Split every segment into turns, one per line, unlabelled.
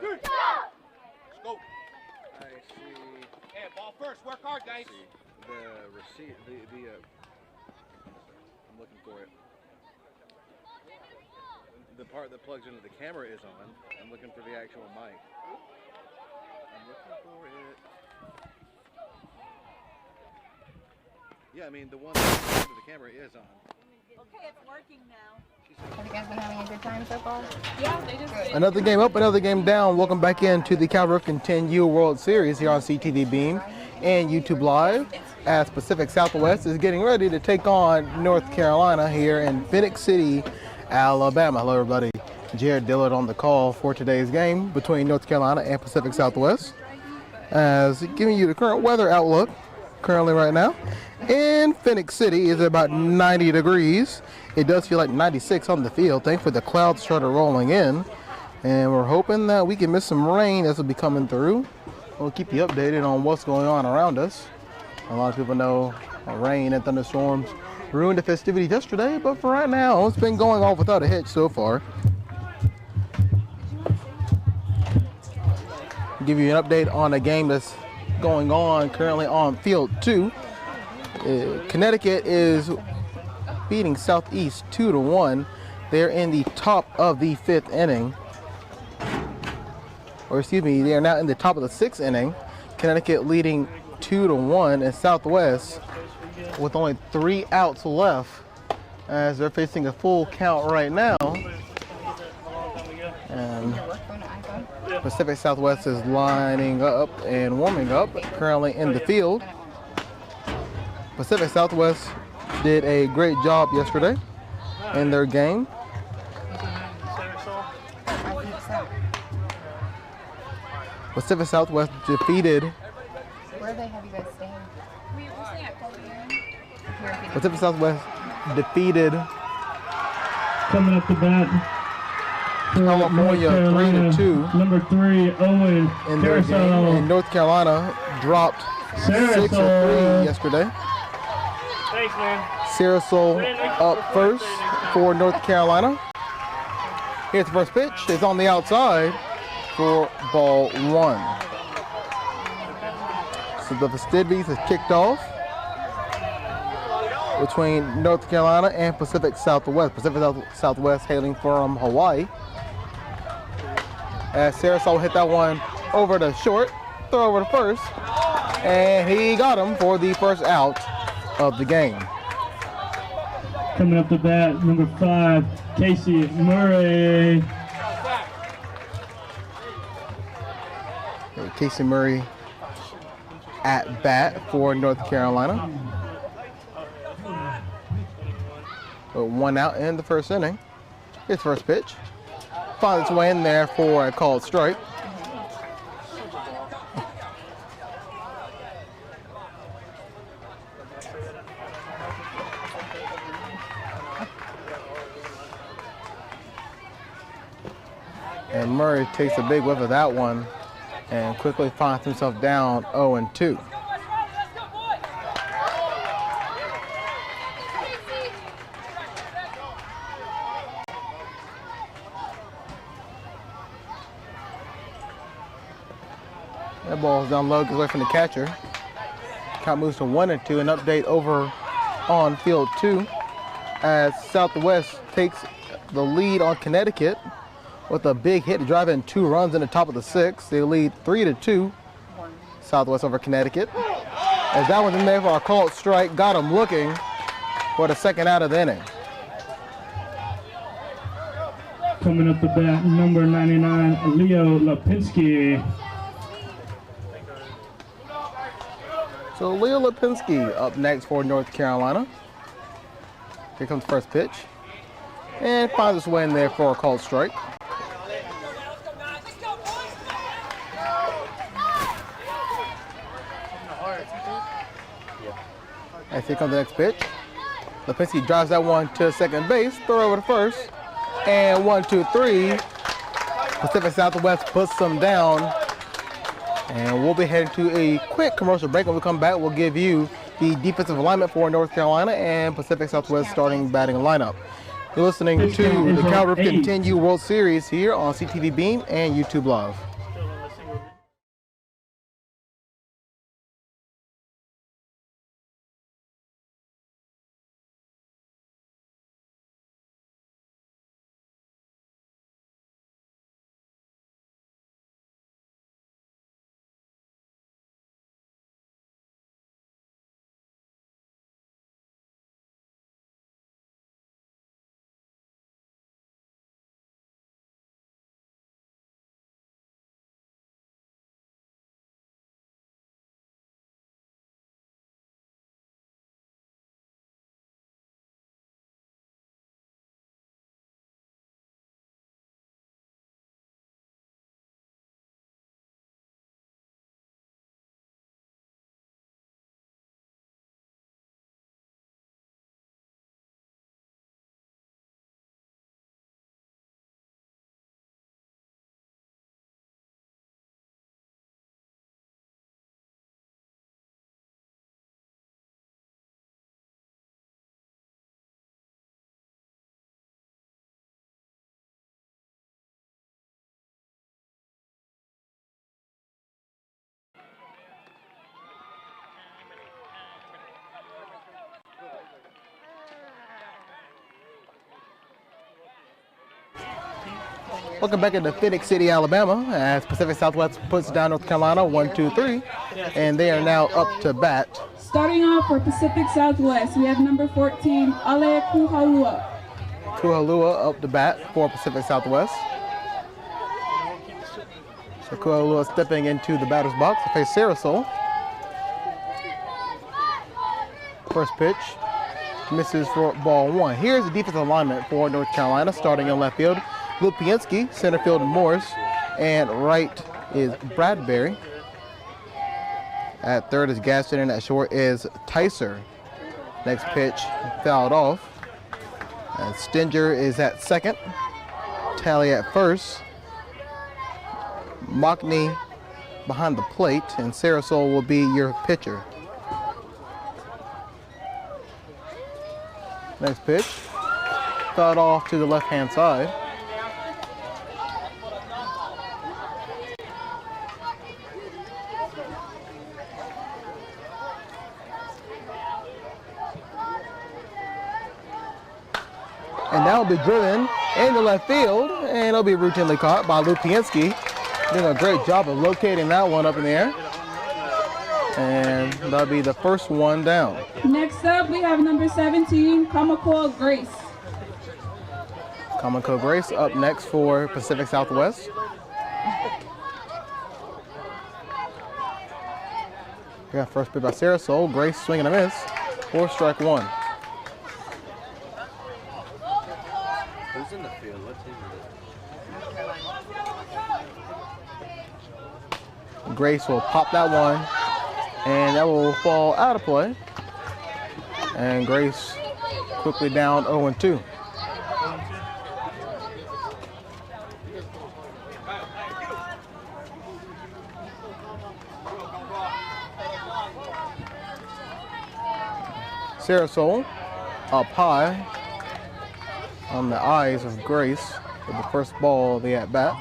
Let's go.
I see.
Hey, ball first. Work hard, guys.
The receipt, I'm looking for it. The part that plugs into the camera is on. I'm looking for the actual mic. I'm looking for it. Yeah, I mean the one that plugs into the camera is on.
Okay, it's working now.
Have you guys been having a good time so far?
Yeah, they just did.
Another game up, another game down. Welcome back into the Calvert 10U World Series here on CTVBeam and YouTube Live, as Pacific Southwest is getting ready to take on North Carolina here in Phenix City, Alabama. Hello, everybody. Jared Dillard on the call for today's game between North Carolina and Pacific Southwest, as giving you the current weather outlook currently right now. In Phenix City is about 90 degrees. It does feel like 96 on the field. Thankfully, the clouds started rolling in, and we're hoping that we can miss some rain as will be coming through. We'll keep you updated on what's going on around us. A lot of people know rain and thunderstorms ruined the festivities yesterday, but for right now, it's been going off without a hitch so far. I'll give you an update on a game that's going on currently on field 2. Connecticut is beating Southeast 2-1. They're in the top of the 5th inning. Or excuse me, they are now in the top of the 6th inning. Connecticut leading 2-1, and Southwest with only 3 outs left as they're facing a full count right now. And Pacific Southwest is lining up and warming up currently in the field. Pacific Southwest did a great job yesterday in their game. Pacific Southwest defeated.
Where they have you guys staying?
We're staying at Colby.
Pacific Southwest defeated
Coming up to bat for
California
North Carolina,
3-2
number 3, Owen
in their game. And North Carolina dropped 6-3 yesterday.
Thanks, man.
Sarasol up first for North Carolina. Here's the first pitch. It's on the outside for ball 1. So the festivities has kicked off between North Carolina and Pacific Southwest. Pacific Southwest hailing from Hawaii. As Sarasol hit that one over to short, throw over to first, and he got him for the first out of the game.
Coming up to bat, number 5, Casey Murray.
Casey Murray at bat for North Carolina. But 1 out in the first inning. His first pitch finds its way in there for a called strike. And Murray takes a big whiff of that one and quickly finds himself down 0-2. That ball's down low, goes away from the catcher. Count moves to 1-2. An update over on field 2 as Southwest takes the lead on Connecticut with a big hit to drive in 2 runs in the top of the 6th. They lead 3-2, Southwest over Connecticut. As that one's in there for a called strike, got him looking for the second out of the inning.
Coming up to bat, number 99, Leo Lipinski.
So Leo Lipinski up next for North Carolina. Here comes the first pitch. And finds its way in there for a called strike. As here comes the next pitch. Lipinski drives that one to second base, throw over to first, and 1-2-3. Pacific Southwest puts them down, and we'll be heading to a quick commercial break. When we come back, we'll give you the defensive alignment for North Carolina and Pacific Southwest starting batting lineup. You're listening to the Calvert 10U World Series here on CTVBeam and YouTube Live. Welcome back into Phenix City, Alabama, as Pacific Southwest puts down North Carolina 1-2-3, and they are now up to bat.
Starting off for Pacific Southwest, we have number 14, Ale Kuhalua.
Kuhalua up to bat for Pacific Southwest. So Kuhalua stepping into the batter's box to face Sarasol. First pitch misses for ball one. Here's the defensive alignment for North Carolina, starting in left field. Lupienski, center field Morris, and right is Bradbury. At third is Gaston, and at short is Tyser. Next pitch fouled off. And Stinger is at second. Tally at first. Mockney behind the plate, and Sarasol will be your pitcher. Next pitch fouled off to the left-hand side. And that will be driven into left field, and it'll be routinely caught by Lupienski. Doing a great job of locating that one up in the air. And that'll be the first one down.
Next up, we have number 17, Kamako Grace.
Kamako Grace up next for Pacific Southwest. We got first pitch by Sarasol. Grace swinging a miss for strike one.
Who's in the field? What team is it?
Grace will pop that one, and that will fall out of play. And Grace quickly down 0-2. Sarasol up high on the eyes of Grace with the first ball of the at-bat.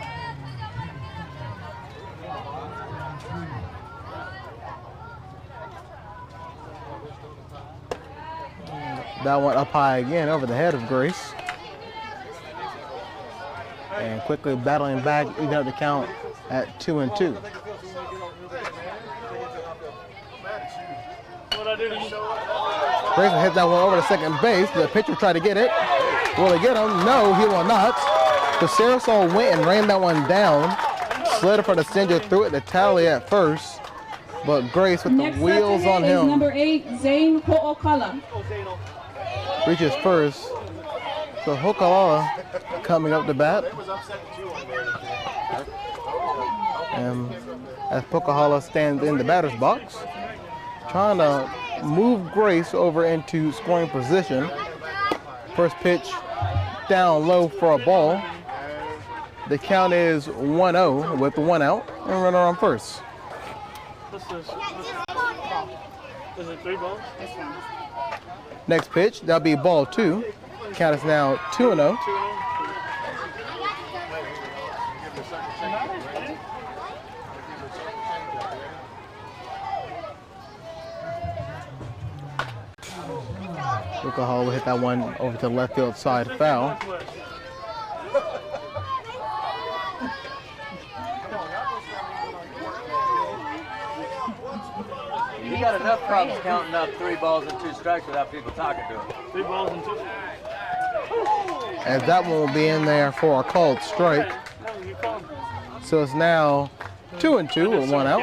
That one up high again over the head of Grace. And quickly battling back, even up the count at 2-2. Grace will hit that one over to second base. The pitcher tried to get it. Will he get him? No, he will not. The Sarasol went and ran that one down. Slid it for the Stinger, threw it to Tally at first. But Grace with the wheels on him.
Is number 8, Zane Ho'okala.
Reaches first. So Ho'okala coming up to bat. And as Ho'okala stands in the batter's box, trying to move Grace over into scoring position. First pitch down low for a ball. The count is 1-0 with one out and runner on first.
Is it 3 balls?
Next pitch, that'll be ball 2. Count is now 2-0. Ho'okala will hit that one over to the left field side foul.
You got enough problems counting up 3 balls and 2 strikes without people talking to him.
3 balls and 2.
As that one will be in there for a called strike. So it's now 2-2 with one out.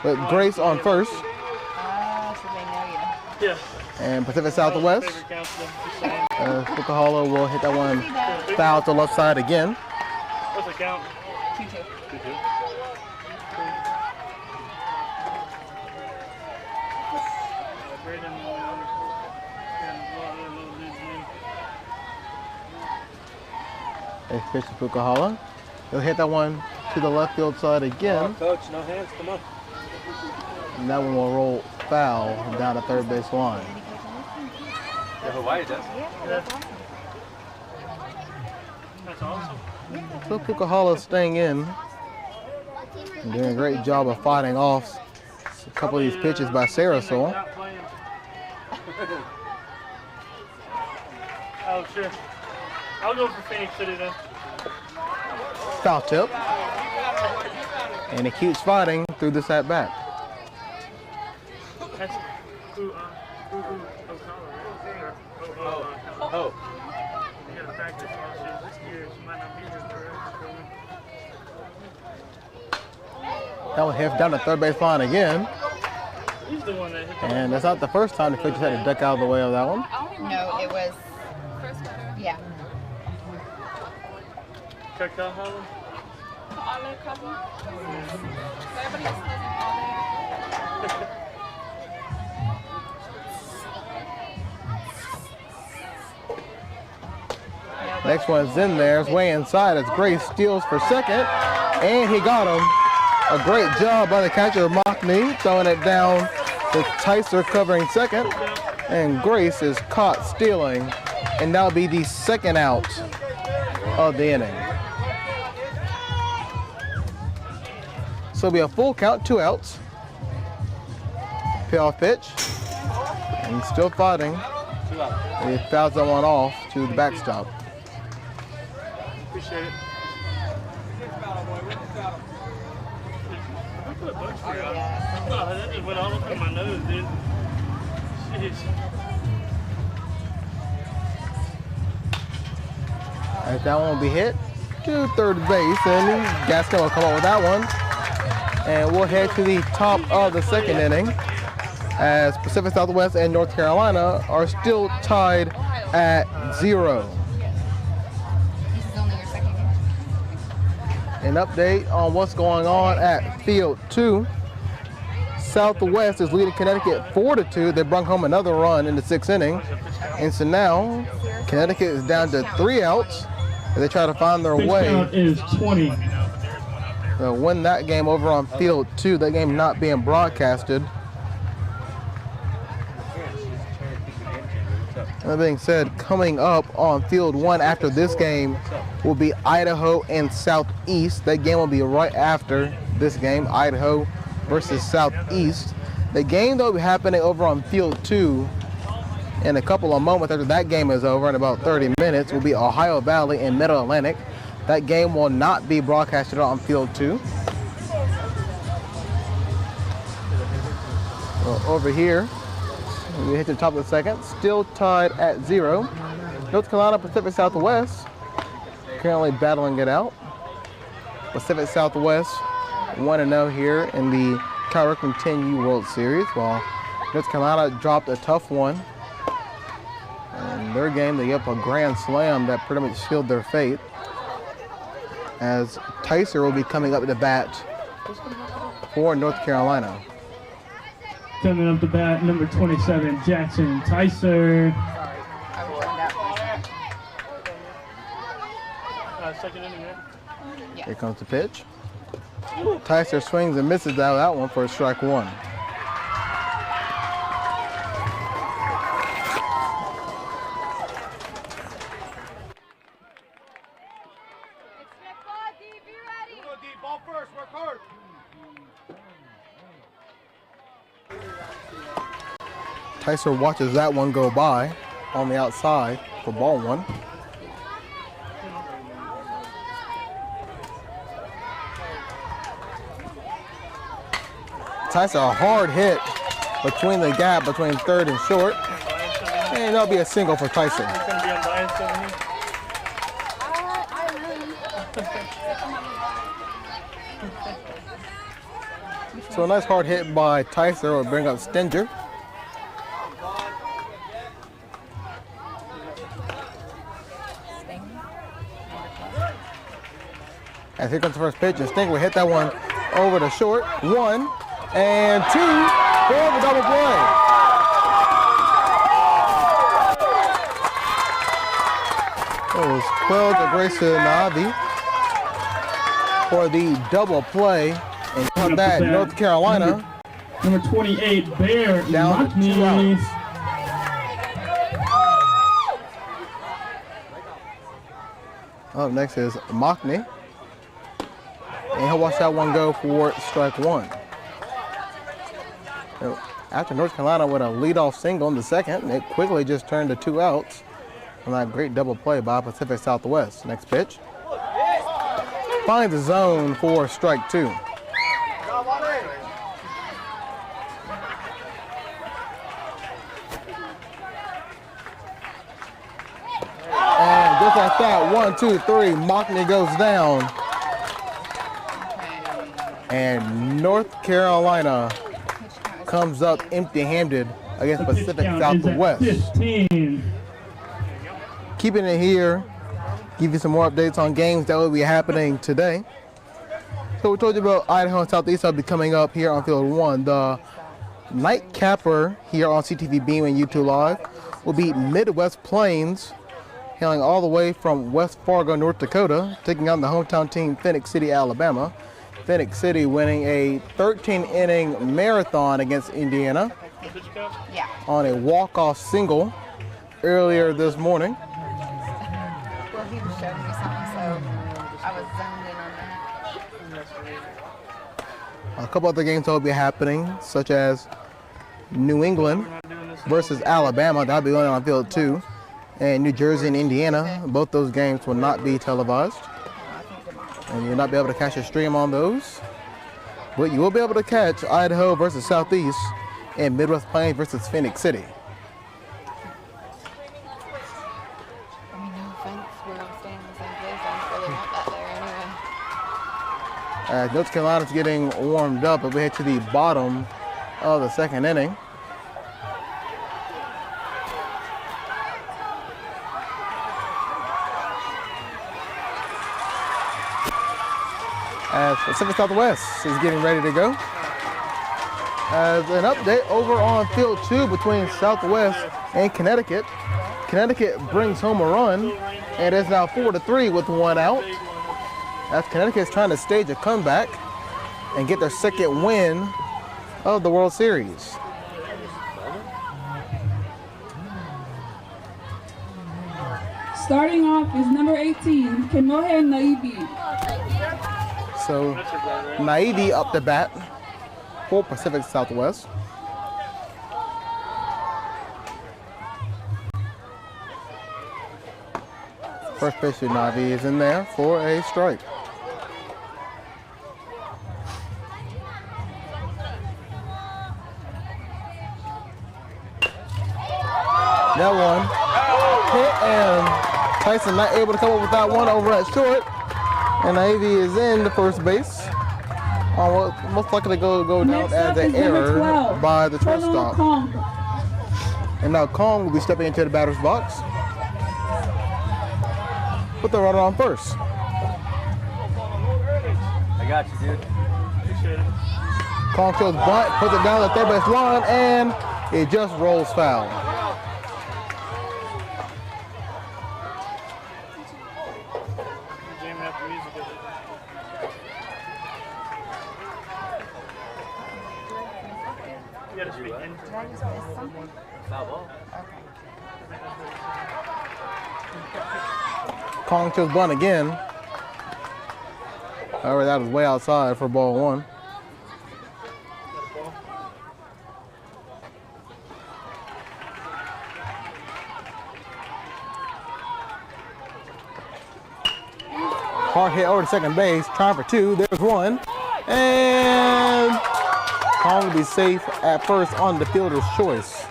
With Grace on first.
So they know you.
Yeah.
And Pacific Southwest. Ho'okala will hit that one foul to the left side again.
What's the count?
2-2.
2-2.
Next pitch to Ho'okala. He'll hit that one to the left field side again.
Coach, no hands, come on.
And that one will roll foul down the third base line.
Yeah, Hawaii does.
That's awesome.
So Ho'okala staying in. And doing a great job of fighting off a couple of these pitches by Sarasol.
Oh, sure. I'll go for Phoenix City then.
foul tip. And he keeps fighting through this at bat.
Oh.
That one hit down the third base line again.
He's the one that hit the
And that's not the first time the pitcher had to duck out of the way of that one.
No, it was. Yeah.
Cacao Hollow.
Next one's in there. It's way inside as Grace steals for second. And he got him. A great job by the catcher, Mockney, throwing it down with Tyser covering second. And Grace is caught stealing. And that'll be the second out of the inning. So it'll be a full count, 2 outs. Payoff pitch. And still fighting. He fouls that one off to the backstop.
Appreciate it. I put a bug spray on. Oh, that just went all up in my nose, dude. Jeez.
As that one will be hit to third base, and Gaskin will come up with that one. And we'll head to the top of the second inning as Pacific Southwest and North Carolina are still tied at 0.
This is only your second game.
An update on what's going on at Field 2. Southwest is leading Connecticut 4-2. They brought home another run in the 6th inning. And so now Connecticut is down to 3 outs as they try to find their
Pitch
way.
count is 20.
They'll win that game over on Field 2, that game not being broadcasted. That being said, coming up on Field 1 after this game will be Idaho and Southeast. That game will be right after this game, Idaho versus Southeast. The game that will be happening over on Field 2 in a couple of moments after that game is over, in about 30 minutes, will be Ohio Valley and Middle Atlantic. That game will not be broadcasted on Field 2. Well, over here, we hit the top of the second, still tied at 0. North Carolina Pacific Southwest currently battling it out. Pacific Southwest 1-0 here in the Cal Ripken 10U World Series, while North Carolina dropped a tough one. In their game, they gave up a grand slam that pretty much sealed their fate, as Tyser will be coming up to bat for North Carolina.
Coming up to bat, number 27, Jackson Tyser. Second inning, right?
Yeah.
Here comes the pitch. Tyser swings and misses out of that one for a strike 1.
Ball first, work hard.
Tyser watches that one go by on the outside for ball 1. Tyser, a hard hit between the gap between third and short. And that'll be a single for Tyser.
He's going to be unbiased over here.
So a nice hard hit by Tyser will bring up Stinger. As here comes the first pitch, and Stinger will hit that one over the short. 1 and 2 for the double play. It was Quill to Grayson Navi for the double play. And come back, North Carolina.
Number 28, Bear
Down to 2
Mockney.
outs. Up next is Mockney. And he'll watch that one go for strike 1. So after North Carolina with a leadoff single in the second, it quickly just turned to 2 outs on that great double play by Pacific Southwest. Next pitch. finds the zone for strike 2. And just like that, 1, 2, 3, Mockney goes down. And North Carolina comes up empty-handed against Pacific Southwest.
15.
Keeping it here, give you some more updates on games that will be happening today. So we told you about Idaho and Southeast will be coming up here on Field 1. The night capper here on CTVBeam and YouTube Live will be Midwest Plains, hailing all the way from West Fargo, North Dakota, taking on the hometown team Phenix City, Alabama. Phenix City winning a 13-inning marathon against Indiana on a walk-off single earlier this morning.
Well, he was showing me something, so I was zoned in on that.
A couple other games that will be happening, such as New England versus Alabama. That'll be going on Field 2. And New Jersey and Indiana. Both those games will not be televised. And you'll not be able to catch a stream on those. But you will be able to catch Idaho versus Southeast and Midwest Plains versus Phenix City.
I mean, no offense, we're all staying in the same place. I don't really want that there anyway.
North Carolina's getting warmed up, but we head to the bottom of the second inning. As Pacific Southwest is getting ready to go. As an update over on Field 2 between Southwest and Connecticut. Connecticut brings home a run and is now 4-3 with 1 out. As Connecticut is trying to stage a comeback and get their second win of the World Series.
Starting off is number 18, Kemohe Naibi.
So Naivi up to bat for Pacific Southwest. First pitch to Naivi is in there for a strike. That one hit, and Tyson not able to come up with that one over at short. And Navy is in the first base. Most likely go down as an error by the shortstop. And now Kong will be stepping into the batter's box. Put the runner on first.
I got you, dude. Appreciate it.
Kong shows bunt, puts it down the third base line, and it just rolls foul. Kong chose bunt again. However, that was way outside for ball 1. Hard hit over to second base, trying for 2. There's 1. And Kong will be safe at first on the fielder's choice.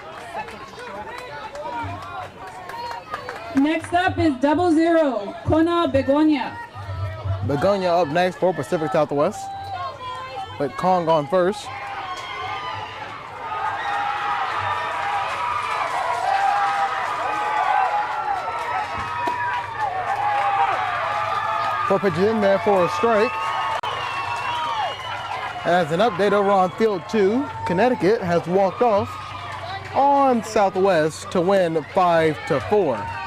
Next up is 00, Kona Begonia.
Begonia up next for Pacific Southwest. But Kong on first. Four pitches in there for a strike. As an update over on Field 2, Connecticut has walked off on Southwest to win 5-4.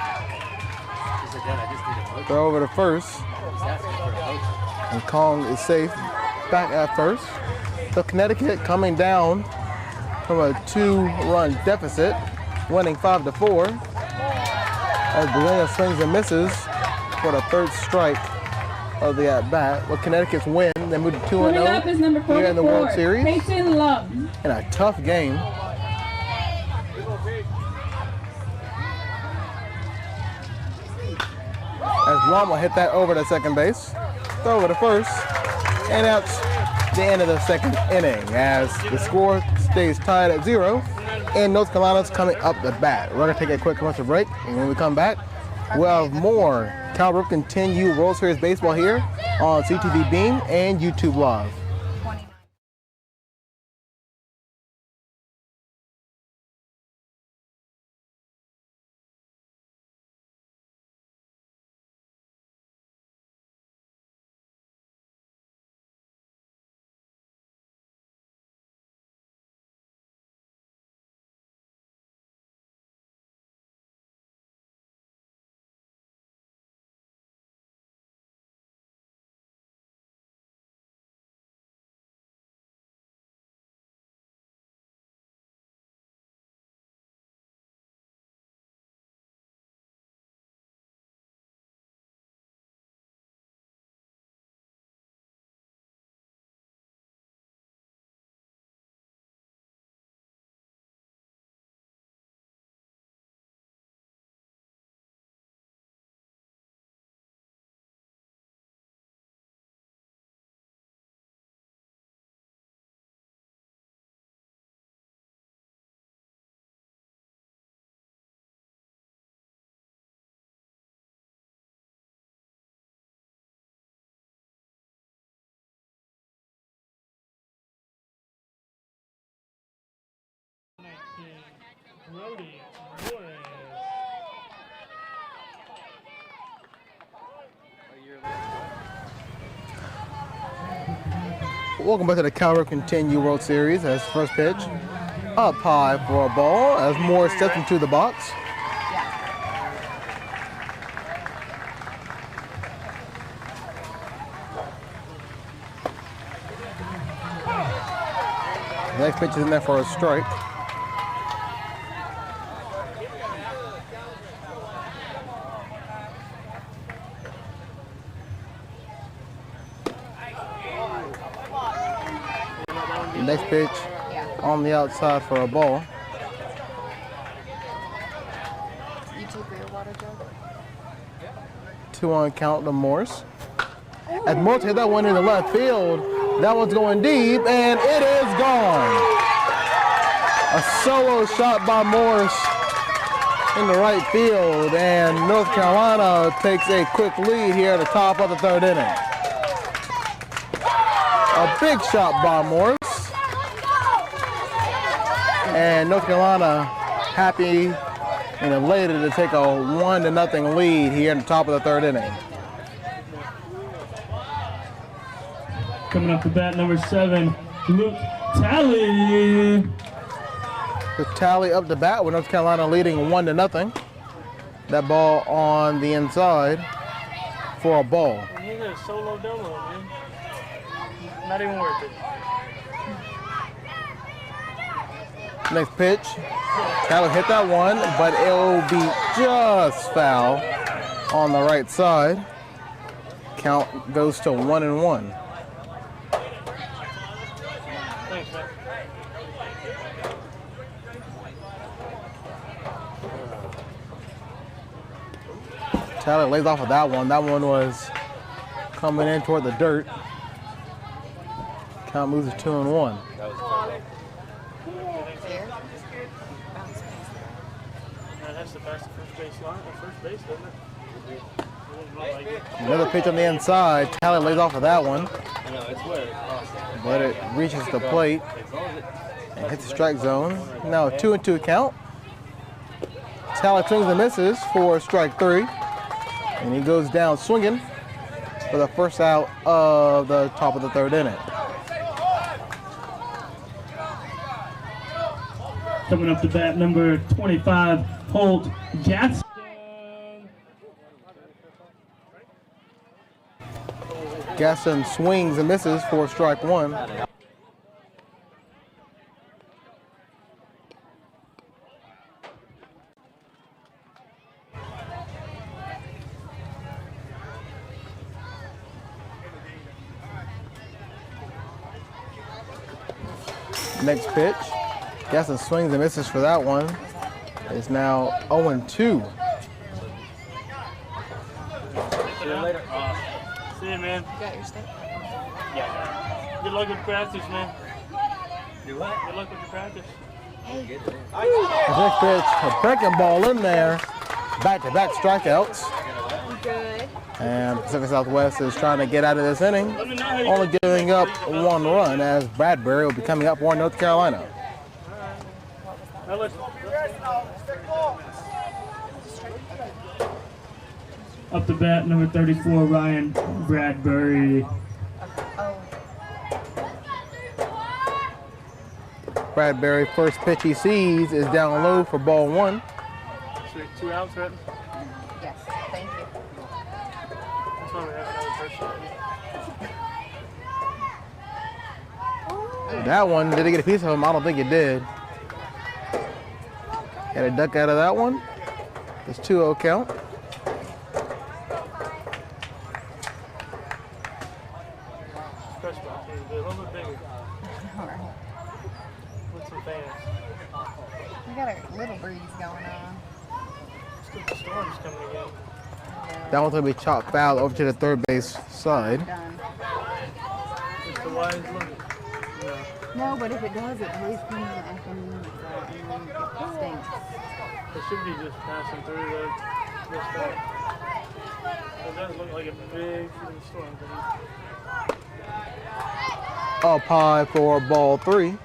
Throw over to first. And Kong is safe back at first. So Connecticut coming down from a 2-run deficit, winning 5-4. As Begonia swings and misses for the third strike of the at-bat. With Connecticut's win, they move to 2-0 here in the World Series.
Peyton Love.
In a tough game. As Lama hit that over to second base. throw to first, and that's the end of the second inning as the score stays tied at 0, and North Carolina's coming up the bat. We're going to take a quick commercial break, and when we come back, we'll have more Cal Ripken 10U World Series Baseball here on CTVBeam and YouTube Live. Welcome back to the Cal Ripken 10U World Series as first pitch up high for a ball as Moore steps into the box. The next pitch is in there for a strike. Next pitch on the outside for a ball.
You took your water jug?
2-1 count to Morse. As Morse hit that one in the left field, that one's going deep, and it is gone. A solo shot by Morse in the right field, and North Carolina takes a quick lead here at the top of the third inning. A big shot by Morse. And North Carolina happy and elated to take a 1-0 lead here in the top of the third inning.
Coming up to bat, number 7, Luke Talley.
The Talley up the bat with North Carolina leading 1-0. That ball on the inside for a ball.
He's a solo dolo, man. Not even worth it.
Next pitch, Talley hit that one, but it'll be just foul on the right side. Count goes to 1-1.
Thanks, man.
Talley lays off of that one. That one was coming in toward the dirt. Count moves to 2-1.
That's the best first base line, first base, doesn't it?
Another pitch on the inside. Talley lays off of that one, but it reaches the plate and hits the strike zone. Now a 2-2 count. Talley swings and misses for strike 3, and he goes down swinging for the first out of the top of the third inning.
Coming up to bat, number 25, Holt Gaston.
Gaston swings and misses for strike 1. Next pitch, Gaston swings and misses for that one. It's now 0-2.
See you later. See you, man. man.
You got your stick?
Yeah. Good luck with practice, man.
Do what?
Good luck with your practice.
Get it in.
The next pitch, a breaking ball in there. Back-to-back strikeouts.
Good.
And Pacific Southwest is trying to get out of this inning,
Let me know how you
only
get
giving up 1 run as Bradbury will be coming up for North Carolina.
Now let's
Up to bat, number 34, Ryan Bradbury.
Oh,
Bradbury, first pitch he sees is down low for ball 1.
sweet 2 outs, right?
yes. Thank you.
That's why we have another person.
That one, did he get a piece of him? I don't think it did. Had a duck out of that one. It's 2-0 count.
Press ball needs to be a little bit bigger.
All right.
With some fans.
We got a little breeze going on.
The storm's coming again.
That one's going to be chopped foul over to the third base side.
Done.
It's the wise look.
No, but if it does, it always comes in afternoon, and then it stinks.
It should be just passing through the this way. It does look like a big freaking storm.
Up high for ball 3.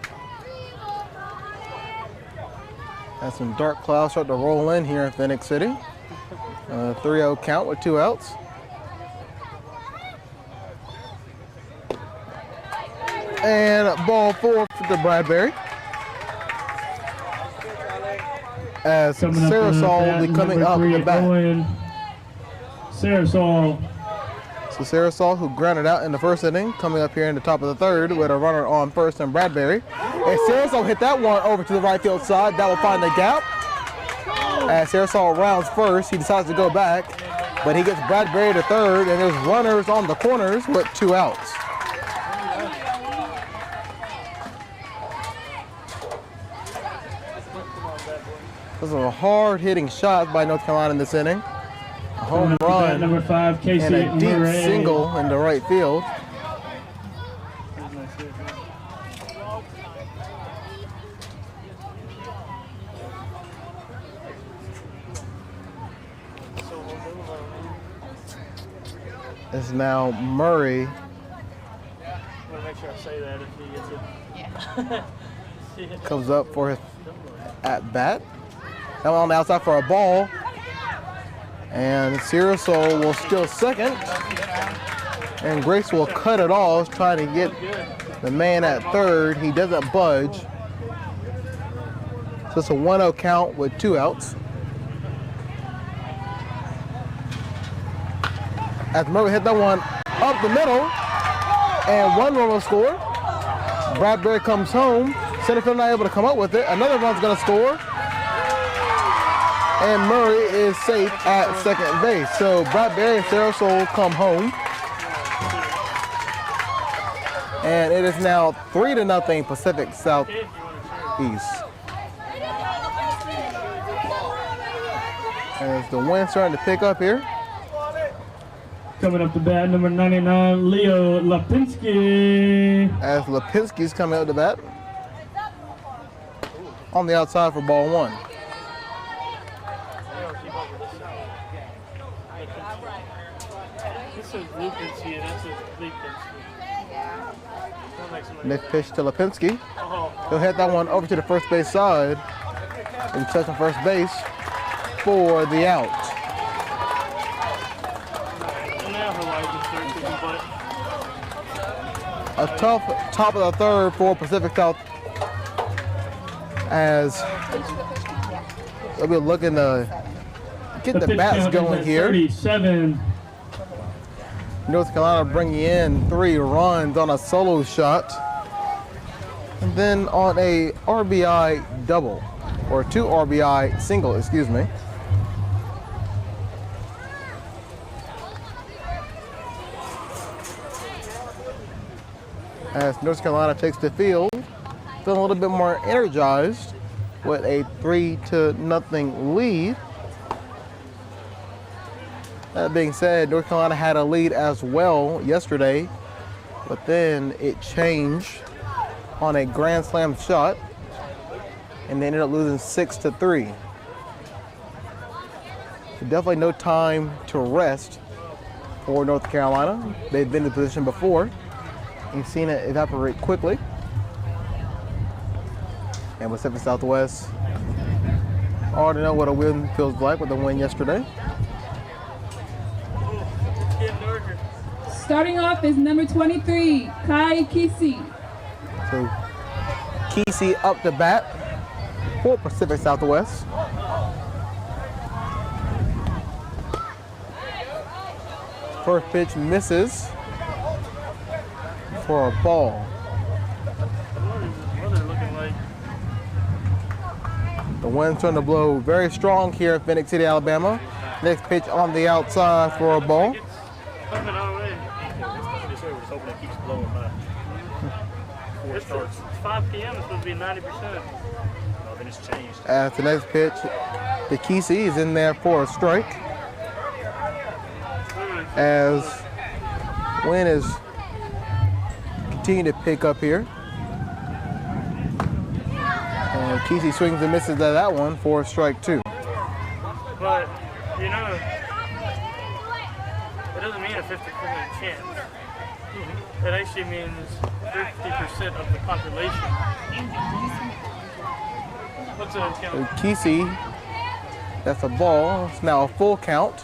As some dark clouds start to roll in here in Phenix City. 3-0 count with 2 outs. And ball 4 to Bradbury. As Sarasol will be coming up the bat.
Sarasol.
So Sarasol, who grounded out in the first inning, coming up here in the top of the third with a runner on first and Bradbury. And Sarasol hit that one over to the right field side. That will find the gap. As Sarasol rounds first, he decides to go back, but he gets Bradbury to third, and there's runners on the corners with 2 outs. This is a hard-hitting shot by North Carolina in this inning. A home run
Number 5, Casey
and a deep
Murray.
single in the right field. It's now Murray.
I'm gonna make sure I say that if he gets it.
Yeah.
Comes up for his at-bat. That one on the outside for a ball. And Sirasol will steal second. And Grace will cut it off, trying to get the man at third. He doesn't budge. So it's a 1-0 count with 2 outs. As Murray hit that one up the middle, and 1 run will score. Bradbury comes home. Centerfield not able to come up with it. Another run's going to score. And Murray is safe at second base. So Bradbury and Sarasol come home. And it is now 3-0 Pacific Southeast. As the wind's starting to pick up here.
Coming up to bat, number 99, Leo Lipinski.
As Lipinski's coming up to bat. On the outside for ball 1.
This is Lipinski and this is Lipinski.
Yeah.
Mid pitch to Lipinski.
Oh,
He'll hit that one over to the first base side and touch on first base for the out.
now her life is 13, but
A tough top of the third for Pacific South as they'll be looking to get the
pitch
bats
count is
going
at
here.
37.
North Carolina bringing in 3 runs on a solo shot. And then on a RBI double, or 2 RBI single, excuse me. As North Carolina takes the field, feeling a little bit more energized with a 3-0 lead. That being said, North Carolina had a lead as well yesterday, but then it changed on a grand slam shot, and they ended up losing 6-3. So definitely no time to rest for North Carolina. They've been in the position before. You've seen it evaporate quickly. And Pacific Southwest already know what a win feels like with the win yesterday.
Starting off is number 23, Kai Kisi.
So Kesey up to bat for Pacific Southwest. First pitch misses for a ball.
What they're looking like.
The wind's starting to blow very strong here in Phenix City, Alabama. Next pitch on the outside for a ball.
Coming our way. It's 5 p.m. It's supposed to be 90%. Oh, then it's changed.
As the next pitch, the Kesey is in there for a strike. As wind is continuing to pick up here. And Kesey swings and misses at that one for strike 2.
But, you know, it doesn't mean a 50% chance. It actually means 50% of the population. What's the count?
Kesey, that's a ball. It's now a full count.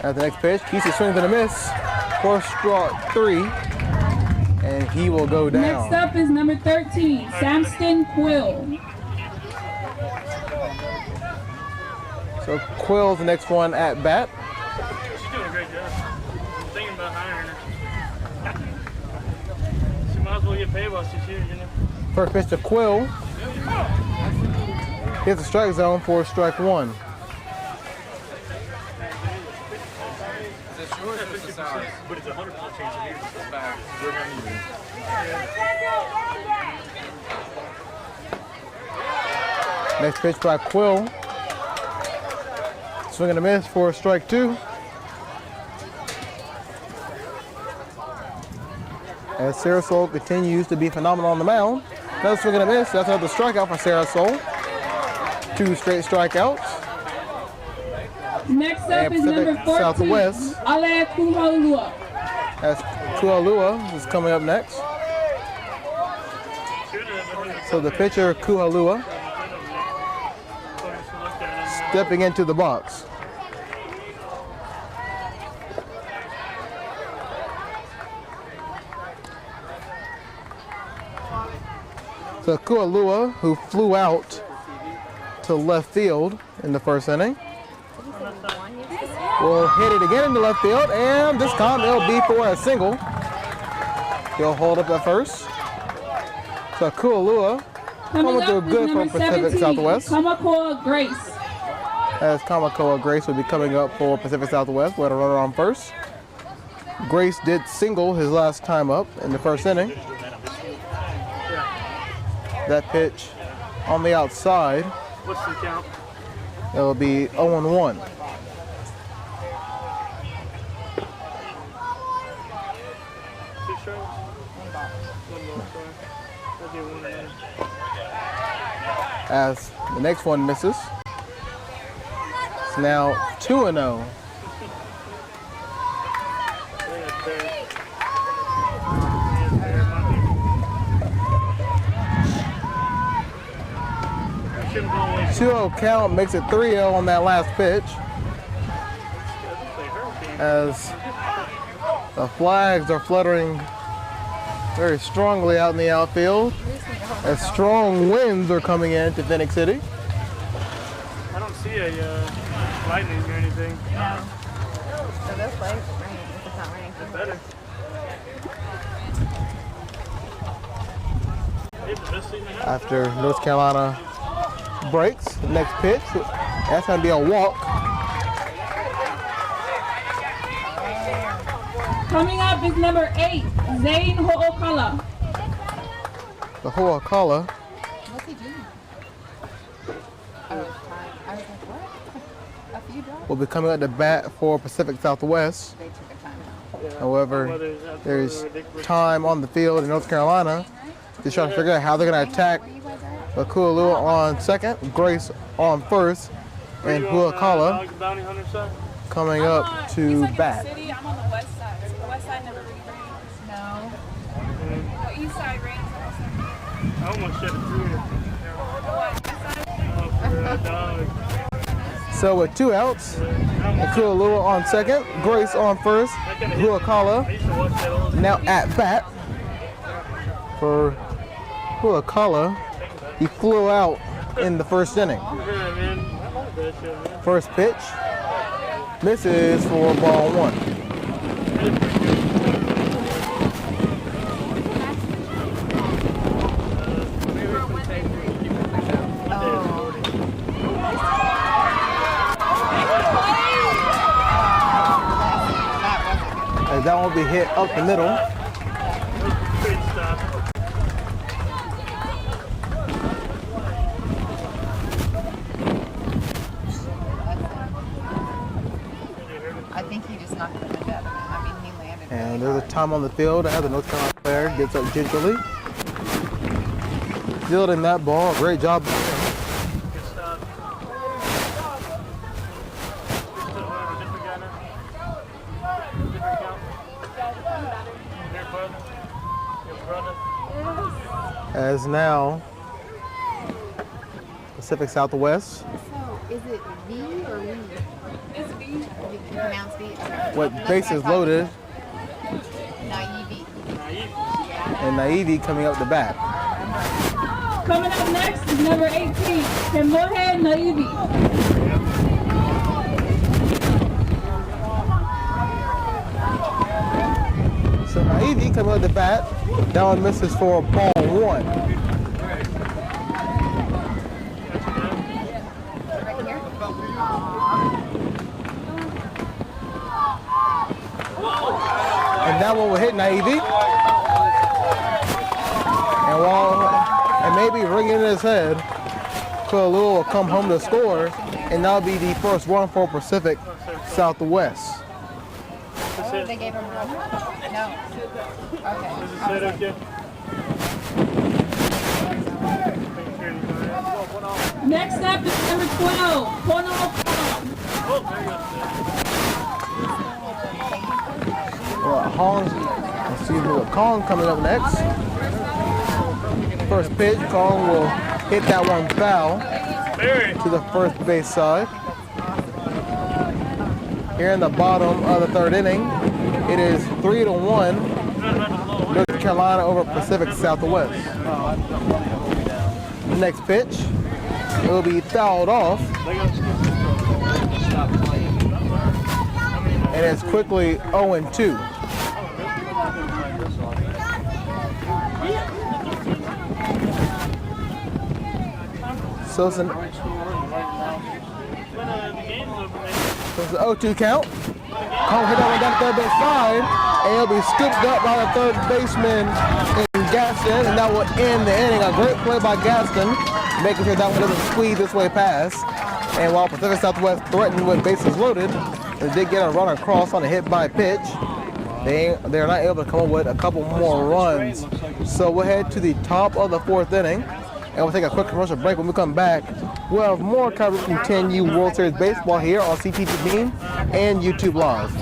At the next pitch, Kesey swings and a miss for strike 3. And he will go down.
Next up is number 13, Samston Quill.
So Quill's the next one at bat.
She's doing a great job. I'm thinking about hiring her. She might as well get paid while she's here, you know?
First pitch to Quill. Hits the strike zone for strike 1.
But it's 100% chance of here.
Next pitch by Quill. Swing and a miss for strike 2. As Sarasol continues to be phenomenal on the mound. Another swing and a miss. That's another strikeout for Sarasol. 2 straight strikeouts.
Next up
And
is
Pacific
number 14,
Southwest.
Ale Kuhalua.
As Kuhalua is coming up next. So the pitcher, Kuhalua, stepping into the box. So Kuhalua, who flew out to left field in the first inning, will hit it again into left field, and this time it'll be for a single. He'll hold up at first. So Kuhalua coming through good for Pacific Southwest.
Kamakoa Grace.
As Kamakoa Grace will be coming up for Pacific Southwest with a runner on first. Grace did single his last time up in the first inning. That pitch on the outside.
What's the count?
It'll be 0-1. As the next one misses. It's now 2-0. Two-0 count makes it 3-0 on that last pitch. As the flags are fluttering very strongly out in the outfield. As strong winds are coming into Phenix City.
I don't see a lightning or anything.
No. So this way, rain, if it's not raining.
It's better.
After North Carolina breaks, the next pitch, that's going to be a walk.
Coming up is number 8, Zane Ho'okala.
The Ho'okala.
What's he doing? I was like, what? A few drives?
will be coming up to bat for Pacific Southwest.
They took a timeout.
However, there's time on the field in North Carolina to try to figure out how they're going to attack. Akulua on second, Grace on first, and Huakala
Bounty Hunter side?
coming up to bat.
City, I'm on the west side. So the west side never really rains.
No.
The east side rains.
I almost shed a tear. Oh, for a dog.
So with 2 outs, Akulua on second, Grace on first, Huakala
I used to watch that all the
now at bat for Huakala. He flew out in the first inning.
time, man. I love that shit, man.
First pitch misses for ball 1. As that one will be hit up the middle.
Great stuff.
I think he just knocked the wind out of him. I mean, he landed.
And there's a time on the field as the North Carolina player gets up gingerly. Fielding that ball, great job.
Good stuff. Different guy now? Different count? Your brother? Your brother?
As now, Pacific Southwest,
So, is it V or we?
It's me.
You pronounce V? Okay.
with
That's
bases
what I thought.
loaded,
Naive.
and Naive coming up to bat.
Coming up next is number 18, Kemohe Naivi.
So Naive coming up to bat, that one misses for ball 1.
Right here?
And that one will hit Naive. And maybe ringing in his head, Kalua will come home to score, and that'll be the first one for Pacific Southwest.
Oh, they gave him a run? No. Okay.
Is it set okay?
Next up is number 12, Pono Kong.
Oh, there you go.
Kong coming up next. First pitch, Kong will hit that one foul to the first base side. Here in the bottom of the 3rd inning, it is 3-1, North Carolina over Pacific Southwest. The next pitch, it will be fouled off, and it's quickly 0-2. So it's an 0-2 count. Kong hit that one down the third base side, and it'll be scooped up by the third baseman in Gaston, and that will end the inning. A great play by Gaston, making sure that one doesn't squeeze this way past. And while Pacific Southwest threatened with bases loaded, they did get a run across on a hit by pitch. They're not able to come up with a couple more runs. So we'll head to the top of the 4th inning, and we'll take a quick commercial break. When we come back, we'll have more coverage from 10U World Series Baseball here on CTVBeam and YouTube Live.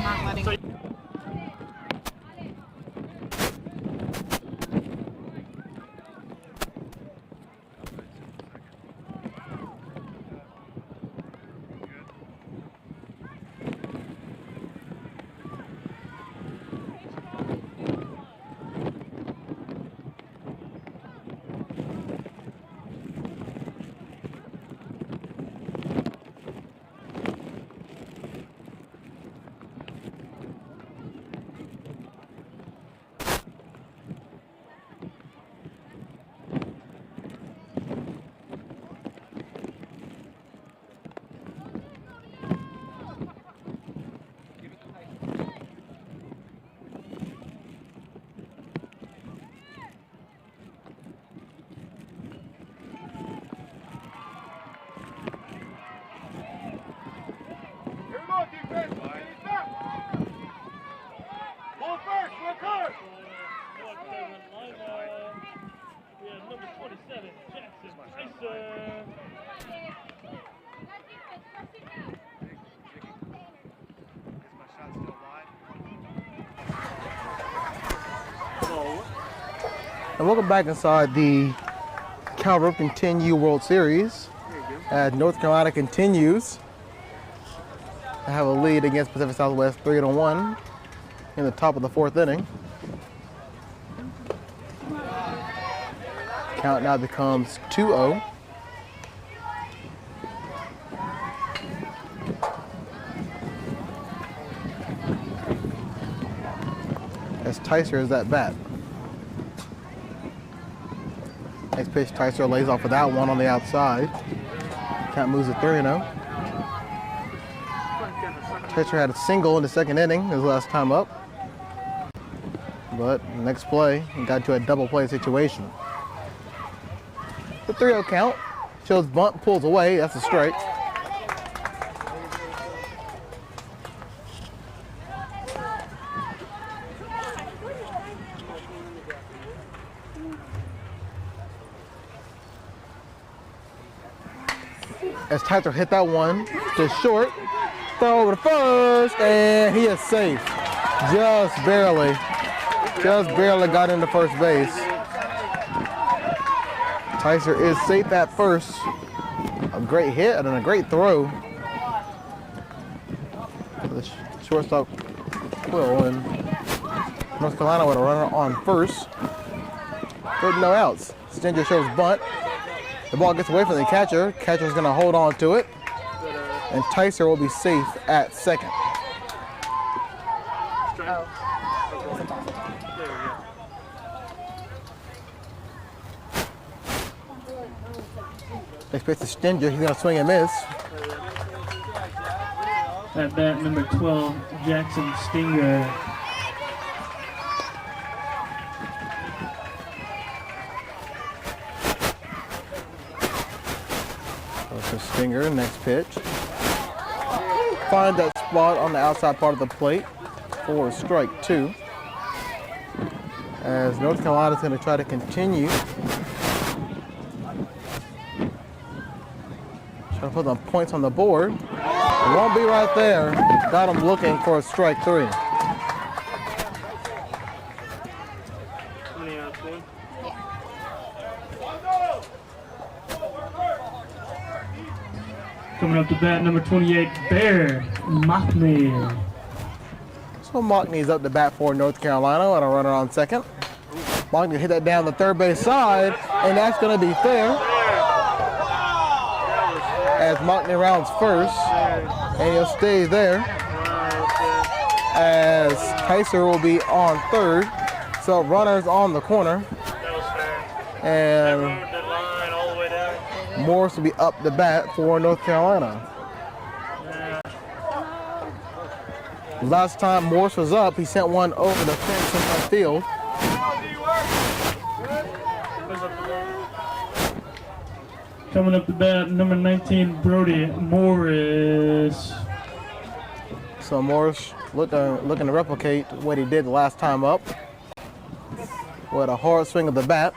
And welcome back inside the Cal Ripken 10U World Series as North Carolina continues to have a lead against Pacific Southwest 3-1 in the top of the 4th inning. Count now becomes 2-0. As Tyser is at bat. Next pitch, Tyser lays off of that one on the outside. Count moves to 3-0. Tyser had a single in the 2nd inning his last time up. But next play, he got to a double play situation. The 3-0 count. Shows bunt, pulls away. That's a strike. As Tyser hit that one to short, throw over to first, and he is safe. Just barely got into first base. Tyser is safe at first. A great hit and a great throw. The shortstop Quill, and North Carolina with a runner on first. With no outs. Stinger shows bunt. The ball gets away from the catcher. Catcher's going to hold on to it. And Tyser will be safe at second. Next pitch to Stinger. He's going to swing and miss.
At bat number 12, Jackson Stinger.
Stinger, next pitch. Find that spot on the outside part of the plate for strike 2. As North Carolina's going to try to continue. Try to put some points on the board. It won't be right there. Got him looking for strike 3.
Coming up to bat, number 28, Bear Mockney.
So Mockney's up to bat for North Carolina on a runner on second. Mockney hit that down the third base side, and that's going to be fair. As Mockney rounds first, and he'll stay there. As Tyser will be on third. So runners on the corner. And Morris will be up the bat for North Carolina. Last time Morris was up, he sent one over the fence in the field.
Coming up the bat, number 19, Brody Morris.
So Morris looking to replicate what he did the last time up with a hard swing of the bat.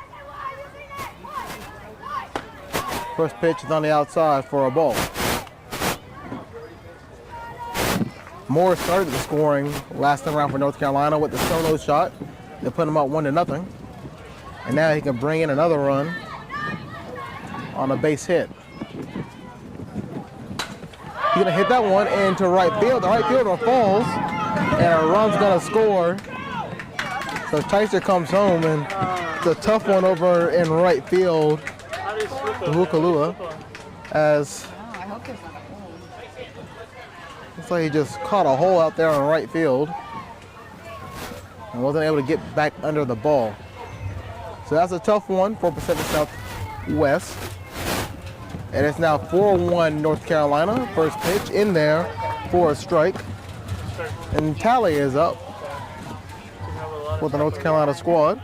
First pitch is on the outside for a ball. Morris started the scoring last time around for North Carolina with the solo shot that put him up 1-0. And now he can bring in another run on a base hit. He's gonna hit that one into right field. The right fielder falls, and a run's gonna score. So Tyser comes home, and it's a tough one over in right field. Hukalua, as looks like he just caught a hole out there on right field and wasn't able to get back under the ball. So that's a tough one for Pacific Southwest. And it's now 4-1 North Carolina. First pitch in there for a strike. And Tally is up for the North Carolina squad.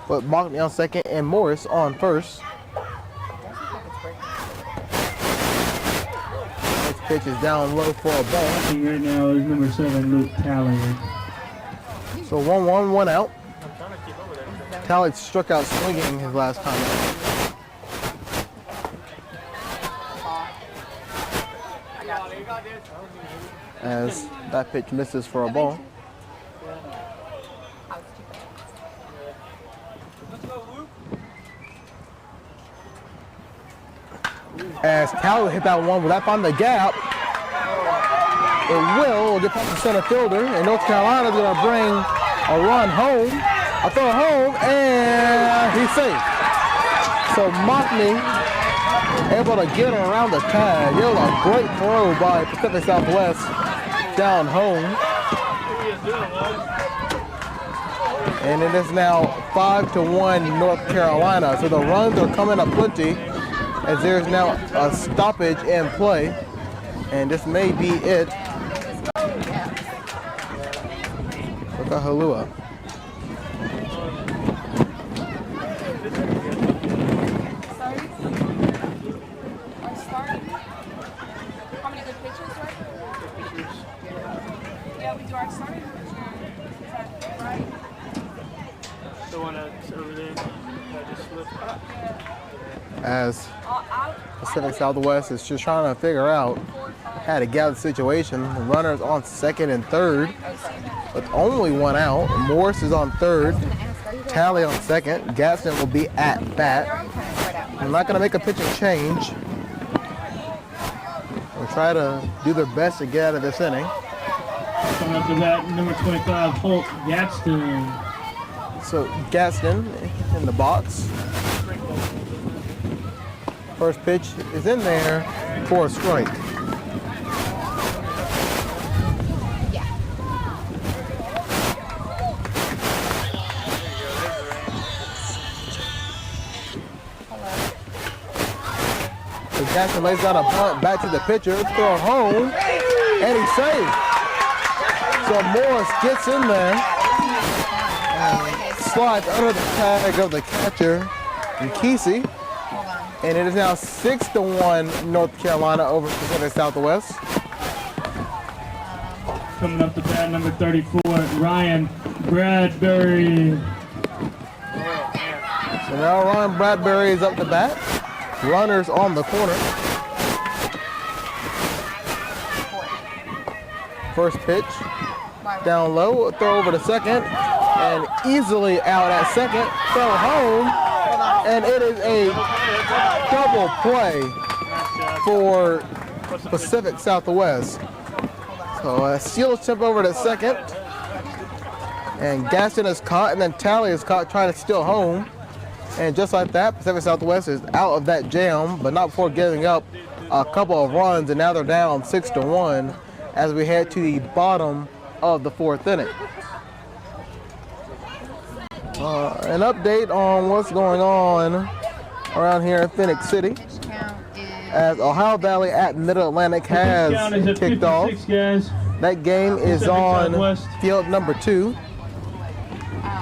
But Mockney on second and Morris on first. Next pitch is down low for a ball.
Right now is number 7, Luke Tally.
So 1-1, 1 out. Tally struck out swinging his last time out. As that pitch misses for a ball. As Tally hit that one, will that find the gap? It will. Get past the center fielder, and North Carolina's going to bring a run home, a throw home, and he's safe. So Mockney able to get around the tag. It was a great throw by Pacific Southwest down home. And it is now 5-1 North Carolina. So the runs are coming up plenty as there's now a stoppage in play. And this may be it. Look at Halua.
How many good pitches, right? Yeah, we do our starting. Is that right?
The one that's over there that just slipped.
As Pacific Southwest is just trying to figure out how to get out of the situation. Runners on second and third with only one out. Morris is on third. Tally on second. Gaston will be at bat. I'm not going to make a pitching change. We'll try to do their best to get out of this inning.
Coming up to bat, number 25, Holt Gadsden.
So Gaston in the box. First pitch is in there for a strike. So Gaston lays out a bunt back to the pitcher, throw it home, and he's safe. So Morris gets in there and slides under the tag of the catcher, Nkisi. And it is now 6-1 North Carolina over Pacific Southwest.
Coming up to bat, number 34, Ryan Bradbury.
So now Ryan Bradbury is up to bat. Runners on the corner. First pitch, down low, throw over to second, and easily out at second, throw home, and it is a double play for Pacific Southwest. So a steal attempt over to second, and Gaston is caught, and then Tally is caught trying to steal home. And just like that, Pacific Southwest is out of that jam, but not before giving up a couple of runs, and now they're down 6-1 as we head to the bottom of the fourth inning. An update on what's going on around here in Phenix City, as Ohio Valley at Mid-Atlantic has kicked off.
Guys.
That game is on field number 2.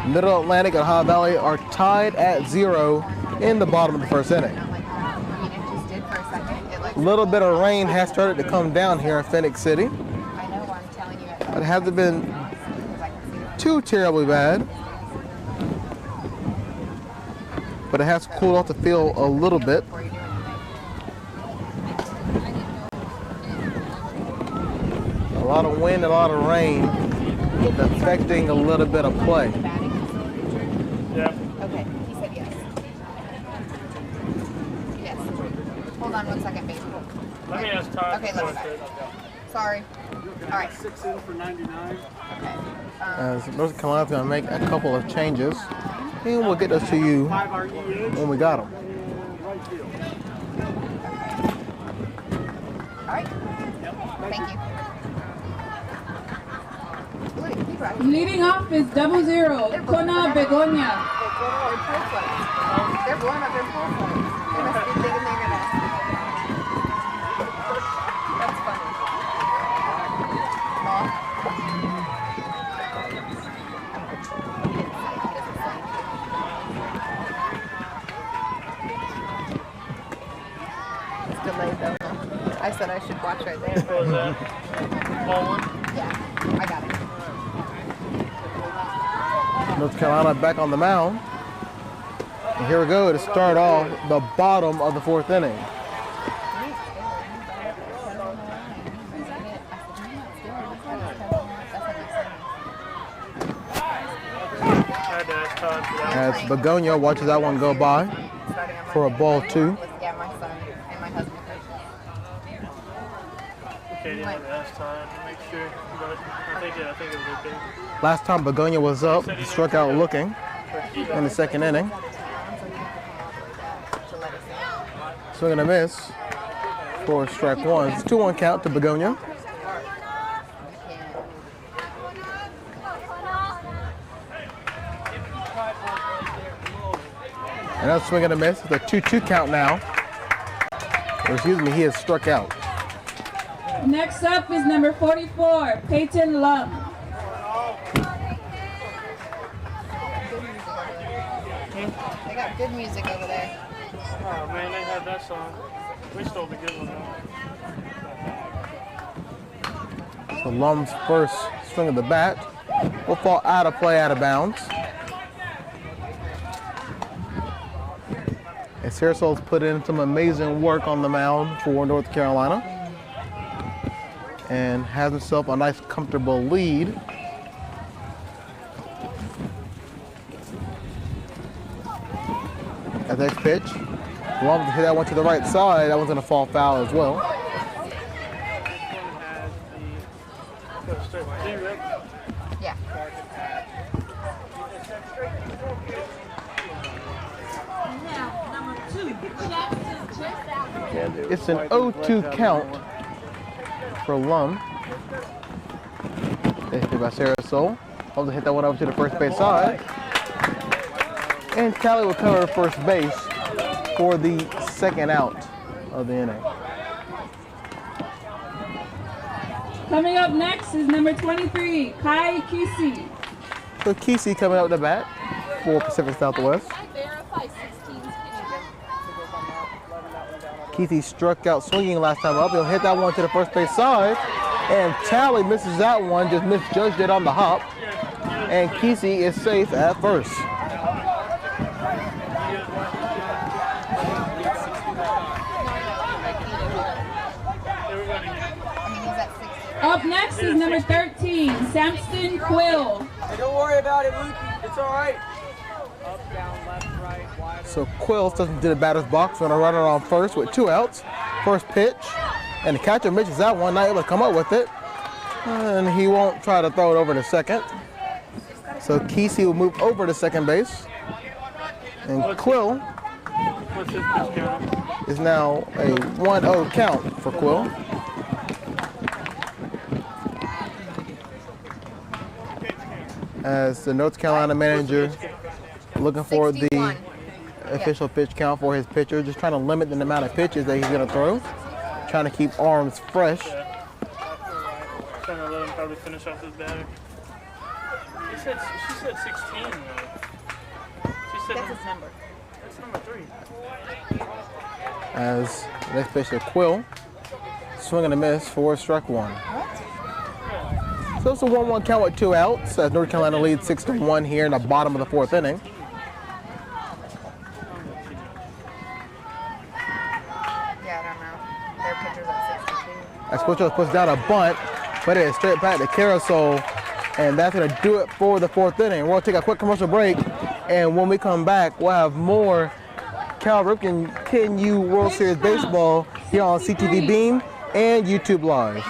Mid-Atlantic and Ohio Valley are tied at 0 in the bottom of the first inning. A little bit of rain has started to come down here in Phenix City. It hasn't been too terribly bad, but it has cooled off the field a little bit. A lot of wind, a lot of rain, affecting a little bit of play.
Yeah.
Okay, he said yes. Yes. Hold on 1 second, baby.
Let me ask Todd.
Okay, let me back. Sorry. All right.
6 in for 99.
Okay.
As North Carolina's going to make a couple of changes, and we'll get those to you when we got them.
All right. Thank you.
Leading off is 00, Kona Begonia.
They're blowing up their pool flags. They must be thinking they're gonna. That's funny. Mom? It's delayed though. I said I should watch right there.
What was that? Ball one?
Yeah, I got it.
North Carolina back on the mound. And here we go to start off the bottom of the fourth inning. As Begonia watches that one go by for a ball 2.
Yeah, my son and my husband.
Katie had to ask time to make sure, but I think it was okay.
Last time Begonia was up, he struck out looking in the second inning. Swing and a miss for strike one. It's 2-1 count to Begonia. Another swing and a miss. It's a 2-2 count now. Or excuse me, he has struck out.
Next up is number 44, Peyton Lum.
They got good music over there.
Oh man, they had that song. We stole the good one though.
So Lum's first swing of the bat will fall out of play, out of bounds. And Sarasol's put in some amazing work on the mound for North Carolina and has himself a nice, comfortable lead. At the next pitch, Lum hit that one to the right side. That one's going to fall foul as well.
Yeah.
It's an 0-2 count for Lum. Hit by Sarasol. Able to hit that one over to the first base side. And Tally will cover first base for the second out of the inning.
Coming up next is number 23, Kai Kesey.
So Kesey coming out the bat for Pacific Southwest. Kesey struck out swinging last time up. He'll hit that one to the first base side. And Tally misses that one, just misjudged it on the hop. And Kesey is safe at first.
Up next is number 13, Samson Quill.
Hey, don't worry about it, Lukey. It's all right. Up, down, left, right, wide.
So Quill steps into the batter's box on a runner on first with 2 outs. First pitch, and the catcher misses that one, not able to come up with it. And he won't try to throw it over to second. So Kesey will move over to second base. And Quill is now a 1-0 count for Quill. As the North Carolina manager looking for the official pitch count for his pitcher, just trying to limit the amount of pitches that he's going to throw, trying to keep arms fresh.
Trying to let him probably finish off his batter. She said 16 though. She said
That's his number.
That's number 3.
As the next pitcher, Quill, swing and a miss for strike one. So it's a 1-1 count with 2 outs as North Carolina leads 6-1 here in the bottom of the 4th inning.
Yeah, I don't know. Their pitcher's at 62.
As Squitcher puts down a bunt, but it is straight back to Carousel, and that's going to do it for the 4th inning. We're going to take a quick commercial break, and when we come back, we'll have more Cal Ripken 10U World Series Baseball here on CTVBeam and YouTube Live.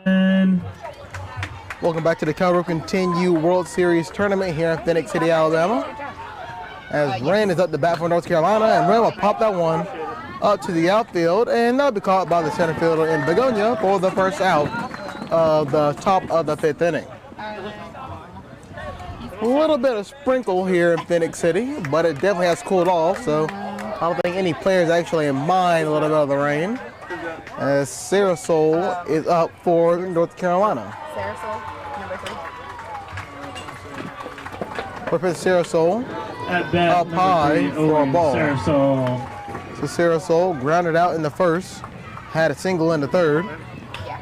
And
Welcome back to the Cal Ripken 10U World Series tournament here in Phenix City, Alabama. As Ren is up the bat for North Carolina, and Ren will pop that one up to the outfield, and that'll be caught by the center fielder in Begonia for the first out of the top of the 5th inning. A little bit of sprinkle here in Phenix City, but it definitely has cooled off, so I don't think any players actually mind a little bit of the rain. As Sarasol is up for North Carolina.
Sarasol, number 3.
Perfect Sarasol
at bat,
up high for a ball.
Sarasol.
So Sarasol grounded out in the first, had a single in the third.
Yeah.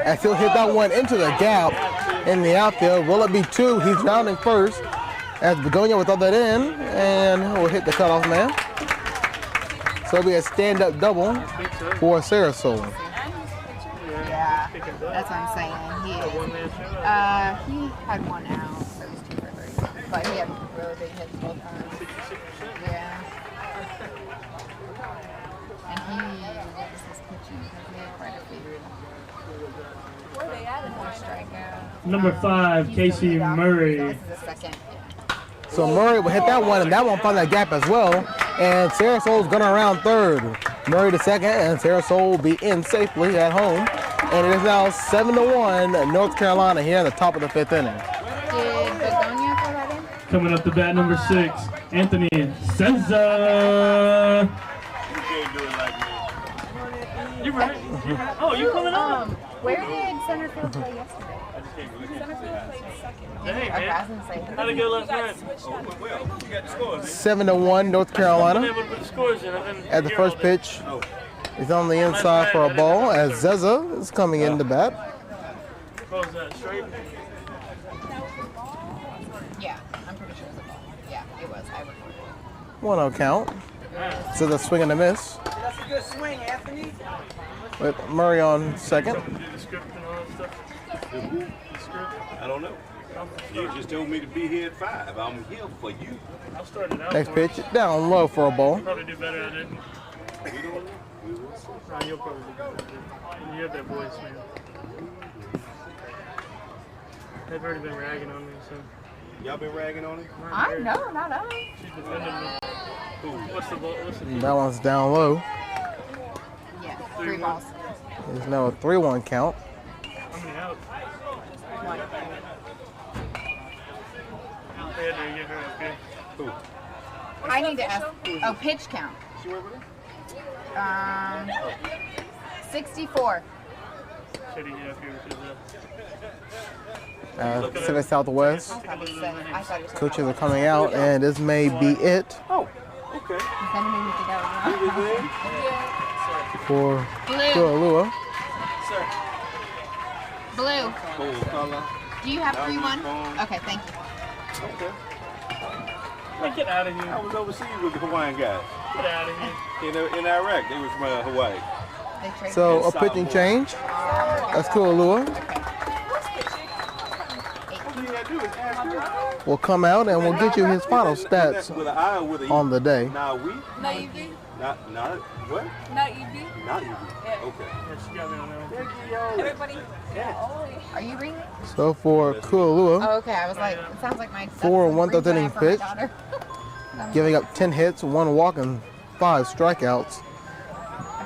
As he'll hit that one into the gap in the outfield. Will it be 2? He's rounding first. As Begonia will throw that in, and will hit the cutoff man. So it'll be a stand-up double for Sarasol.
Yeah, that's what I'm saying. He had one out, so it was 2 for 3. But he had really big hits both times. Yeah. And what was his pitching? Because he had quite a few. More strikeouts.
Number 5, Casey Murray.
This is the second.
So Murray will hit that one, and that one found that gap as well. And Sarasol's gonna round third. Murray to second, and Sarasol will be in safely at home. And it is now 7-1 North Carolina here in the top of the 5th inning.
Did Begonia throw that in?
Coming up to bat, number 6, Anthony Cesar.
You right. Oh, you coming on?
Where did center field play yesterday?
Hey,
Okay, I
man.
was gonna say.
How'd it go last night?
7-1 North Carolina.
Able to put the scores in.
At the first pitch, is on the inside for a ball as Zeza is coming in to bat.
What was that, straight?
Yeah, I'm pretty sure it was a ball. Yeah, it was. I recorded.
1-0 count. Zeza swing and a miss.
That's a good swing, Anthony.
With Murray on second.
Do the script and all that stuff. The script.
I don't know. You just told me to be here at 5. I'm here for you.
I'll start it out.
Next
for you.
pitch down low for a ball.
Probably do better at it. Nah, you'll probably do better at it. You have that voice, man. They've already been ragging on me, so.
Y'all been ragging on him?
No, not us.
She's defending me. What's the ball? What's the
That one's down low.
Yeah, 3 balls.
There's now a 3-1 count.
How many outs?
1.
They had to get her up here.
I need to ask. Oh, pitch count. 64.
Should he get up here?
Pacific Southwest.
I thought he said. I thought he said.
Coaches are coming out, and this may be it
Oh, okay.
Sending me to go.
for
Blue.
Tualua.
Blue.
Full color.
Do you have
That was
3-1?
wrong.
Okay, thank you.
Okay.
Hey, get out of
I
here.
was overseas with the Hawaiian guys.
Get out of here.
In Iraq, they were from Hawaii.
They traded
So a pitching change. That's Tualua.
All you gotta do is ask her.
Will come out and we'll get you his final
Is that
stats
with an I or with an E?
on the day.
Now we?
No, you do.
Not, what?
Not you do.
Not you.
Yeah.
Okay.
Yeah, she got me on that one.
Everybody.
Are you reading?
So for Tualua,
Oh, okay. I was like, it sounds like my.
4 1/3 inning pitch.
Daughter.
giving up 10 hits, 1 walk, and 5 strikeouts.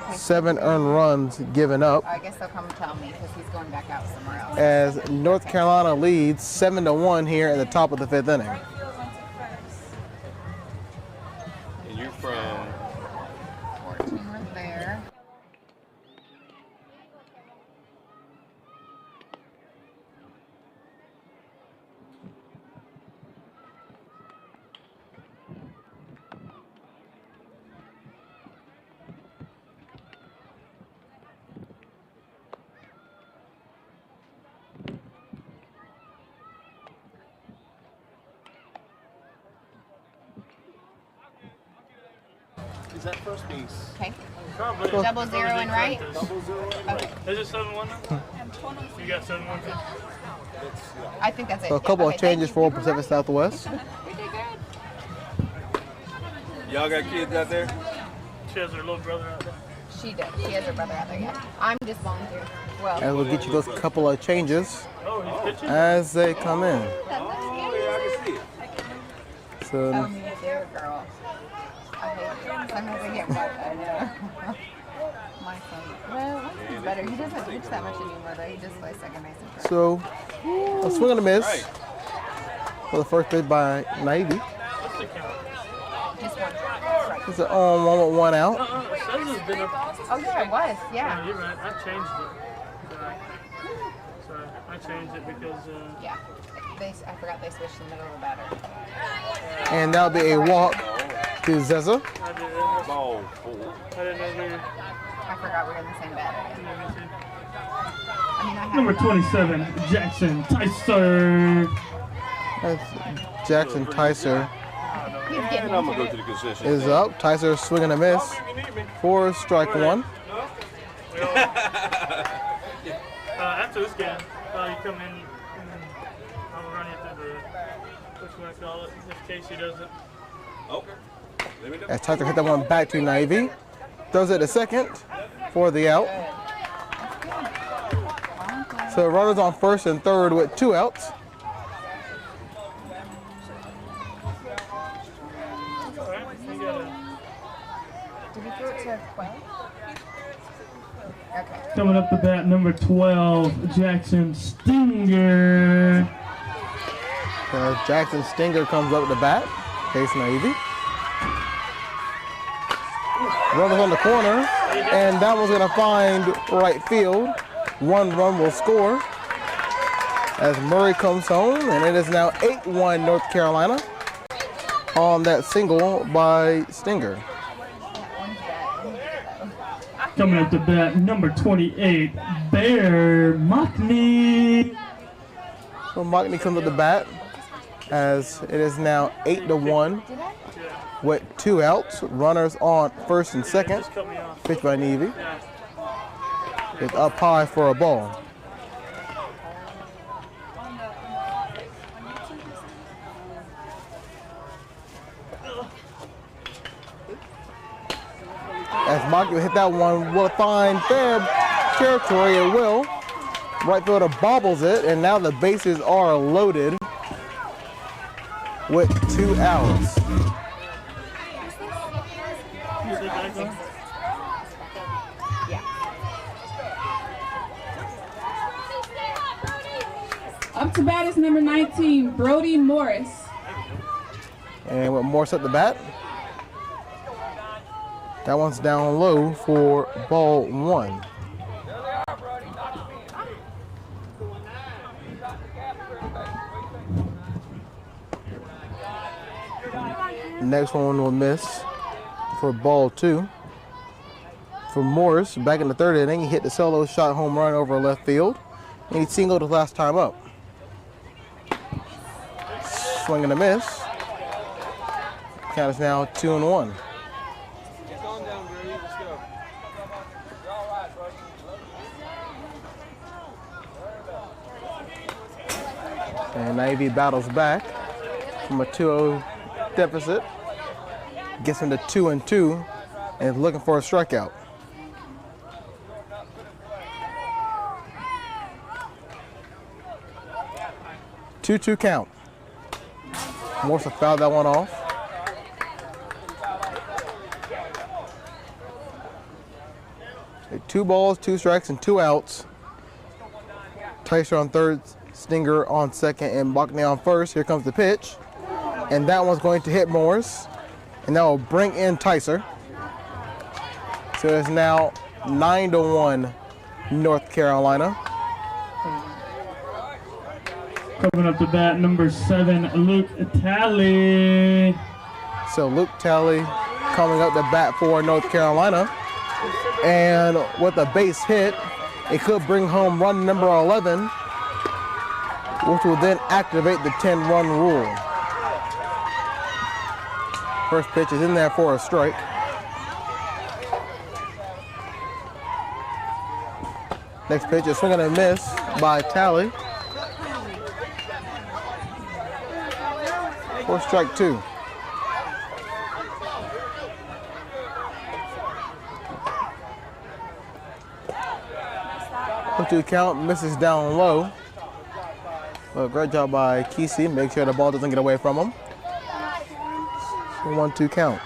Okay.
7 earned runs given up.
I guess they'll come tell me because he's going back out somewhere else.
As North Carolina leads 7-1 here at the top of the 5th inning.
And you're from?
14 were there.
Is that first base?
Okay.
Probably.
0-0 and right? Okay.
Is it 7-1 now? You got 7-1 too?
I think that's it.
So a couple
Okay,
of changes
thank you.
for Pacific Southwest.
We did good.
Y'all got kids out there?
She has her little brother out there.
She does. She has her brother out there, yeah. I'm just volunteering. Well,
And we'll get you those couple of changes
Oh, he's pitching?
as they come in.
Oh, yeah, I can see it.
So
oh, me too, girl. I hate it. Sometimes I get wet. I know. My son. Well, he's better. He doesn't pitch that much anymore, though. He just plays second base and first.
So, a swing and a miss for the first pitch by Navy.
What's the count?
Just one.
It's an on one with one out.
Says it's been up.
Oh, yeah, it was.
Yeah,
Yeah.
you're right. I changed it. Sorry. I changed it because,
Yeah. I forgot they switched the middle of the batter.
And that'll be a walk to Zeza.
I didn't
Ball
know
four.
I forgot we were in the same batter. I mean, I had
Number 27, Jackson Tyser.
That's Jackson Tyser
He's
And
getting
I'm going to
into
go to the concession.
is up. Tyser swinging a miss for strike one.
after this game, you come in and I'll run you through the, what you want to call it, if Casey doesn't.
Okay. Let me know.
As Tyser hit that one back to Navy. Throws it to second for the out. So runners on first and third with two outs.
Alright, you gotta,
Did he throw it to 12? Okay.
Coming up the bat, number 12, Jackson Stinger.
Jackson Stinger comes up to bat. Case Navy. Runners on the corner, and that one's gonna find right field. One run will score as Murray comes home, and it is now 8-1 North Carolina on that single by Stinger.
Coming up the bat, number 28, Bear Mockney.
So Mockney comes up the bat as it is now 8-1 with two outs. Runners on first and second.
just cut me off.
Pitch by Navy.
Yeah.
It's up high for a ball. As Mockney hit that one, will find fair territory. It will. Right fielder bobbles it, and now the bases are loaded with two outs.
Up to bat is number 19, Brody Morris.
And with Morse at the bat, that one's down low for ball one. Next one will miss for ball two. For Morris, back in the third inning, he hit the solo shot home run over left field, and he singled his last time up. Swing and a miss. Count is now 2-1.
Get on down, Brady. Let's go. You're all right, buddy.
And Navy battles back from a 2-0 deficit. Gets him to 2-2 and is looking for a strikeout. Two count. Morse fouled that one off. Two balls, two strikes, and two outs. Tyser on third, Stinger on second, and Mockney on first. Here comes the pitch. And that one's going to hit Morris. And that will bring in Tyser. So it's now 9-1 North Carolina.
Coming up the bat, number 7, Luke Talley.
So Luke Talley coming up the bat for North Carolina. And with a base hit, it could bring home run number 11, which will then activate the 10-run rule. First pitch is in there for a strike. Next pitch is swinging and a miss by Talley. For strike two. 1-2 count, misses down low. But great job by Kesey. Make sure the ball doesn't get away from him. 1-2 count.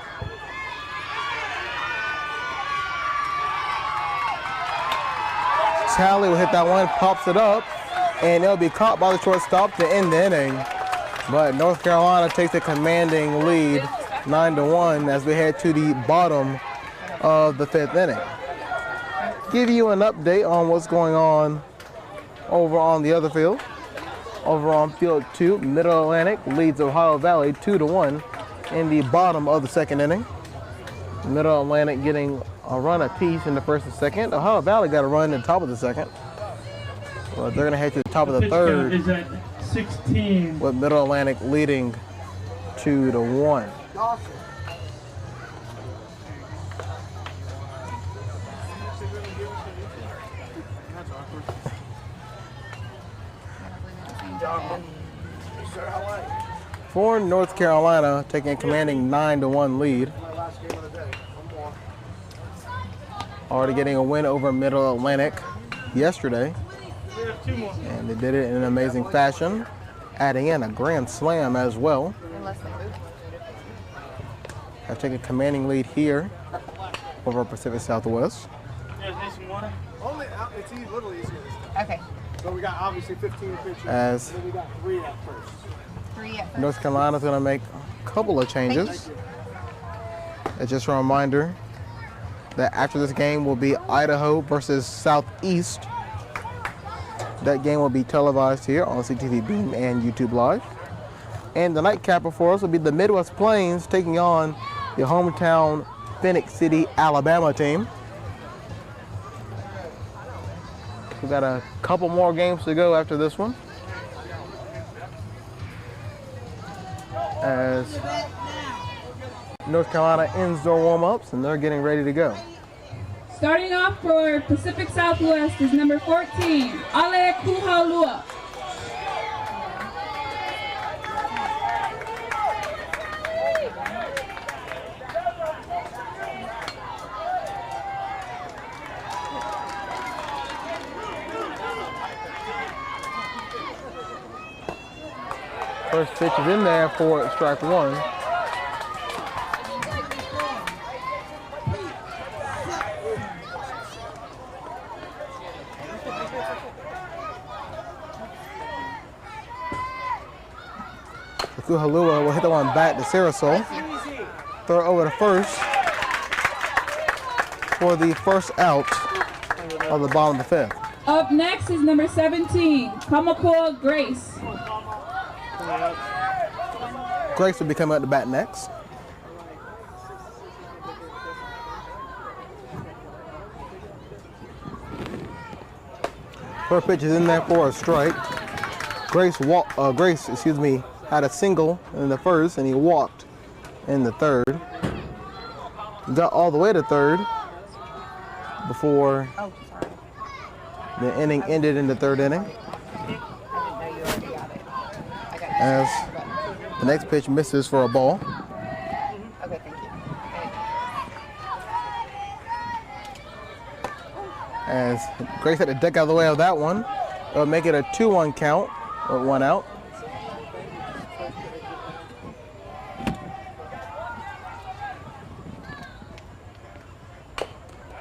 Talley will hit that one, pops it up, and it'll be caught by the shortstop to end the inning. But North Carolina takes a commanding lead, 9-1, as we head to the bottom of the 5th inning. Give you an update on what's going on over on the other field. Over on field 2, Middle Atlantic leads Ohio Valley 2-1 in the bottom of the 2nd inning. Middle Atlantic getting a run apiece in the 1st and 2nd. Ohio Valley got a run in the top of the 2nd. Well, they're going to head to the top of the 3rd.
Is at 16.
With Middle Atlantic leading 2-1. For North Carolina, taking a commanding 9-1 lead. Already getting a win over Middle Atlantic yesterday. And they did it in an amazing fashion, adding in a grand slam as well. Have taken a commanding lead here over Pacific Southwest.
Only it's literally easier.
Okay.
So we got obviously 15 pitchers.
As
and then we got 3 at first.
3 at first.
North Carolina's going to make a couple of changes. It's just a reminder that after this game will be Idaho versus Southeast. That game will be televised here on CTVBeam and YouTube Live. And the nightcapper for us will be the Midwest Plains taking on the hometown Phenix City, Alabama team. We've got a couple more games to go after this one. As North Carolina ends their warm-ups and they're getting ready to go.
Starting off for Pacific Southwest is number 14, Ale Kuhalua.
First pitch is in there for strike 1. Kuhalua will hit the one back to Sarasol. Throw over to first for the first out of the bottom of the 5th.
Up next is number 17, Kamakua Grace.
Grace will be coming out to bat next. First pitch is in there for a strike. Grace, had a single in the 1st and he walked in the 3rd. Got all the way to 3rd before the inning ended in the 3rd inning. As the next pitch misses for a ball.
Okay, thank you.
As Grace had to duck out of the way of that one. It'll make it a 2-1 count with 1 out.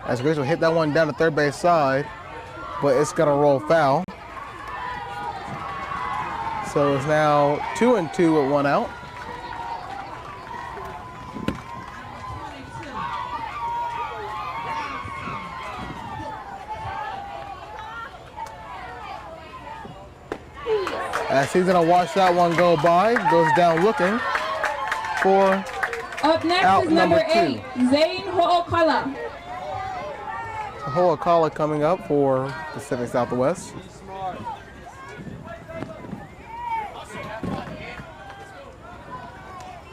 As Grace will hit that one down the 3rd base side, but it's gonna roll foul. So it's now 2-2 with 1 out. As he's gonna watch that one go by, goes down looking for
Up next
out
is number
number
8, Zane Ho'okala.
Ho'okala coming up for Pacific Southwest.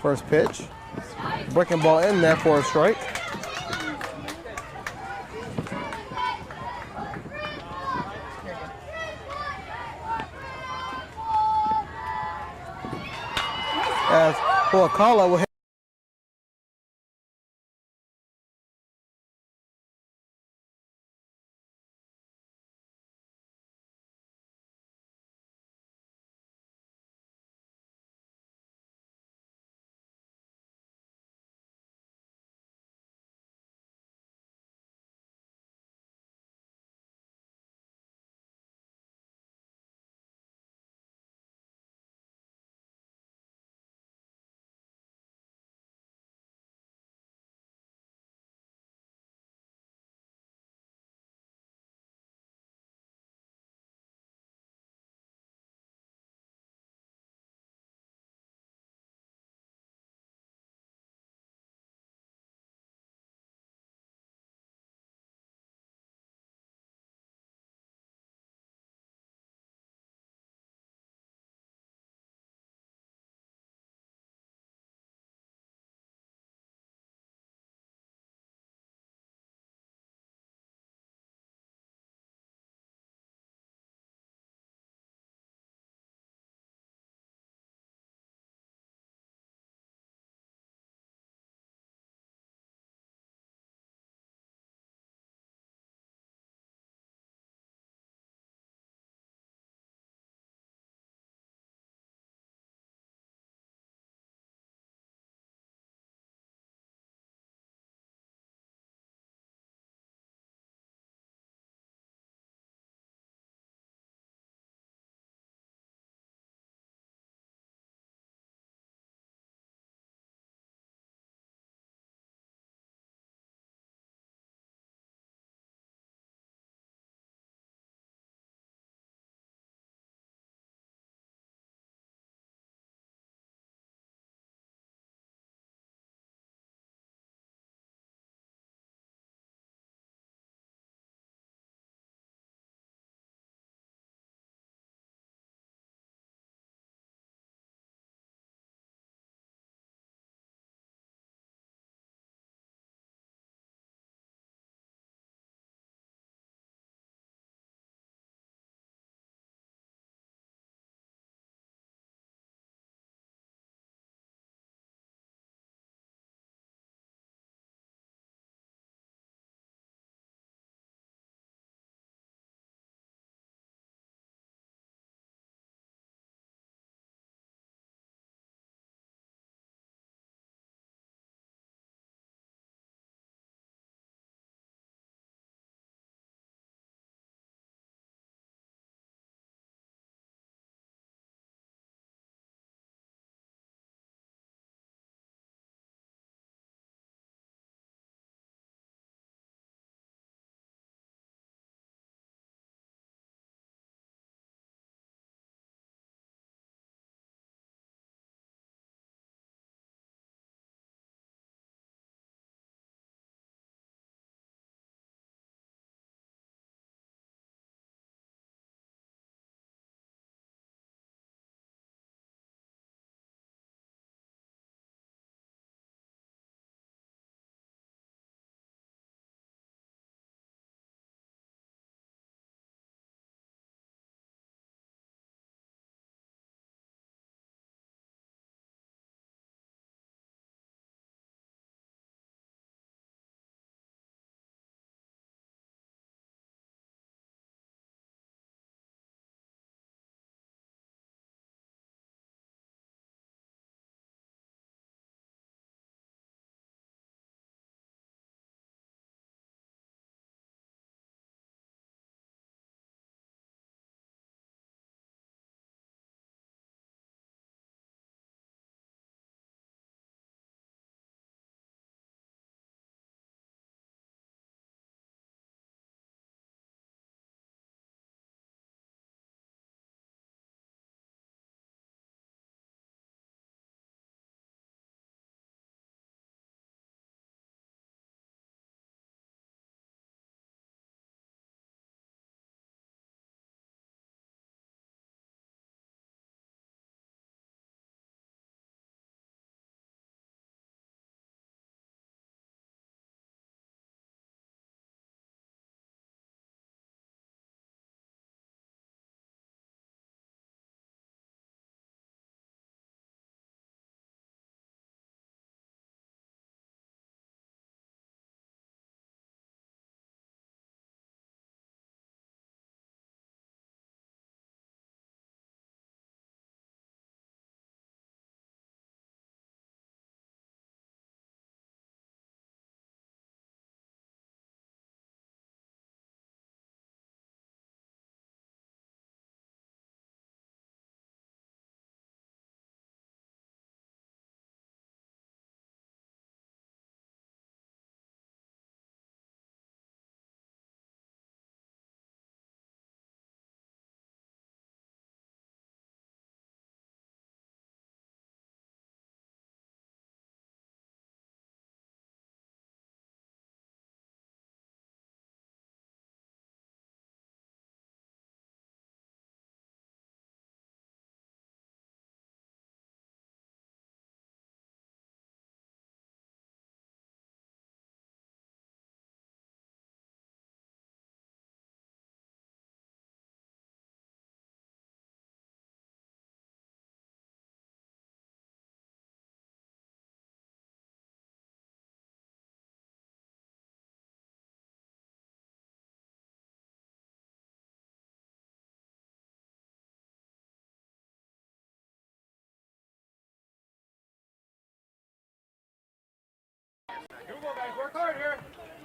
First pitch. Breaking ball in there for a strike. As Ho'okala will hit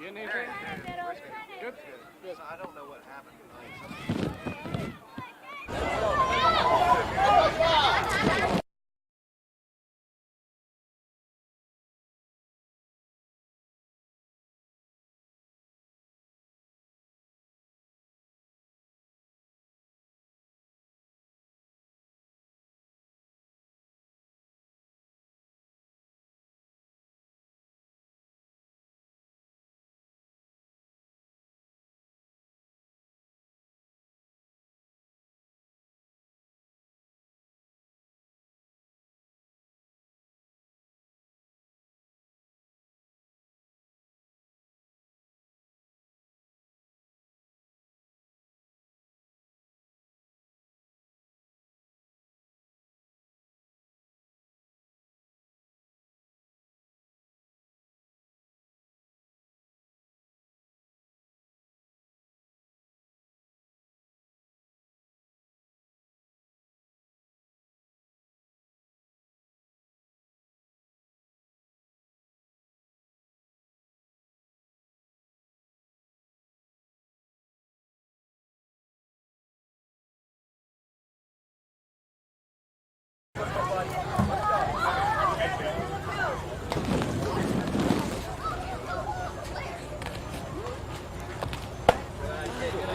getting anything? Good. So I don't know what happened.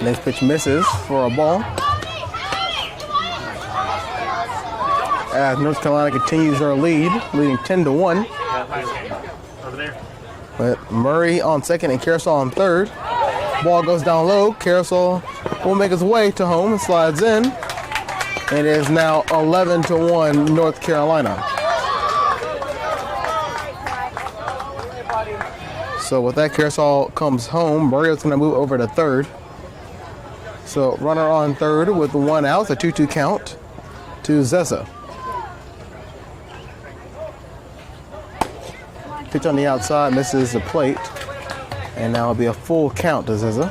Next pitch misses for a ball. As North Carolina continues their lead, leading 10-1.
Over there.
With Murray on second and Carousel on third. Ball goes down low. Carousel will make his way to home and slides in. It is now 11-1 North Carolina. So with that, Carousel comes home. Murray is going to move over to third. So runner on third with 1 out, a 2-2 count to Zessa. Pitch on the outside, misses the plate. And now it'll be a full count to Zessa.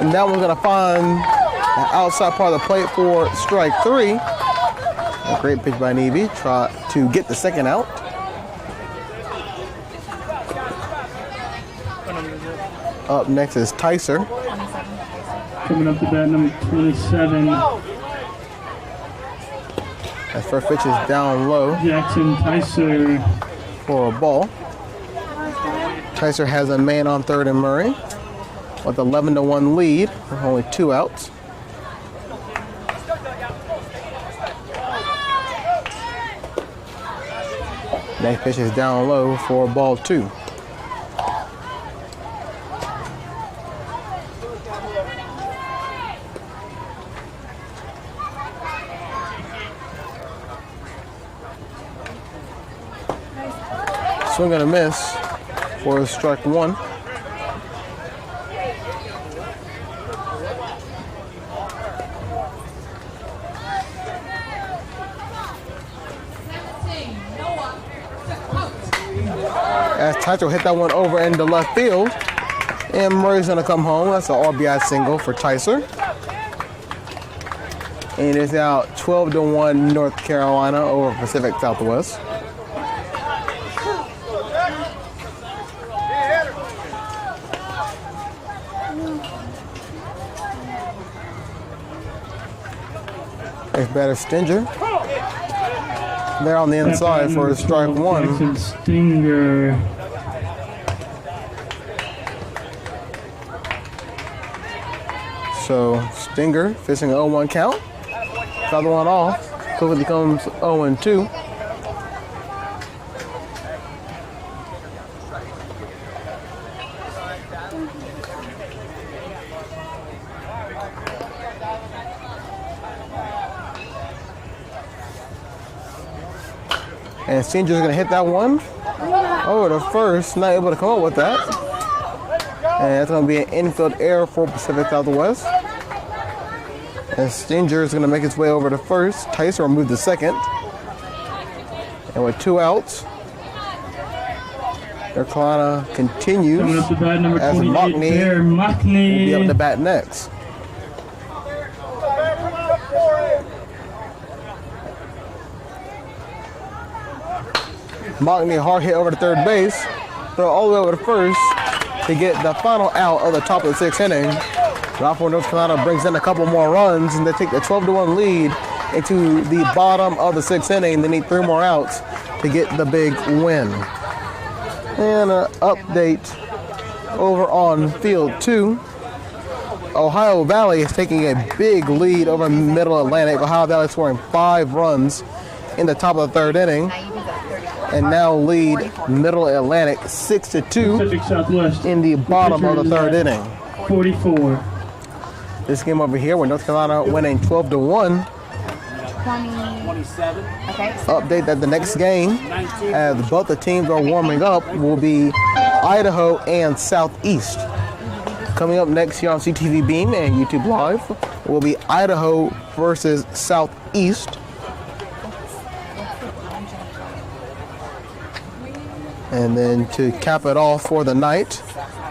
And that one's gonna find the outside part of the plate for strike 3. A great pitch by Navy. Try to get the second out. Up next is Tyser.
Coming up to bat, number 27.
That first pitch is down low.
Jackson Tyser.
For a ball. Tyser has a man on third and Murray with 11-1 lead with only 2 outs. Next pitch is down low for ball 2. Swing and a miss for strike 1. As Tyser hit that one over into left field. And Murray's gonna come home. That's an RBI single for Tyser. And it's now 12-1 North Carolina over Pacific Southwest. Next batter Stinger. They're on the inside for strike 1.
Jackson Stinger.
So Stinger facing an 0-1 count. Another one off. Quickly becomes 0-2. And Stinger's gonna hit that one over to first, not able to come up with that. And that's gonna be an infield error for Pacific Southwest. And Stinger is gonna make his way over to first. Tyser will move to second. And with 2 outs, North Carolina continues
Coming up to bat, number
as
28, Bear
Mockney will be up
Mockney.
to bat next. Mockney hard hit over to third base. Throw all the way over to first to get the final out of the top of the 6th inning. Rockport, North Carolina brings in a couple more runs and they take the 12-1 lead into the bottom of the 6th inning. They need 3 more outs to get the big win. And an update over on field 2. Ohio Valley is taking a big lead over Middle Atlantic. Ohio Valley scoring 5 runs in the top of the 3rd inning. And now lead Middle Atlantic 6-2 in the bottom of the 3rd inning.
44.
This game over here, where North Carolina winning 12-1.
27. Okay.
Update that the next game, as both the teams are warming up, will be Idaho and Southeast. Coming up next here on CTVBeam and YouTube Live will be Idaho versus Southeast. And then to cap it off for the night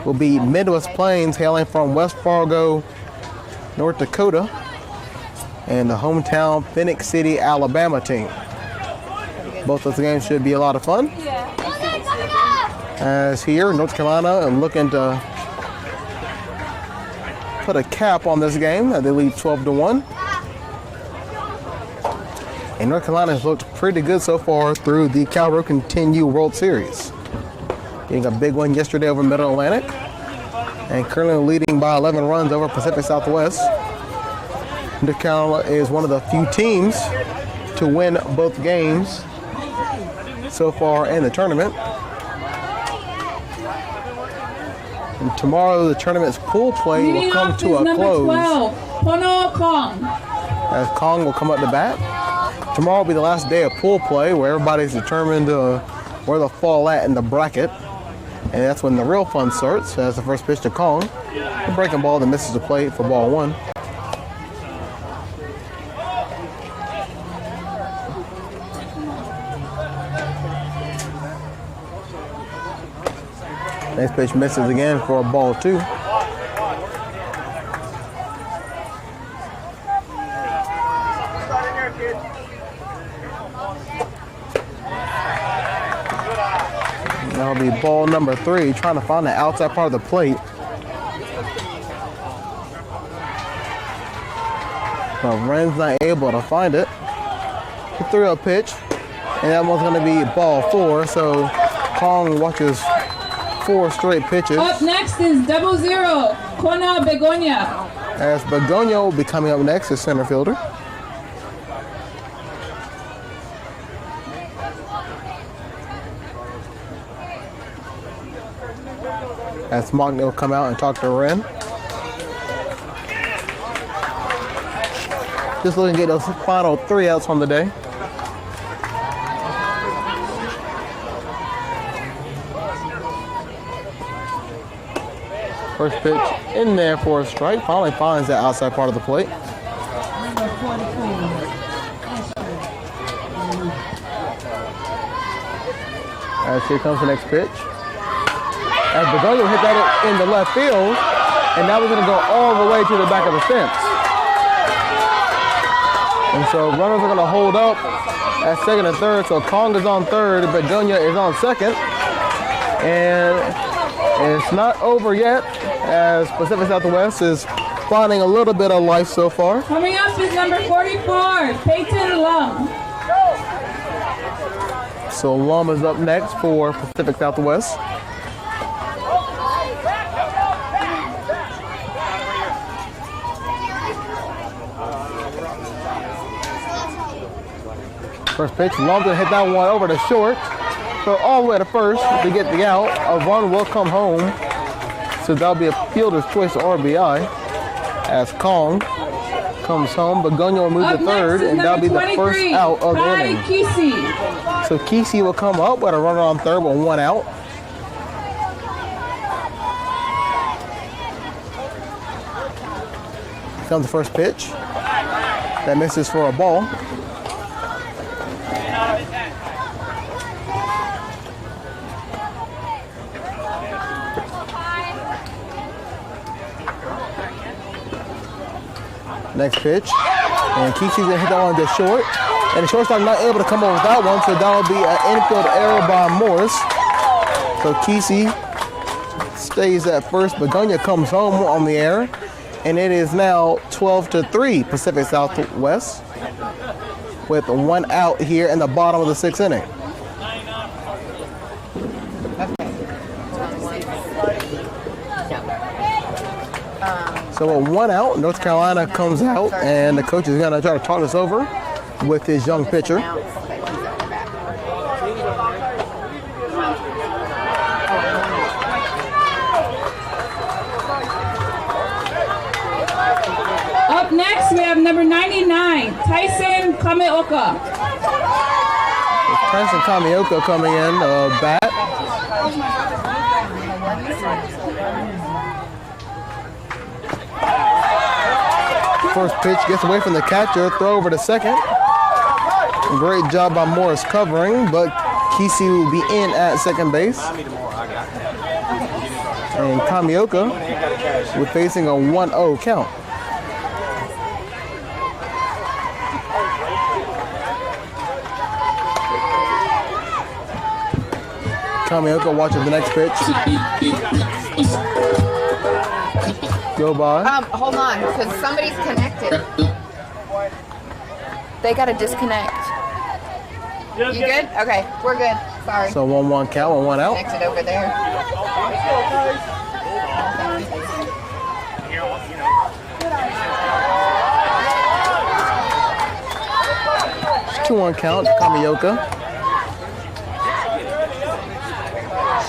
will be Midwest Plains hailing from West Fargo, North Dakota, and the hometown Phenix City, Alabama team. Both of the games should be a lot of fun. As here, North Carolina are looking to put a cap on this game. They lead 12-1. And North Carolina has looked pretty good so far through the Cal Ripken 10U World Series. Getting a big one yesterday over Middle Atlantic. And currently leading by 11 runs over Pacific Southwest. North Carolina is one of the few teams to win both games so far in the tournament. And tomorrow the tournament's pool play will come to a close.
12, Pono Kong.
As Kong will come up to bat. Tomorrow will be the last day of pool play where everybody's determined where they'll fall at in the bracket. And that's when the real fun starts. As the first pitch to Kong. The breaking ball that misses the plate for ball 1. Next pitch misses again for a ball 2. That'll be ball number 3, trying to find the outside part of the plate. But Ren's not able to find it. He threw a pitch, and that one's going to be ball 4. So Kong watches 4 straight pitches.
Up next is 00, Kona Begonia.
As Begonia will be coming up next as center fielder. As Mockney will come out and talk to Ren. Just looking to get those final 3 outs on the day. First pitch in there for a strike. Finally finds that outside part of the plate. As here comes the next pitch. As Begonia hit that in the left field, and now we're going to go all the way to the back of the fence. And so runners are going to hold up at second and third. So Kong is on third, Begonia is on second. And it's not over yet, as Pacific Southwest is finding a little bit of life so far.
Coming up is number 44, Peyton Lum.
So Lum is up next for Pacific Southwest. First pitch, Lum's gonna hit that one over to short. So all the way to first to get the out. A run will come home. So that'll be a fielder's choice RBI. As Kong comes home, Begonia will move to third, and that'll be the first out of the inning. So Kesey will come up with a runner on third with 1 out. Here comes the first pitch. That misses for a ball. Next pitch, and Kesey's gonna hit that one to short. And the shortstop not able to come up with that one, so that will be an infield error by Morris. So Kesey stays at first. Begonia comes home on the error. And it is now 12-3 Pacific Southwest with one out here in the bottom of the 6th inning. So with one out, North Carolina comes out, and the coach is going to try to talk this over with his young pitcher.
Up next, we have number 99, Tyson Kameoka.
Tyson Kameoka coming in, bat. First pitch gets away from the catcher, throw over to second. Great job by Morris covering, but Kesey will be in at second base. And Kameoka with facing a 1-0 count. Kameoka watches the next pitch. Go by.
Hold on, because somebody's connected. They got to disconnect. You good? Okay, we're good. Sorry.
So 1-1 count, 1-1 out.
Connected over there.
2-1 count, Kameoka.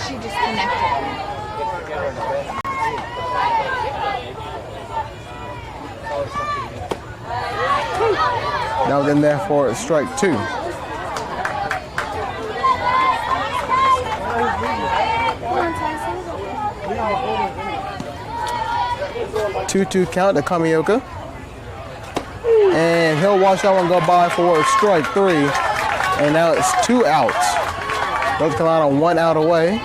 She disconnected.
Now then there for strike 2. Two count to Kameoka. And he'll watch that one go by for strike 3. And now it's 2 outs. North Carolina 1 out away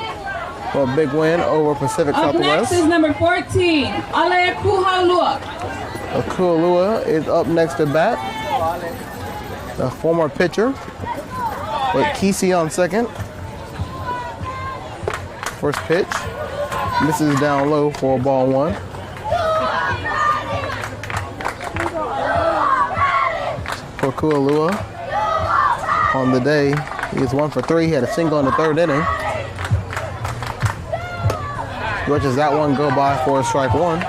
for a big win over Pacific
Up
Southwest.
next is number 14, Ale Kuhalua.
Kuhalua is up next to bat. The former pitcher with Kesey on second. First pitch misses down low for ball 1. For Kuhalua on the day, he is 1 for 3. He had a single in the 3rd inning. Watches that one go by for strike 1.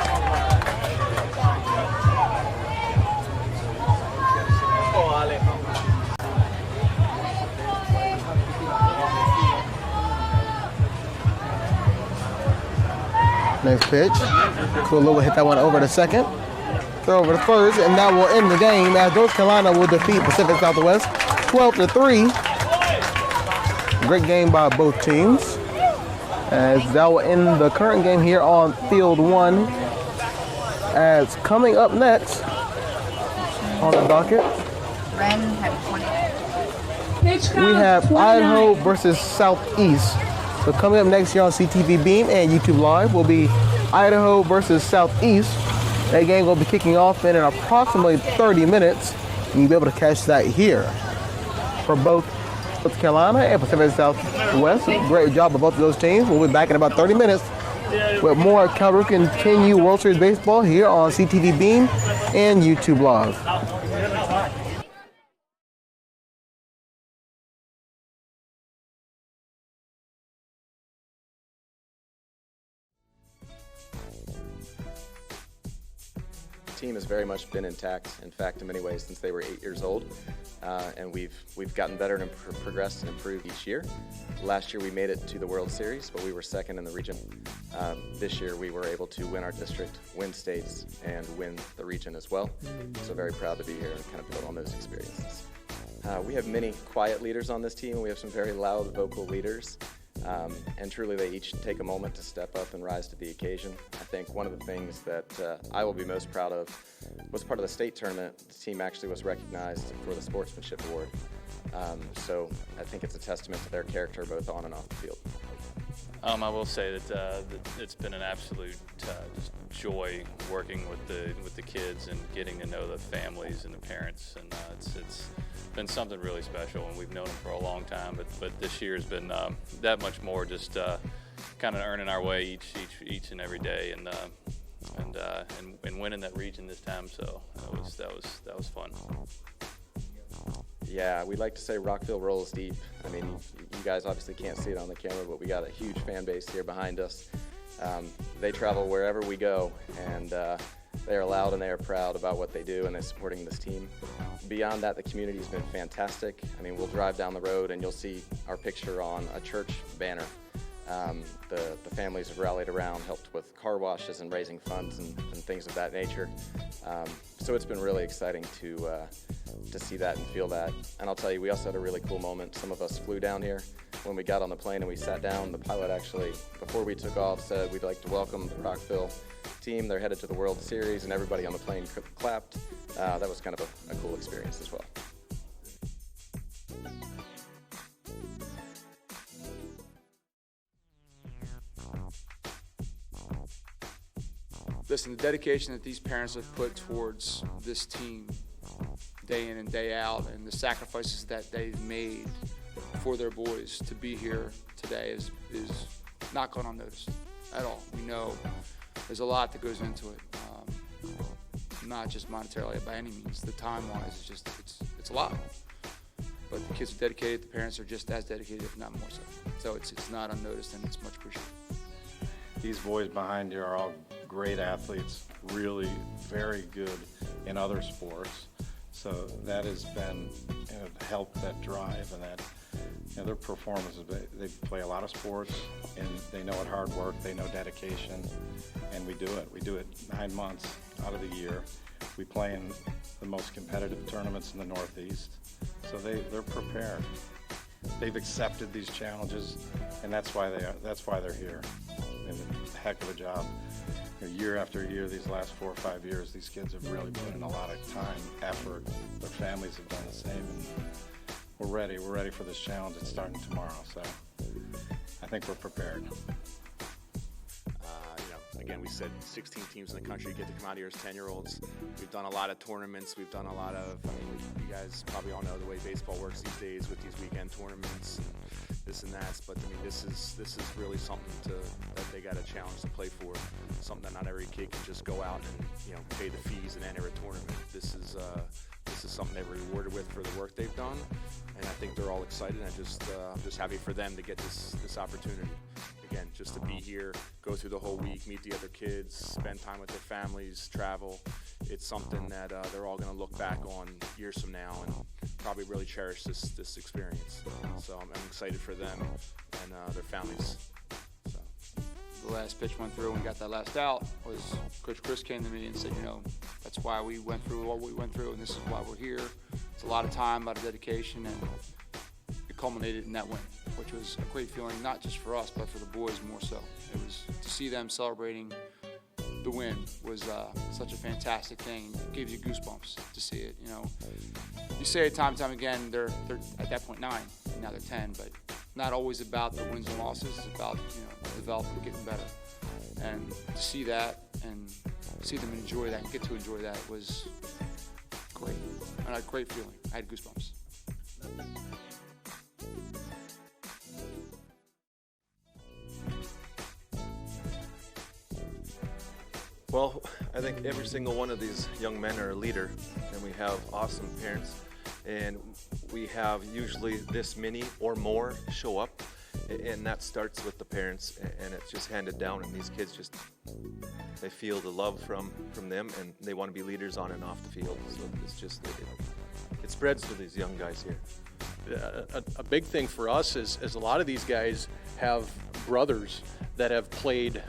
Next pitch, Kuhalua hit that one over to second. Throw over to first, and that will end the game as North Carolina will defeat Pacific Southwest 12-3. Great game by both teams. As that will end the current game here on field 1. As coming up next on the docket,
Ren had 20.
we have Idaho versus Southeast. So coming up next here on CTVBeam and YouTube Live will be Idaho versus Southeast. That game will be kicking off in approximately 30 minutes. And you'll be able to catch that here. For both North Carolina and Pacific Southwest, great job by both of those teams. We'll be back in about 30 minutes with more Cal Ripken 10U World Series Baseball here on CTVBeam and YouTube Live.
Team has very much been intact. In fact, in many ways, since they were 8 years old, and we've gotten better and progressed and improved each year. Last year we made it to the World Series, but we were second in the region. This year we were able to win our district, win states, and win the region as well. So very proud to be here and kind of build on those experiences. We have many quiet leaders on this team. We have some very loud vocal leaders. And truly they each take a moment to step up and rise to the occasion. I think one of the things that I will be most proud of was part of the state tournament. The team actually was recognized for the Sportsmanship Award. So I think it's a testament to their character both on and off the field.
I will say that it's been an absolute just joy working with the kids and getting to know the families and the parents, and it's been something really special. And we've known them for a long time, but this year has been that much more. Just kind of earning our way each and every day, and winning that region this time. So that was fun.
Yeah, we like to say Rockville rolls deep. I mean, you guys obviously can't see it on the camera, but we got a huge fan base here behind us. They travel wherever we go, and they are loud and they are proud about what they do, and they're supporting this team. Beyond that, the community's been fantastic. I mean, we'll drive down the road and you'll see our picture on a church banner. The families have rallied around, helped with car washes and raising funds and things of that nature. So it's been really exciting to see that and feel that. And I'll tell you, we also had a really cool moment. Some of us flew down here. When we got on the plane and we sat down, the pilot actually, before we took off, said we'd like to welcome the Rockville team. They're headed to the World Series, and everybody on the plane clapped. That was kind of a cool experience as well.
Listen, the dedication that these parents have put towards this team day in and day out, and the sacrifices that they've made for their boys to be here today is not gone unnoticed at all. We know there's a lot that goes into it, not just monetarily by any means. The time-wise, it's a lot. But the kids are dedicated, the parents are just as dedicated, if not more so. So it's not unnoticed, and it's much appreciated.
These boys behind you are all great athletes, really very good in other sports. So that has been helped that drive and that their performances. They play a lot of sports, and they know it hard work, they know dedication, and we do it. We do it 9 months out of the year. We play in the most competitive tournaments in the Northeast, so they're prepared. They've accepted these challenges, and that's why they're here. They did a heck of a job. Year after year, these last 4 or 5 years, these kids have really put in a lot of time, effort. Their families have done the same, and we're ready. We're ready for this challenge. It's starting tomorrow, so I think we're prepared.
Again, we said 16 teams in the country get to come out here as 10-year-olds. We've done a lot of tournaments. We've done a lot of, you guys probably all know the way baseball works these days with these weekend tournaments and this and that. But this is really something that they got a challenge to play for. Something that not every kid can just go out and pay the fees and enter a tournament. This is something they were rewarded with for the work they've done, and I think they're all excited. I'm just happy for them to get this opportunity. Again, just to be here, go through the whole week, meet the other kids, spend time with their families, travel. It's something that they're all going to look back on years from now and probably really cherish this experience. So I'm excited for them and their families. So.
The last pitch went through and we got that last out was Coach Chris came to me and said, that's why we went through what we went through, and this is why we're here. It's a lot of time, a lot of dedication, and it culminated in that win, which was a great feeling, not just for us, but for the boys more so. It was to see them celebrating the win was such a fantastic thing. It gives you goosebumps to see it. You say it time and time again, they're at that point 9, and now they're 10, but not always about the wins and losses. It's about developing, getting better, and to see that and see them enjoy that and get to enjoy that was great. And a great feeling. I had goosebumps.
Well, I think every single one of these young men are a leader, and we have awesome parents, and we have usually this many or more show up, and that starts with the parents, and it's just handed down, and these kids they feel the love from them, and they want to be leaders on and off the field. So it's just it spreads to these young guys here.
A big thing for us is a lot of these guys have brothers that have played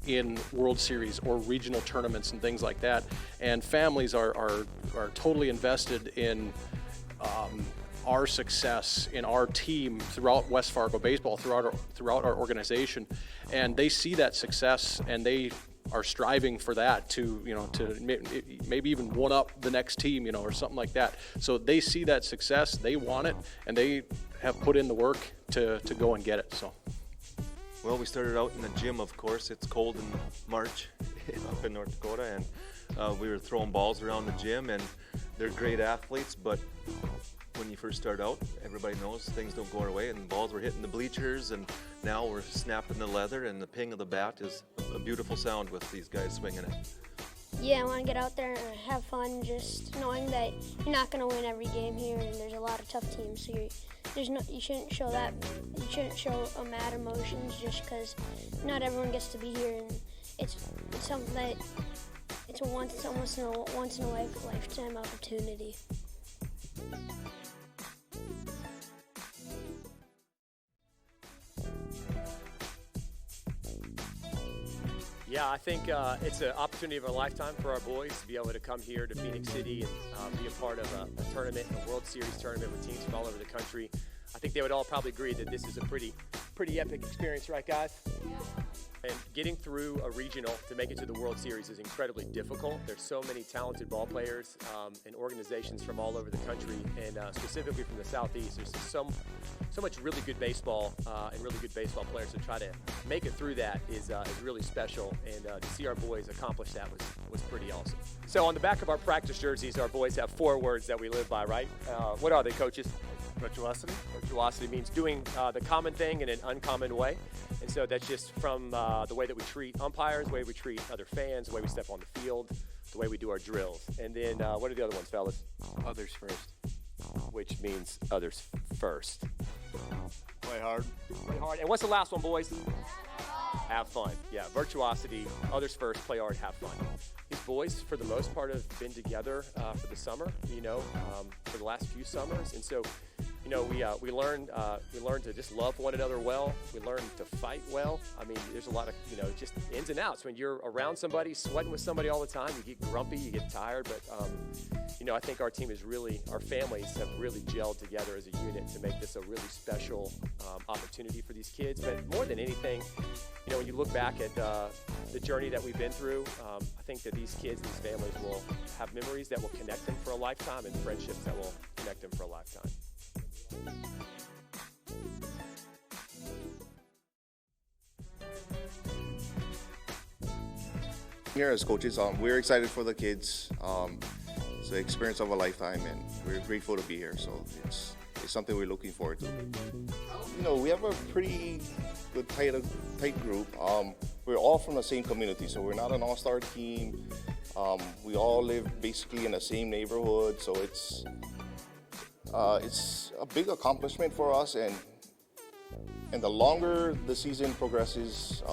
in World Series or regional tournaments and things like that, and families are totally invested in our success in our team throughout West Fargo baseball, throughout our organization, and they see that success and they are striving for that to maybe even one up the next team, or something like that. So they see that success, they want it, and they have put in the work to go and get it. So
Well, we started out in the gym, of course. It's cold in March up in North Dakota, and we were throwing balls around the gym, and they're great athletes, but when you first start out, everybody knows things don't go our way, and balls were hitting the bleachers, and now we're snapping the leather, and the ping of the bat is a beautiful sound with these guys swinging it.
Yeah, I want to get out there and have fun, just knowing that you're not going to win every game here, and there's a lot of tough teams, so you shouldn't show that. You shouldn't show mad emotions just because not everyone gets to be here, and it's something that it's almost a once in a lifetime opportunity.
Yeah, I think it's an opportunity of a lifetime for our boys to be able to come here to Phenix City and be a part of a tournament, a World Series tournament with teams from all over the country. I think they would all probably agree that this is a pretty epic experience, right, guys? And getting through a regional to make it to the World Series is incredibly difficult. There's so many talented ball players and organizations from all over the country, and specifically from the Southeast. There's so much really good baseball and really good baseball players. To try to make it through that is really special, and to see our boys accomplish that was pretty awesome. So on the back of our practice jerseys, our boys have 4 words that we live by, right? What are they, coaches?
Virtuosity.
Virtuosity means doing the common thing in an uncommon way. And so that's just from the way that we treat umpires, the way we treat other fans, the way we step on the field, the way we do our drills. And then what are the other ones, fellas?
Others first.
Which means others first.
Play hard.
Play hard. And what's the last one, boys? Have fun. Yeah, virtuosity, others first, play hard, have fun. These boys, for the most part, have been together for the summer, for the last few summers. And so, we learned to just love one another well. We learned to fight well. I mean, there's a lot of, just ins and outs. When you're around somebody, sweating with somebody all the time, you get grumpy, you get tired. But, I think our team our families have really gelled together as a unit to make this a really special opportunity for these kids. But more than anything, when you look back at the journey that we've been through, I think that these kids, these families will have memories that will connect them for a lifetime and friendships that will connect them for a lifetime.
Here as coaches, we're excited for the kids. It's the experience of a lifetime, and we're grateful to be here. So it's something we're looking forward to. We have a pretty good tight group. We're all from the same community, so we're not an all-star team. We all live basically in the same neighborhood, so it's a big accomplishment for us. And the longer the season progresses,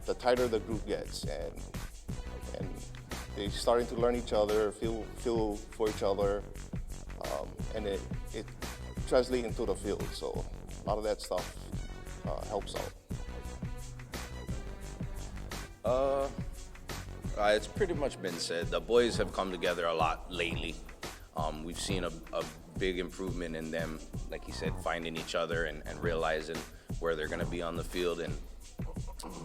the tighter the group gets, and they're starting to learn each other, feel for each other, and it translates into the field. So a lot of that stuff helps out.
It's pretty much been said. The boys have come together a lot lately. We've seen a big improvement in them, like he said, finding each other and realizing where they're going to be on the field and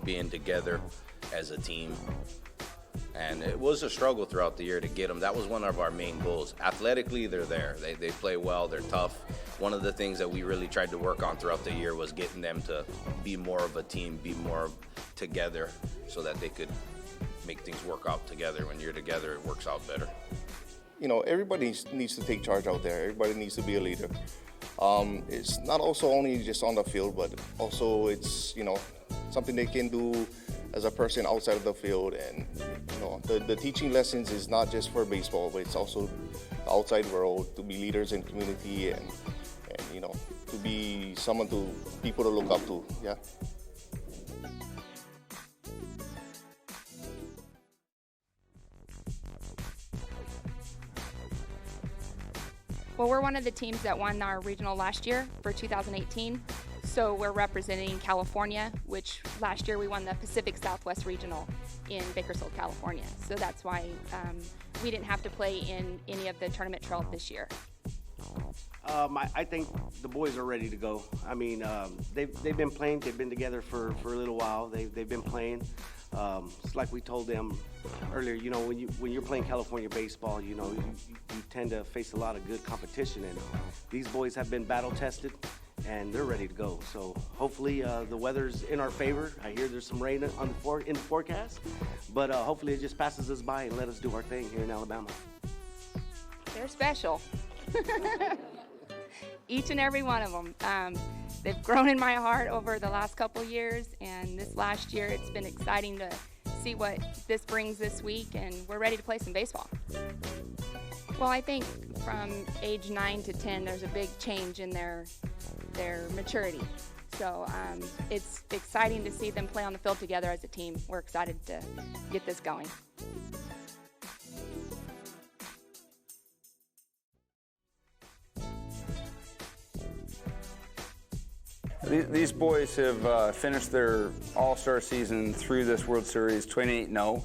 being together as a team. And it was a struggle throughout the year to get them. That was one of our main goals. Athletically, they're there. They play well, they're tough. One of the things that we really tried to work on throughout the year was getting them to be more of a team, be more together, so that they could make things work out together. When you're together, it works out better.
Everybody needs to take charge out there. Everybody needs to be a leader. It's not also only just on the field, but also it's, something they can do as a person outside of the field. And, the teaching lessons is not just for baseball, but it's also the outside world, to be leaders in community and to be someone people to look up to, yeah.
Well, we're one of the teams that won our regional last year for 2018. So we're representing California, which last year we won the Pacific Southwest Regional in Bakersfield, California. So that's why we didn't have to play in any of the tournament trail this year.
I think the boys are ready to go. I mean, they've been playing. They've been together for a little while. They've been playing. It's like we told them earlier. When you're playing California baseball, you tend to face a lot of good competition, and these boys have been battle tested. and they're ready to go. So hopefully the weather's in our favor. I hear there's some rain on in the forecast, but hopefully it just passes us by and let us do our thing here in Alabama.
They're special. Each and every one of them. They've grown in my heart over the last couple years, and this last year it's been exciting to see what this brings this week, and we're ready to play some baseball. Well, I think from age 9 to 10 there's a big change in their maturity. So it's exciting to see them play on the field together as a team. We're excited to get this going.
These boys have finished their all-star season through this World Series 28-0,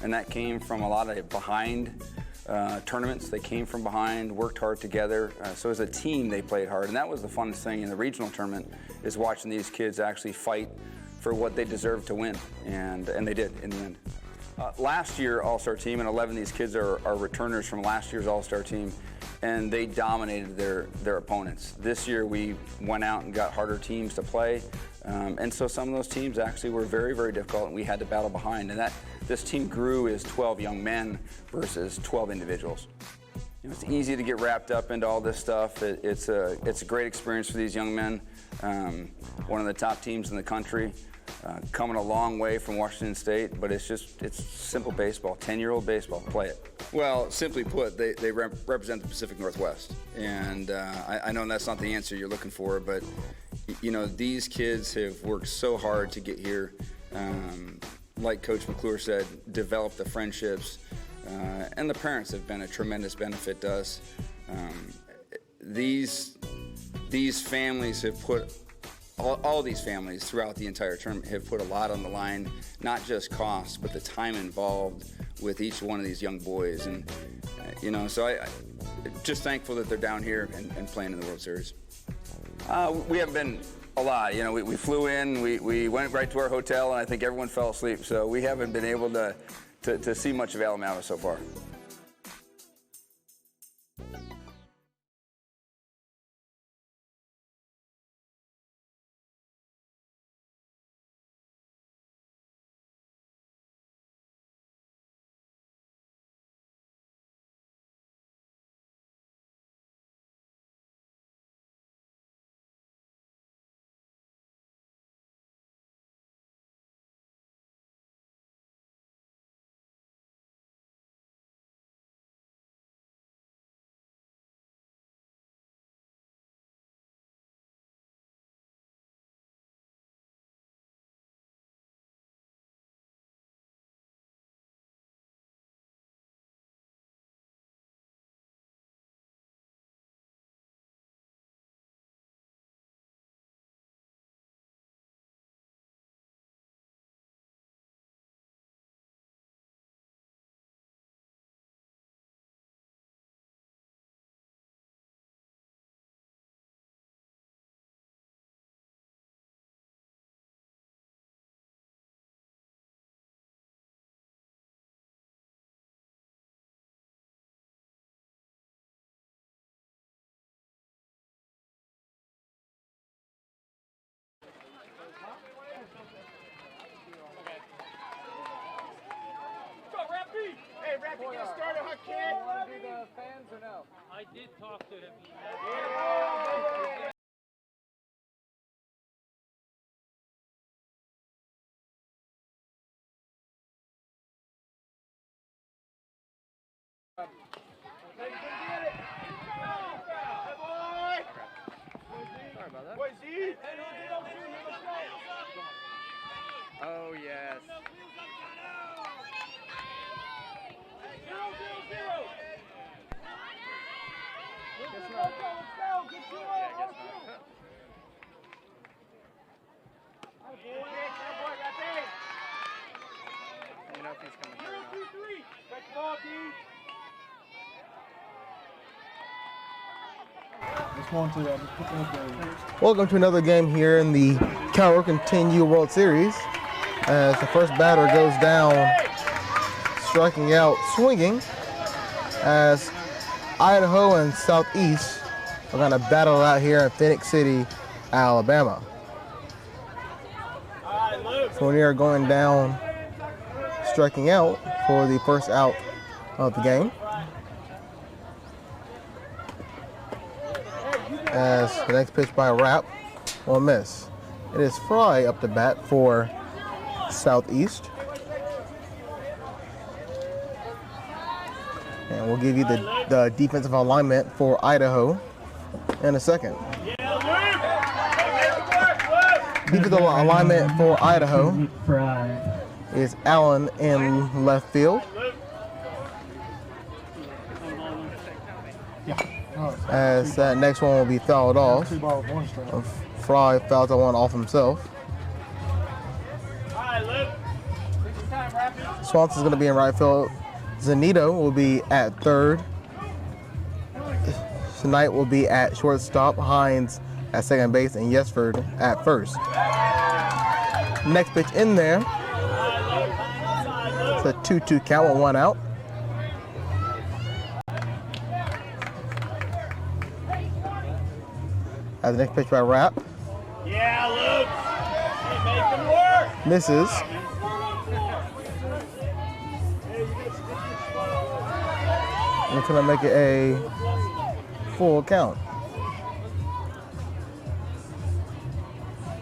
and that came from a lot of behind tournaments. They came from behind, worked hard together. So as a team, they played hard, and that was the funnest thing in the regional tournament, is watching these kids actually fight for what they deserved to win, and they did in the end. Last year All-Star team, and 11 of these kids are returners from last year's All-Star team, and they dominated their opponents. This year we went out and got harder teams to play, and so some of those teams actually were very, very difficult, and we had to battle behind. And this team grew as 12 young men versus 12 individuals. You know, it's easy to get wrapped up into all this stuff. It's a great experience for these young men. One of the top teams in the country, coming a long way from Washington State, but it's simple baseball, 10-year-old baseball. Play it. Well, simply put, they represent the Pacific Northwest, and I know that's not the answer you're looking for, but you know, these kids have worked so hard to get here. Like Coach McClure said, develop the friendships, and the parents have been a tremendous benefit to us. These families have put, all these families throughout the entire term have put a lot on the line, not just costs, but the time involved with each one of these young boys. And, you know, so I'm just thankful that they're down here and playing in the World Series. We haven't been a lot. You know, we flew in, we went right to our hotel, and I think everyone fell asleep. So we haven't been able to see much of Alabama so far.
Hey, Rappy, get started, huh, kid?
You want to be the fans or no?
I did talk to him.
Sorry about that.
Boy, Z.
Oh, yes.
0-0-0.
Guess
Let's
not.
go. Get you
Yeah, I guess not.
Boy, Rappy.
You know if he's coming through or not.
0-2-3. Back the ball, D.
Welcome to another game here in the Cal Ripken 10U World Series, as the first batter goes down, striking out, swinging, as Idaho and Southeast are going to battle out here in Phenix City Alabama. So we are going down, striking out for the first out of the game. As the next pitch by Rapp will miss. It is Fry up to bat for Southeast. And we'll give you the defensive alignment for Idaho in a second. Defensive alignment for Idaho is Allen in left field. As that next one will be fouled off. Fry fouls that one off himself. Swanson's going to be in right field. Zanito will be at third. Tonight will be at shortstop. Hines at second base and Yesford at first. Next pitch in there. It's a 2-2 count with one out. As the next pitch by Rapp.
Yeah, Luke. Hey, make them work.
Misses. We're going to make it a full count.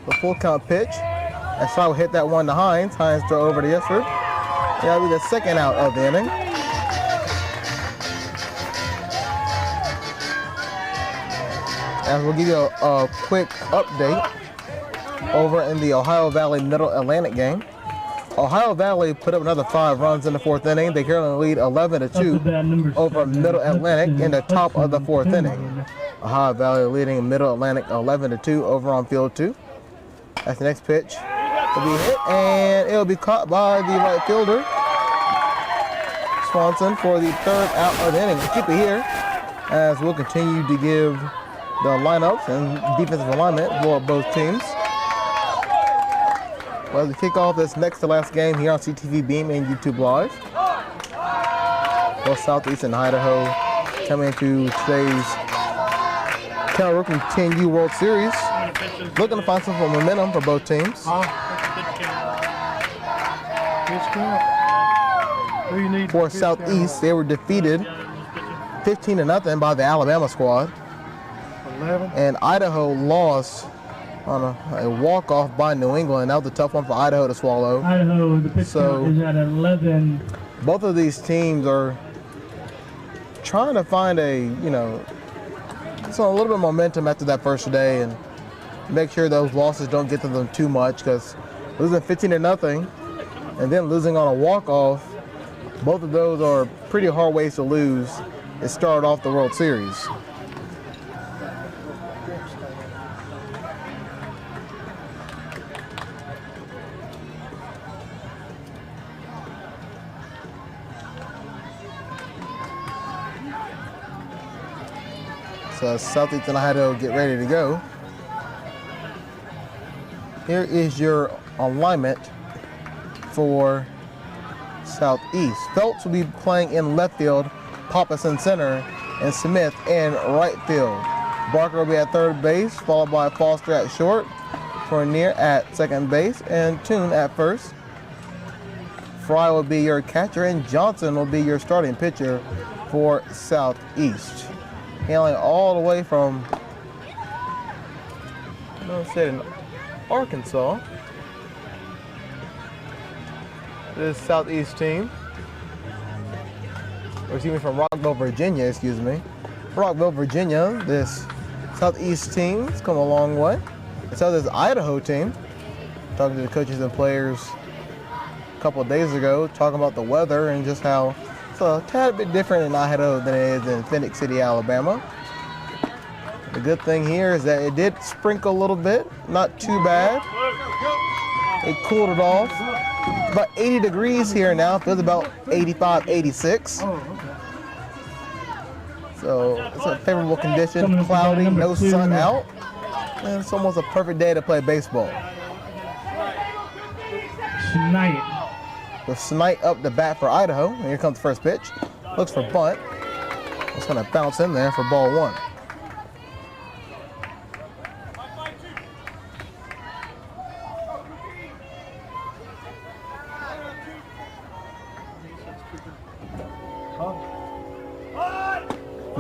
The full count pitch. As Fry will hit that one to Hines. Hines throw over to Yesford. That'll be the second out of the inning. And we'll give you a quick update over in the Ohio Valley Middle Atlantic game. Ohio Valley put up another 5 runs in the 4th inning. They currently lead 11-2 over Middle Atlantic in the top of the 4th inning. Ohio Valley leading Middle Atlantic 11-2 over on field 2. That's the next pitch. It'll be hit and it'll be caught by the right fielder, Swanson, for the 3rd out of the inning. We'll keep it here as we'll continue to give the lineups and defensive alignment for both teams. Well, as we kick off this next to last game here on CTVBeam and YouTube Live. Both Southeast and Idaho coming into today's Cal Rookie 10U World Series. Looking to find some momentum for both teams. For Southeast, they were defeated 15-0 by the Alabama squad. And Idaho lost on a walk-off by New England. That was a tough one for Idaho to swallow.
Idaho, the pitch count is at 11.
Both of these teams are trying to find a little bit of momentum after that first day and make sure those losses don't get to them too much, because losing 15-0 and then losing on a walk-off, both of those are pretty hard ways to lose to start off the World Series. So Southeast and Idaho get ready to go. Here is your alignment for Southeast. Phelps will be playing in left field, Pappas in center, and Smith in right field. Barker will be at third base, followed by Foster at short, Fournier at second base, and Toon at first. Fry will be your catcher, and Johnson will be your starting pitcher for Southeast. Hailing all the way from, in Arkansas. This Southeast team. Or excuse me, from Rockville, Virginia, excuse me. Rockville, Virginia, this Southeast team has come a long way. So this Idaho team, talking to the coaches and players a couple of days ago, talking about the weather and just how it's a tad bit different in Idaho than it is in Phenix City, Alabama. The good thing here is that it did sprinkle a little bit, not too bad. It cooled it off. It's about 80 degrees here now. It feels about 85, 86. So it's a favorable condition, cloudy, no sun out. And it's almost a perfect day to play baseball.
Tonight.
With Snight up the bat for Idaho. And here comes the first pitch. Looks for bunt. It's going to bounce in there for ball 1.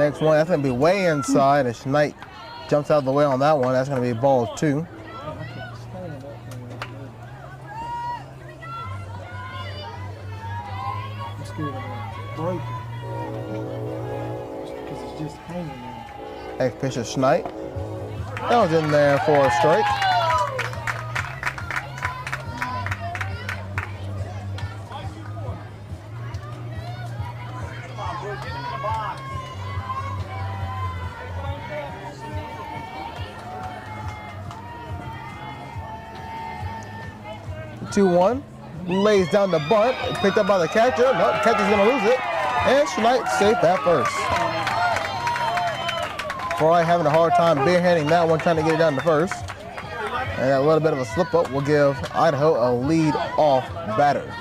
next one, that's going to be way inside. And Schneid jumps out of the way on that one. That's going to be ball 2.
I'm scared of that break because it's just hanging there.
Next pitch is Schneid. That was in there for a strike. Two-one, lays down the bunt, picked up by the catcher. No, the catcher's gonna lose it, and Schneid safe at first. Fry having a hard time barehanding that one, trying to get it down to first. And a little bit of a slip-up will give Idaho a lead-off batter.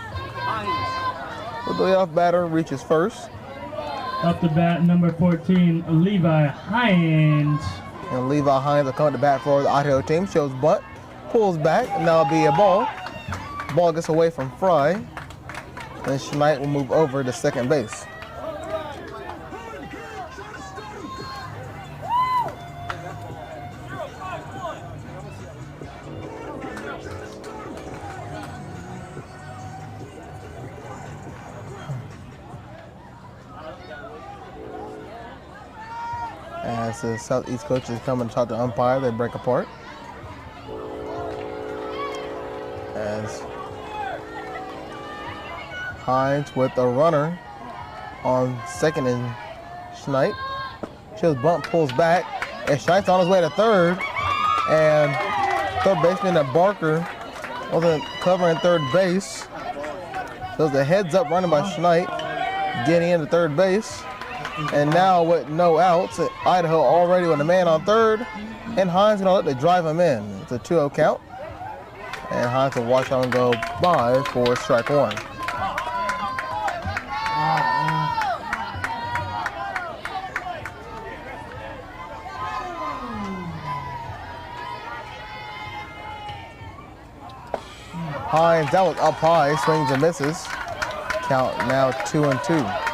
The lead-off batter reaches first.
Up the bat, number 14, Levi Hines.
And Levi Hines will come to bat for the Idaho team. Shows bunt, pulls back, and that'll be a ball. Ball gets away from Fry. Then Schneid will move over to second base. As the Southeast coaches come and talk to umpire, they break apart. As Hines with a runner on second and Schneid. Shows bunt, pulls back, and Schneid's on his way to third. And third baseman Barker wasn't covering third base. So it's a heads up running by Schneid, getting into third base. And now with no outs, Idaho already with a man on third, and Hines gonna let they drive him in. It's a 2-0 count. And Hines will watch on go by for strike one. Hines, that was up high, swings and misses. Count now 2-2.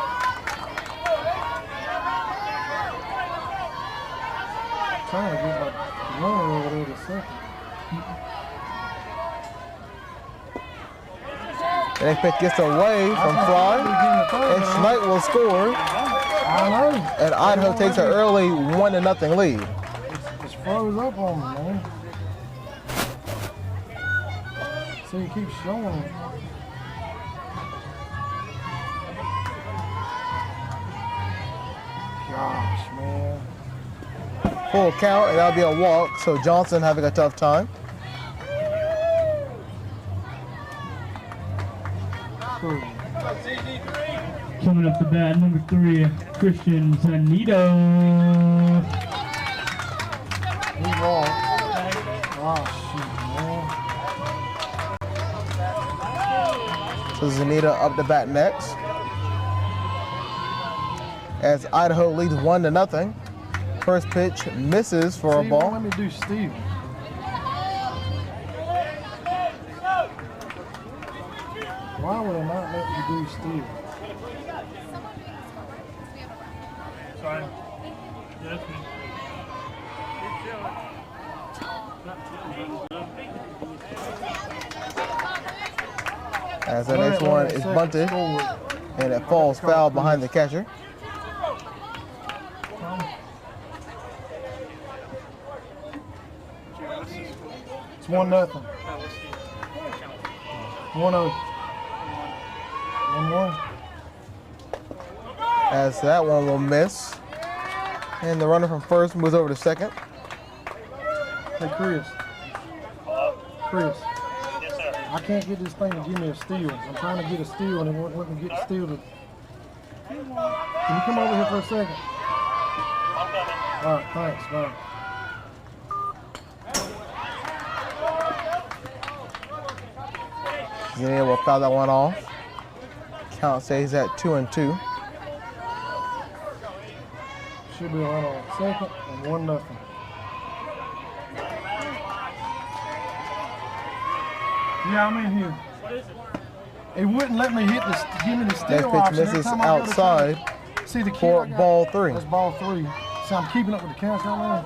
Trying to get like runner over there to second.
The next pitch gets away from Fry, and Schneid will score. And Idaho takes an early 1-0 lead.
It's froze up on me, man. So you keep showing it. Gosh, man.
Full count, and that'll be a walk, so Johnson having a tough time.
Coming up the bat, number 3, Christian Zanito.
He walked. Oh, shoot, man.
So Zanita up the bat next. As Idaho leads 1-0. First pitch misses for a ball.
Let me do Steve. Why would I not let you do Steve?
Sorry. Yes,
As the next one is bunted, and it falls foul behind the catcher.
It's 1-0. 1-0. 1-1.
As that one will miss. And the runner from first moves over to second.
Hey, Chris. Chris. I can't get this thing to give me a steal. I'm trying to get a steal and it won't let me get the steal to. Can you come over here for a second? All right, thanks. Bye.
Zania will foul that one off. Count stays at 2-2.
Should be on second and 1-0. Yeah, I'm in here. What is it? It wouldn't let me hit this. Give me the steal
Next pitch
option.
misses outside.
See the kid
for
I got?
ball 3.
That's ball 3. So I'm keeping up with the counts right now.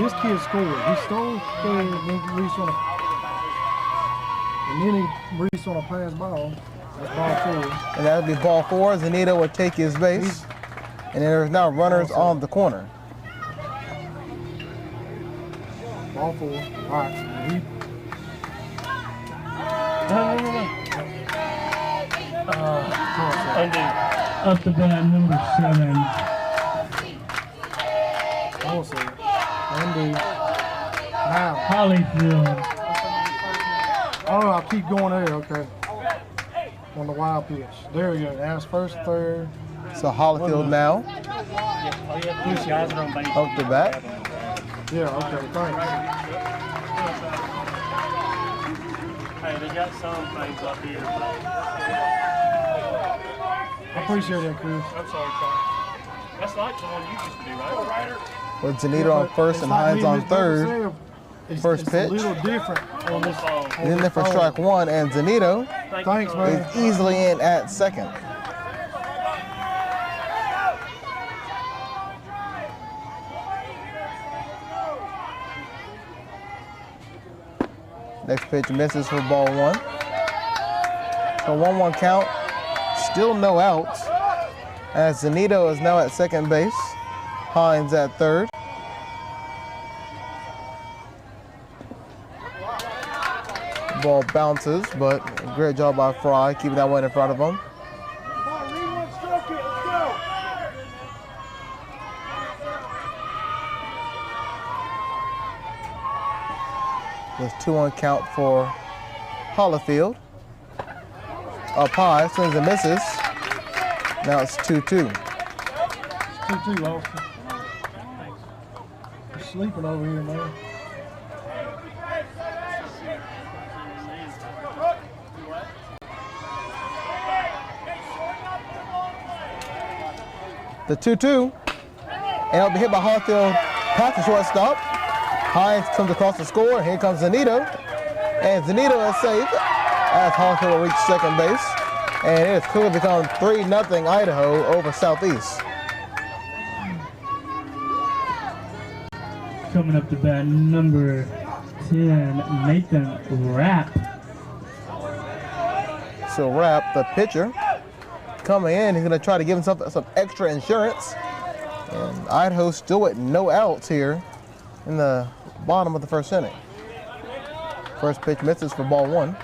This kid scored. He stole third, then he reached on a, and then he reached on a pass ball. That's ball 4.
And that would be ball 4. Zanito would take his base. And there's now runners on the corner.
Ball 4. All right.
Up to bat, number 7.
Also, undo. Now.
Holyfield.
Oh, I'll keep going there. Okay. On the wild pitch. There we go. That's first, third.
So Holyfield now.
Push your eyes around base.
Up to bat.
Yeah, okay, thanks.
Hey, they got some things up here.
I appreciate that, Chris.
I'm sorry, Carl. That's like the one you used to do, right?
With Zanito on first and Hines on third. First pitch.
It's a little different on this.
And then for strike 1, and Zanito
Thanks, man.
is easily in at second. Next pitch misses for ball 1. So 1-1 count. Still no outs. As Zanito is now at second base. Hines at third. Ball bounces, but great job by Fry, keeping that one in front of him. There's 2-1 count for Holyfield. Up high, swings and misses. Now it's 2-2.
2-2, Austin. You're sleeping over here, man.
The 2-2. And it'll be hit by Holyfield past the shortstop. Hines comes across the score. Here comes Zanito. And Zanito is safe as Holyfield will reach second base. And it has clearly become 3-0 Idaho over Southeast.
Coming up to bat, number 10, Nathan Rapp.
So Rapp, the pitcher, coming in, he's going to try to give himself some extra insurance. And Idaho still with no outs here in the bottom of the first inning. First pitch misses for ball 1.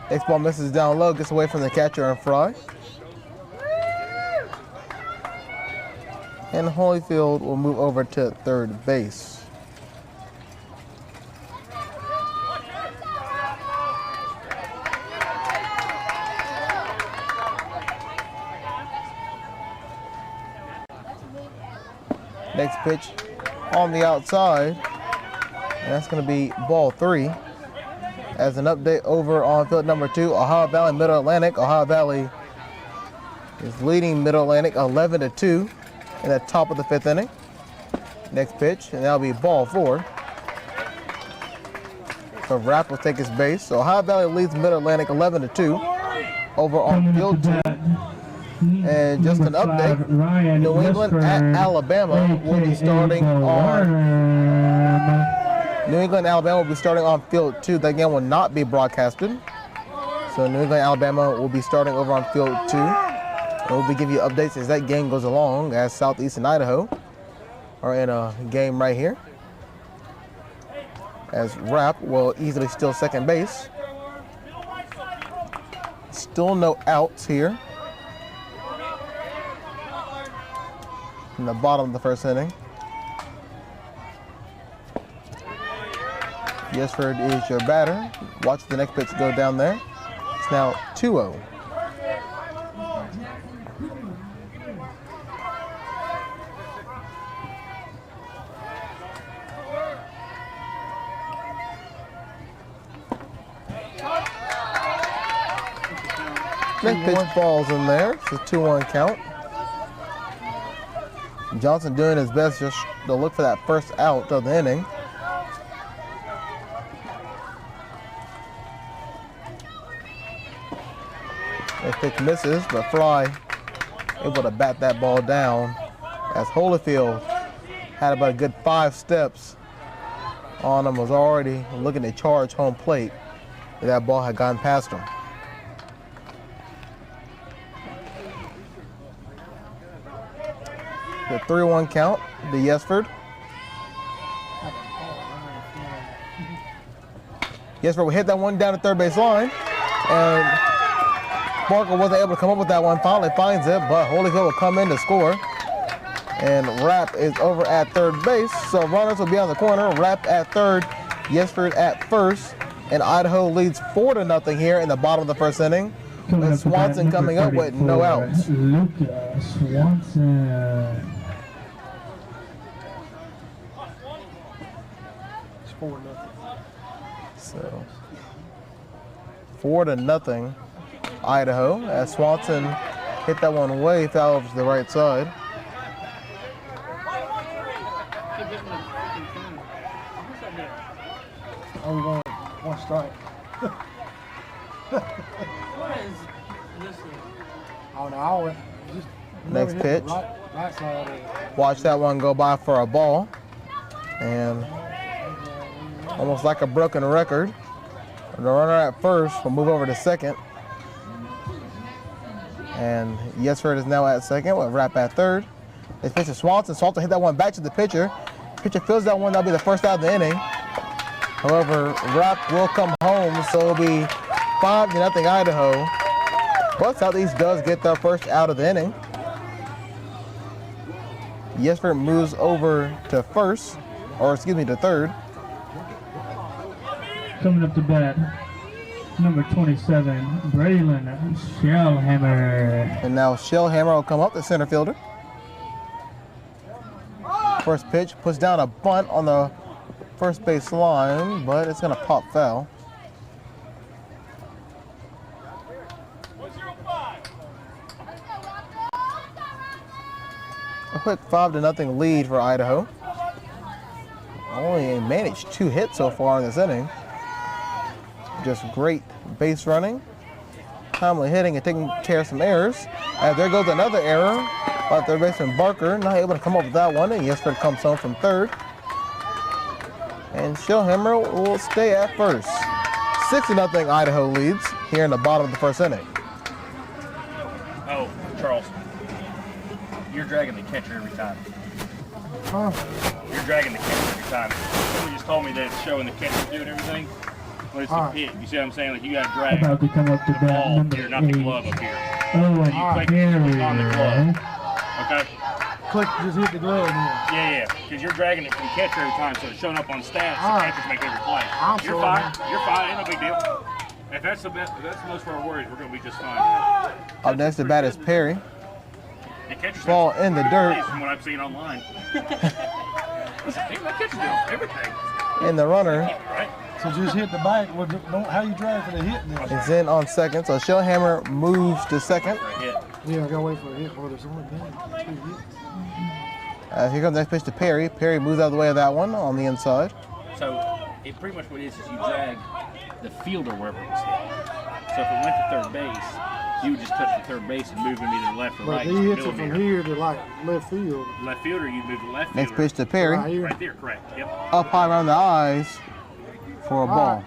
Next ball misses down low, gets away from the catcher and Fry. And Holyfield will move over to third base. Next pitch on the outside, and that's going to be ball 3. As an update over on field number 2, Ohio Valley Middle Atlantic. Ohio Valley is leading Middle Atlantic 11-2 in the top of the 5th inning. Next pitch, and that'll be ball 4. So Rapp will take his base. So Ohio Valley leads Middle Atlantic 11-2 over on field 2. And just an update, New England at Alabama will be starting on New England, Alabama will be starting on field 2. That game will not be broadcasted. So New England, Alabama will be starting over on field 2. And we'll be giving you updates as that game goes along, as Southeast and Idaho are in a game right here. As Rapp will easily steal second base. Still no outs here in the bottom of the first inning. Yesford is your batter. Watch the next pitch go down there. It's now 2-0. Next pitch falls in there. It's a 2-1 count. Johnson doing his best just to look for that first out of the inning. Their pitch misses, but Fry able to bat that ball down as Holyfield had about a good 5 steps on him, was already looking to charge home plate. That ball had gone past him. The 3-1 count to Yesford. Yesford will hit that one down the third base line, and Barker wasn't able to come up with that one. Finally finds it, but Holyfield will come in to score. And Rapp is over at third base, so runners will be on the corner. Rapp at third, Yesford at first, and Idaho leads 4-0 here in the bottom of the first inning. With Swanson coming up with no outs.
Lucas Swanson.
It's 4-0.
So 4-0 Idaho as Swanson hit that one way foul to the right side.
Oh, we're going 1 strike.
What is this?
Oh no, I went just
Next
hit the
pitch.
right side of it.
Watch that one go by for a ball. And almost like a broken record, the runner at first will move over to second. And Yesford is now at second with Rapp at third. They pitch to Swanson. Swanson hit that one back to the pitcher. Pitcher fills that one. That'll be the first out of the inning. However, Rapp will come home, so it'll be 5-0 Idaho. But Southeast does get their first out of the inning. Yesford moves over to first, or excuse me, to third.
Coming up to bat, number 27, Braylon Shellhammer.
And now Shellhammer will come up, the center fielder. First pitch puts down a bunt on the first base line, but it's going to pop foul. A quick 5-0 lead for Idaho. Only managed 2 hits so far in this inning. Just great base running, timely hitting and taking care of some errors. And there goes another error by third baseman Barker, not able to come up with that one, and Yesford comes home from third. And Shellhammer will stay at first. 6-0 Idaho leads here in the bottom of the first inning.
Oh, Charles, you're dragging the catcher every time.
Huh?
You're dragging the catcher every time. Somebody just told me that it's showing the catcher doing everything. But it's the hit. You see what I'm saying? Like you got to drag
About to come up to
the
bat,
ball
number
here, not the
8.
glove up here.
Oh,
So you click on the glove. Okay?
Click, just hit the glove.
Yeah. Because you're dragging it from the catcher every time, so it's showing up on stats.
All
The
right.
catchers make every play.
I'm
You're
sorry,
fine.
man.
You're fine. Ain't no big deal. If that's the most of our worries, we're going to be just fine.
Up next to bat is Perry.
The catcher's
Ball in the dirt.
From what I've seen online. Listen, that catcher's doing everything.
And the runner
So just hit the back. How you drag for the hit now?
is in on second, so Shellhammer moves to second.
Yeah, I gotta wait for a hit. Well, there's only been 2 hits.
Here comes the next pitch to Perry. Perry moves out of the way of that one on the inside.
So it pretty much what it is you drag the fielder wherever it was hit. So if it went to third base, you would just touch the third base and move him either left or
But
right.
he hits it from here to like left field.
Left fielder, you move the left
Next
fielder.
pitch to Perry.
Right there, correct. Yep.
Up high around the eyes for a ball.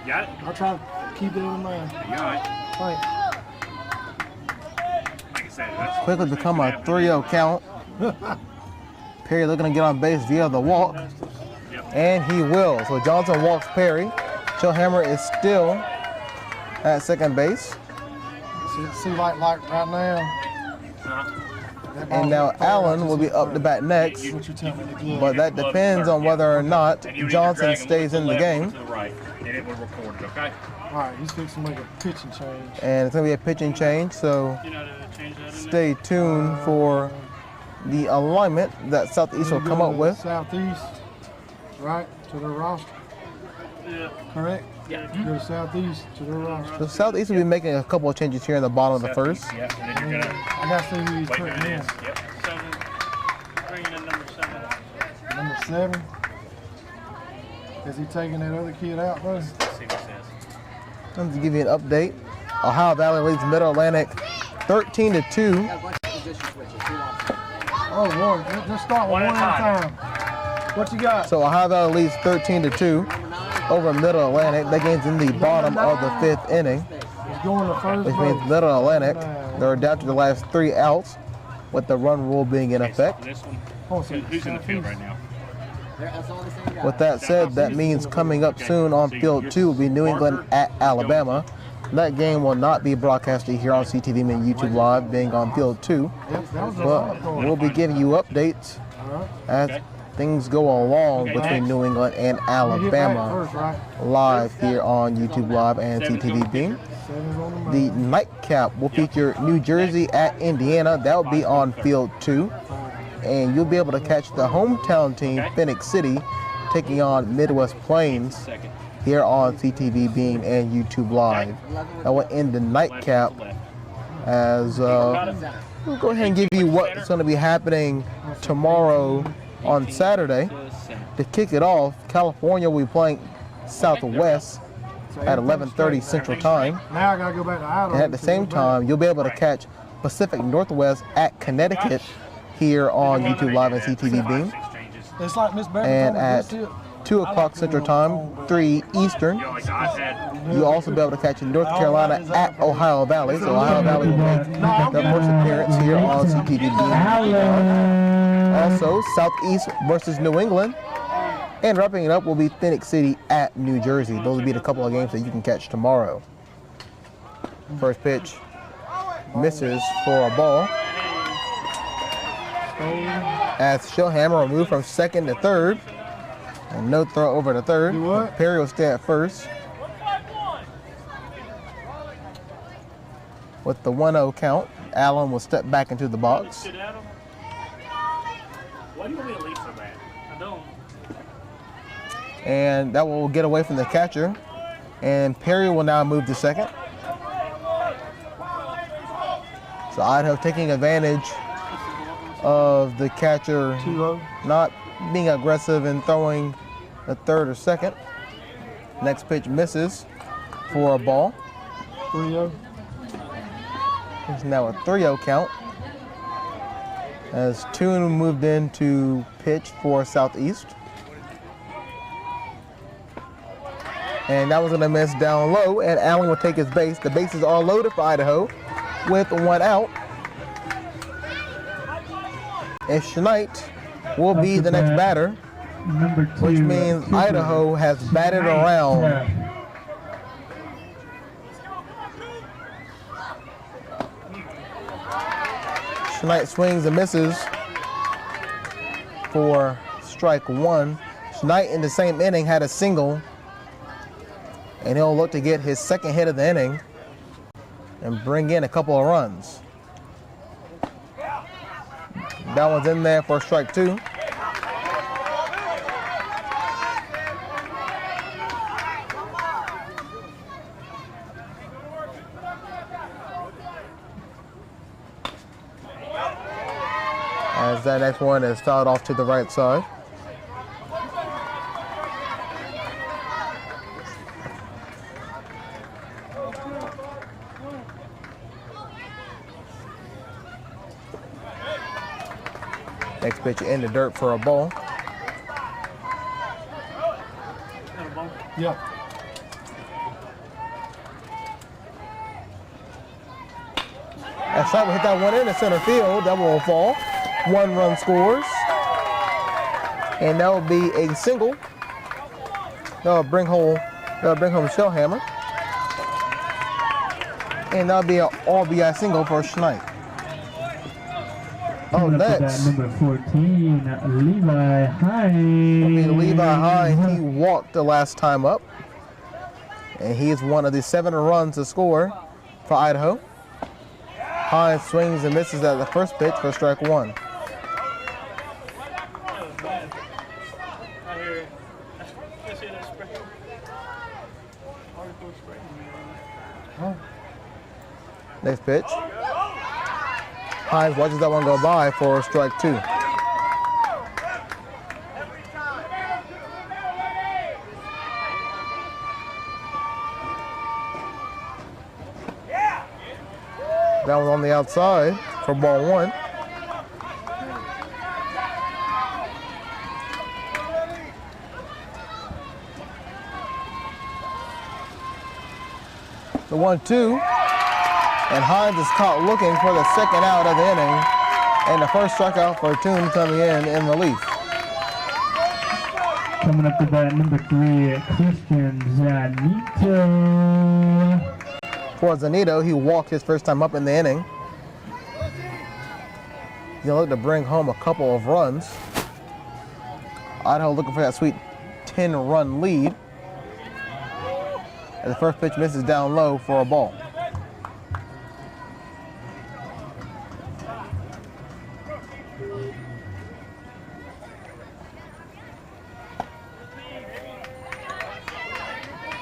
Got it?
I'll try to keep it in mind.
You all right?
Thanks.
Like I said, that's
Quickly become a 3-0 count. Perry looking to get on base via the walk. And he will. So Johnson walks Perry. Shellhammer is still at second base.
See like right now.
And now Allen will be up to bat next. But that depends on whether or not Johnson stays in the game.
to the right, and it will record it, okay?
All right, he's fixing to make a pitching change.
And it's going to be a pitching change, so stay tuned for the alignment that Southeast will come up with.
Southeast, right, to their roster.
Yeah.
Correct?
Yeah.
Go southeast to their roster.
So Southeast will be making a couple of changes here in the bottom of the first.
Yeah, and then you're gonna
I got to see who he's
wait
putting
there it
in.
is. Yep.
bringing in number 7.
Number 7. Is he taking that other kid out, though?
Let's see what it says.
Let me give you an update. Ohio Valley leads Middle Atlantic 13-2.
Oh, Lord. Just start one at a time. What you got?
So Ohio Valley leads 13-2 over Middle Atlantic. That game's in the bottom of the 5th inning,
He's going to first
which means
base.
Middle Atlantic, they're down to the last 3 outs with the run rule being in effect.
This one. Who's in the field right now?
With that said, that means coming up soon on field 2 will be New England at Alabama. That game will not be broadcasted here on CTVBeam and YouTube Live, being on field 2. But we'll be giving you updates as things go along between New England and Alabama live here on YouTube Live and CTVBeam. The nightcap will feature New Jersey at Indiana. That will be on field 2. And you'll be able to catch the hometown team, Phenix City, taking on Midwest Plains here on CTVBeam and YouTube Live. That will end the nightcap as we'll go ahead and give you what's going to be happening tomorrow on Saturday. To kick it off, California will be playing Southwest at 11:30 Central Time.
Now I got to go back to Idaho.
And at the same time, you'll be able to catch Pacific Northwest at Connecticut here on YouTube Live and CTVBeam.
It's like Miss Beverly
And
told me,
at 2 o'clock Central Time, 3 Eastern, you'll also be able to catch North Carolina at Ohio Valley. So Ohio Valley will make their first appearance here on CTVBeam. Also, Southeast versus New England. And wrapping it up will be Phenix City at New Jersey. Those will be the couple of games that you can catch tomorrow. First pitch misses for a ball. As Shellhammer will move from second to third. And no throw over to third. Perry will stay at first. With the 1-0 count, Allen will step back into the box.
Why do you want me to leave so bad? I don't.
And that will get away from the catcher. And Perry will now move to second. So Idaho taking advantage of the catcher not being aggressive and throwing the third or second. Next pitch misses for a ball.
3-0.
It's now a 3-0 count. As Toon moved in to pitch for Southeast. And that was going to miss down low, and Allen will take his base. The bases are loaded for Idaho with 1 out. And Schneid will be the next batter, which means Idaho has batted around. Schneid swings and misses for strike 1. Schneid in the same inning had a single, and he'll look to get his second hit of the inning and bring in a couple of runs. That one's in there for strike 2. As that next one is fouled off to the right side. Next pitch in the dirt for a ball.
Yeah.
As Schneid will hit that one in the center field, that will fall. 1 run scores. And that will be a single. That'll bring home Shellhammer. And that'll be an RBI single for Schneid. Oh, next.
Number 14, Levi Hines.
Levi Hines, he walked the last time up. And he is one of the 7 runs to score for Idaho. Hines swings and misses at the first pitch for strike 1. Next pitch. Hines watches that one go by for strike 2. That was on the outside for ball 1. The 1-2. And Hines is caught looking for the second out of the inning. And the first strikeout for Toon coming in relief.
Coming up to bat, number 3, Christian Zanito.
For Zanito, he walked his first time up in the inning. He'll look to bring home a couple of runs. Idaho looking for that sweet 10-run lead. And the first pitch misses down low for a ball.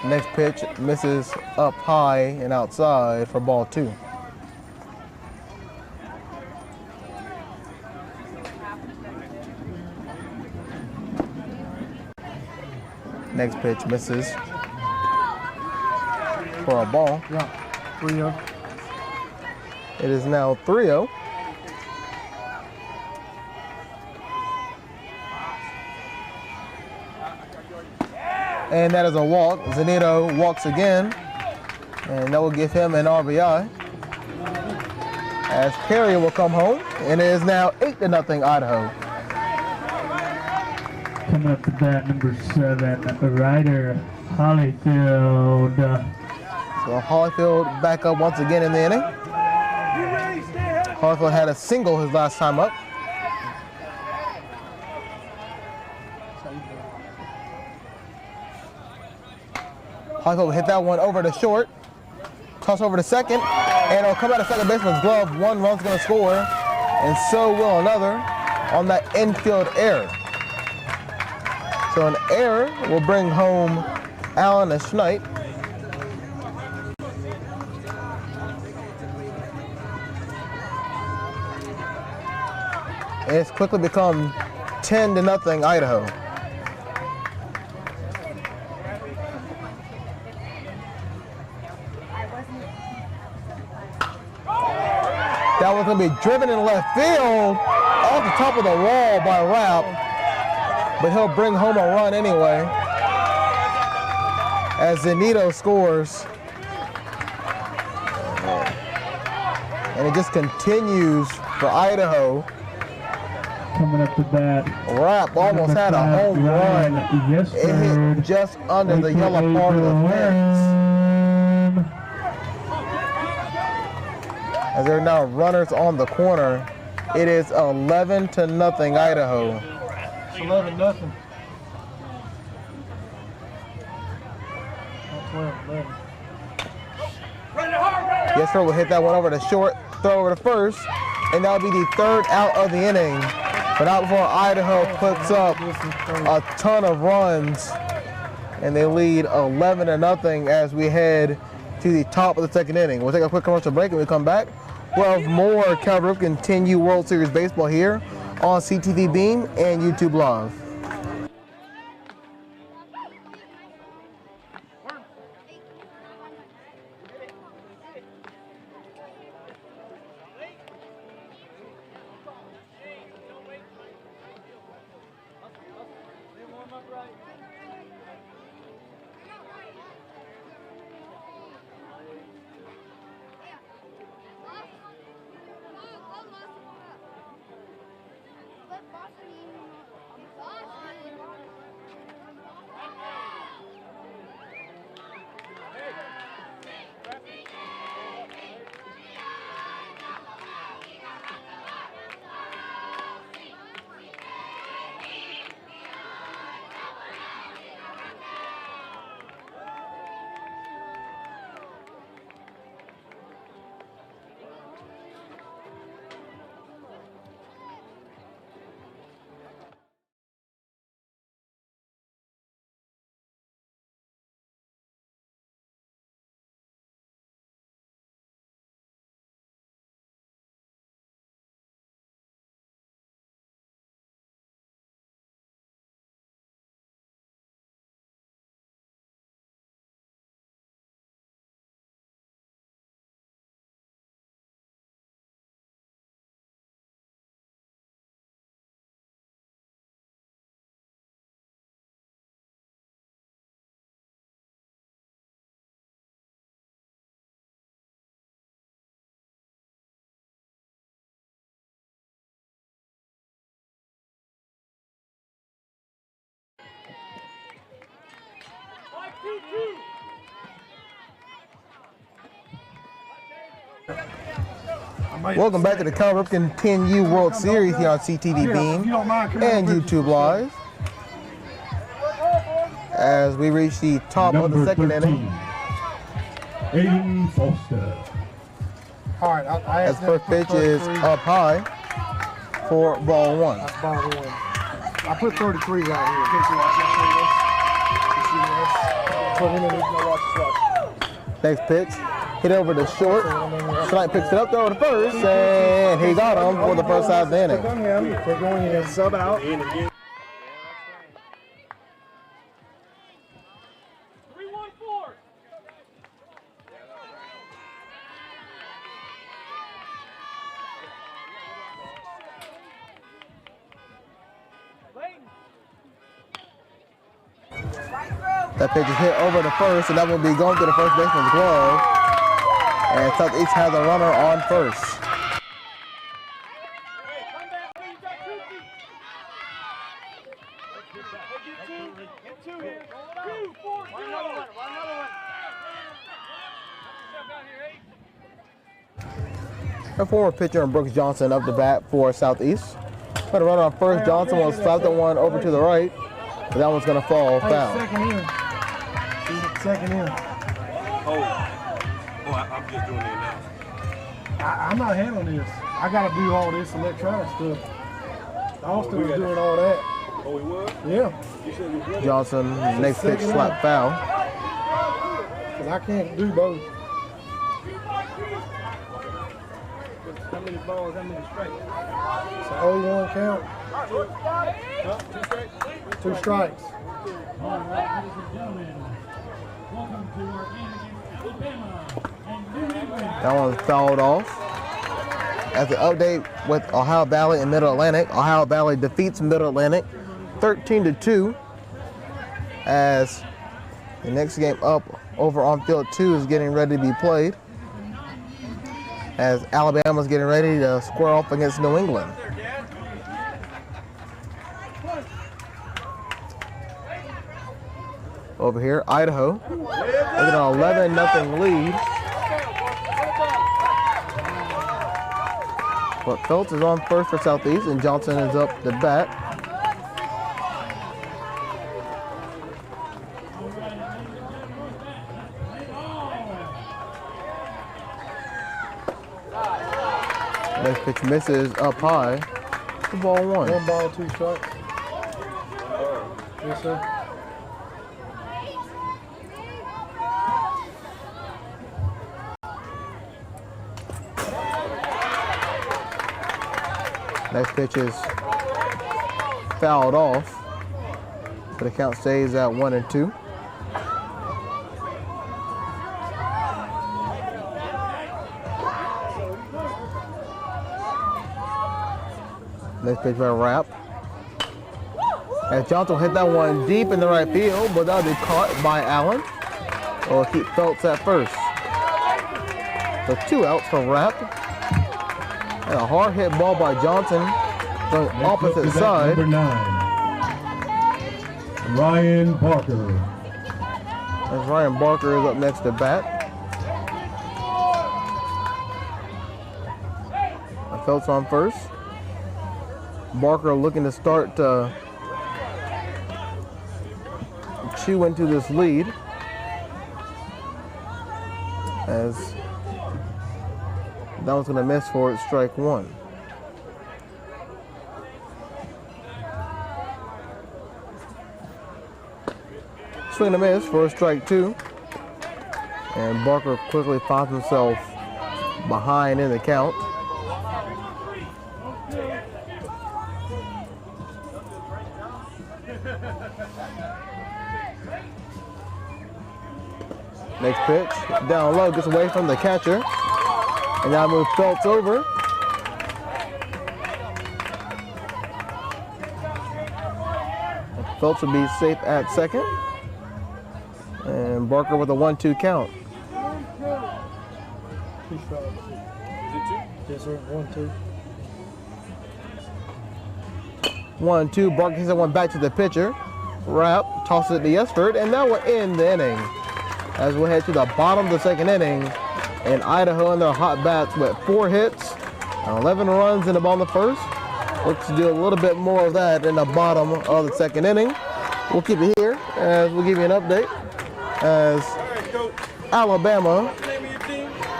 Next pitch misses up high and outside for ball 2. Next pitch misses for a ball.
Yeah, 3-0.
It is now 3-0. And that is a walk. Zanito walks again, and that will give him an RBI. As Perry will come home, and it is now 8-0 Idaho.
Coming up to bat, number 7, Ryder Holyfield.
So Holyfield back up once again in the inning. Holyfield had a single his last time up. Holyfield will hit that one over to short. Toss over to second, and it'll come out of second baseman's glove. One run's gonna score, and so will another on that infield error. So an error will bring home Allen Schneid. And it's quickly become 10-0 Idaho. That one's going to be driven in left field off the top of the wall by Rapp, but he'll bring home a run anyway as Zanito scores. And it just continues for Idaho.
Coming up to bat.
Rapp almost had a home run.
Yes,
it hit just under the yellow part of the fence. As there are now runners on the corner, it is 11-0 Idaho.
It's 11-0. 12-11.
Yes, sir, will hit that one over to short, throw over to first, and that'll be the third out of the inning. But not before Idaho puts up a ton of runs, and they lead 11-0 as we head to the top of the second inning. We'll take a quick commercial break and we come back. We'll have more Cal Ripken 10U World Series baseball here on CTVBeam and YouTube Live.
Let Boston on the side.
Welcome back to the Cal Ripken 10U World Series here on CTV Beam and YouTube Live. As we reach the top of the second inning.
Aiden Foster.
All right,
As first pitch is up high for ball one.
That's ball one. I put 33 out here. Put him in, he's gonna watch the watch.
Next pitch, hit over the short. Snipe picks it up, throw to first, and he got him for the first half of the inning.
Take on him, take on him, sub out.
That pitch is hit over the first, and that will be going to the first baseman's glove. And Southeast has a runner on first. A former pitcher Brooks Johnson up the bat for Southeast. Got a runner on first. Johnson will slap that one over to the right, but that one's going to fall foul.
Second in.
I'm just doing the announcement.
I'm not handling this. I got to do all this electronic stuff. Austin was doing all that.
Oh, he was?
Yeah.
Johnson, next pitch, slap foul.
Because I can't do both.
How many balls, how many strikes?
It's an 0-1 count. Two strikes.
That one's fouled off. As the update with Ohio Valley and Middle Atlantic, Ohio Valley defeats Middle Atlantic 13-2. As the next game up over on field 2 is getting ready to be played. As Alabama's getting ready to square off against New England. Over here, Idaho, looking at an 11-0 lead. But Phelps is on first for Southeast, and Johnson is up the bat. Next pitch misses up high. The ball one.
1 ball, 2 strikes. Yes, sir.
Next pitch is fouled off, but the count stays at 1-2. Next pitch by Rapp. As Johnson hit that one deep in the right field, but that'll be caught by Allen. Or keep Phelps at first. So 2 outs for Rapp. And a hard hit ball by Johnson from the opposite side.
Number 9, Ryan Barker.
As Ryan Barker is up next to bat. Phelps on first. Barker looking to start to chew into this lead. As that one's going to miss for it, strike one. Swing and a miss for strike two. And Barker quickly finds himself behind in the count. Next pitch, down low, gets away from the catcher. And now move Phelps over. Phelps will be safe at second. And Barker with a 1-2 count.
2 strikes. Yes, sir. 1-2.
1-2. Barker hits that one back to the pitcher. Rapp tosses it to Yesford, and that will end the inning. As we'll head to the bottom of the second inning, and Idaho in their hot bats with 4 hits and 11 runs in the bottom of the first. Looks to do a little bit more of that in the bottom of the second inning. We'll keep it here as we'll give you an update as Alabama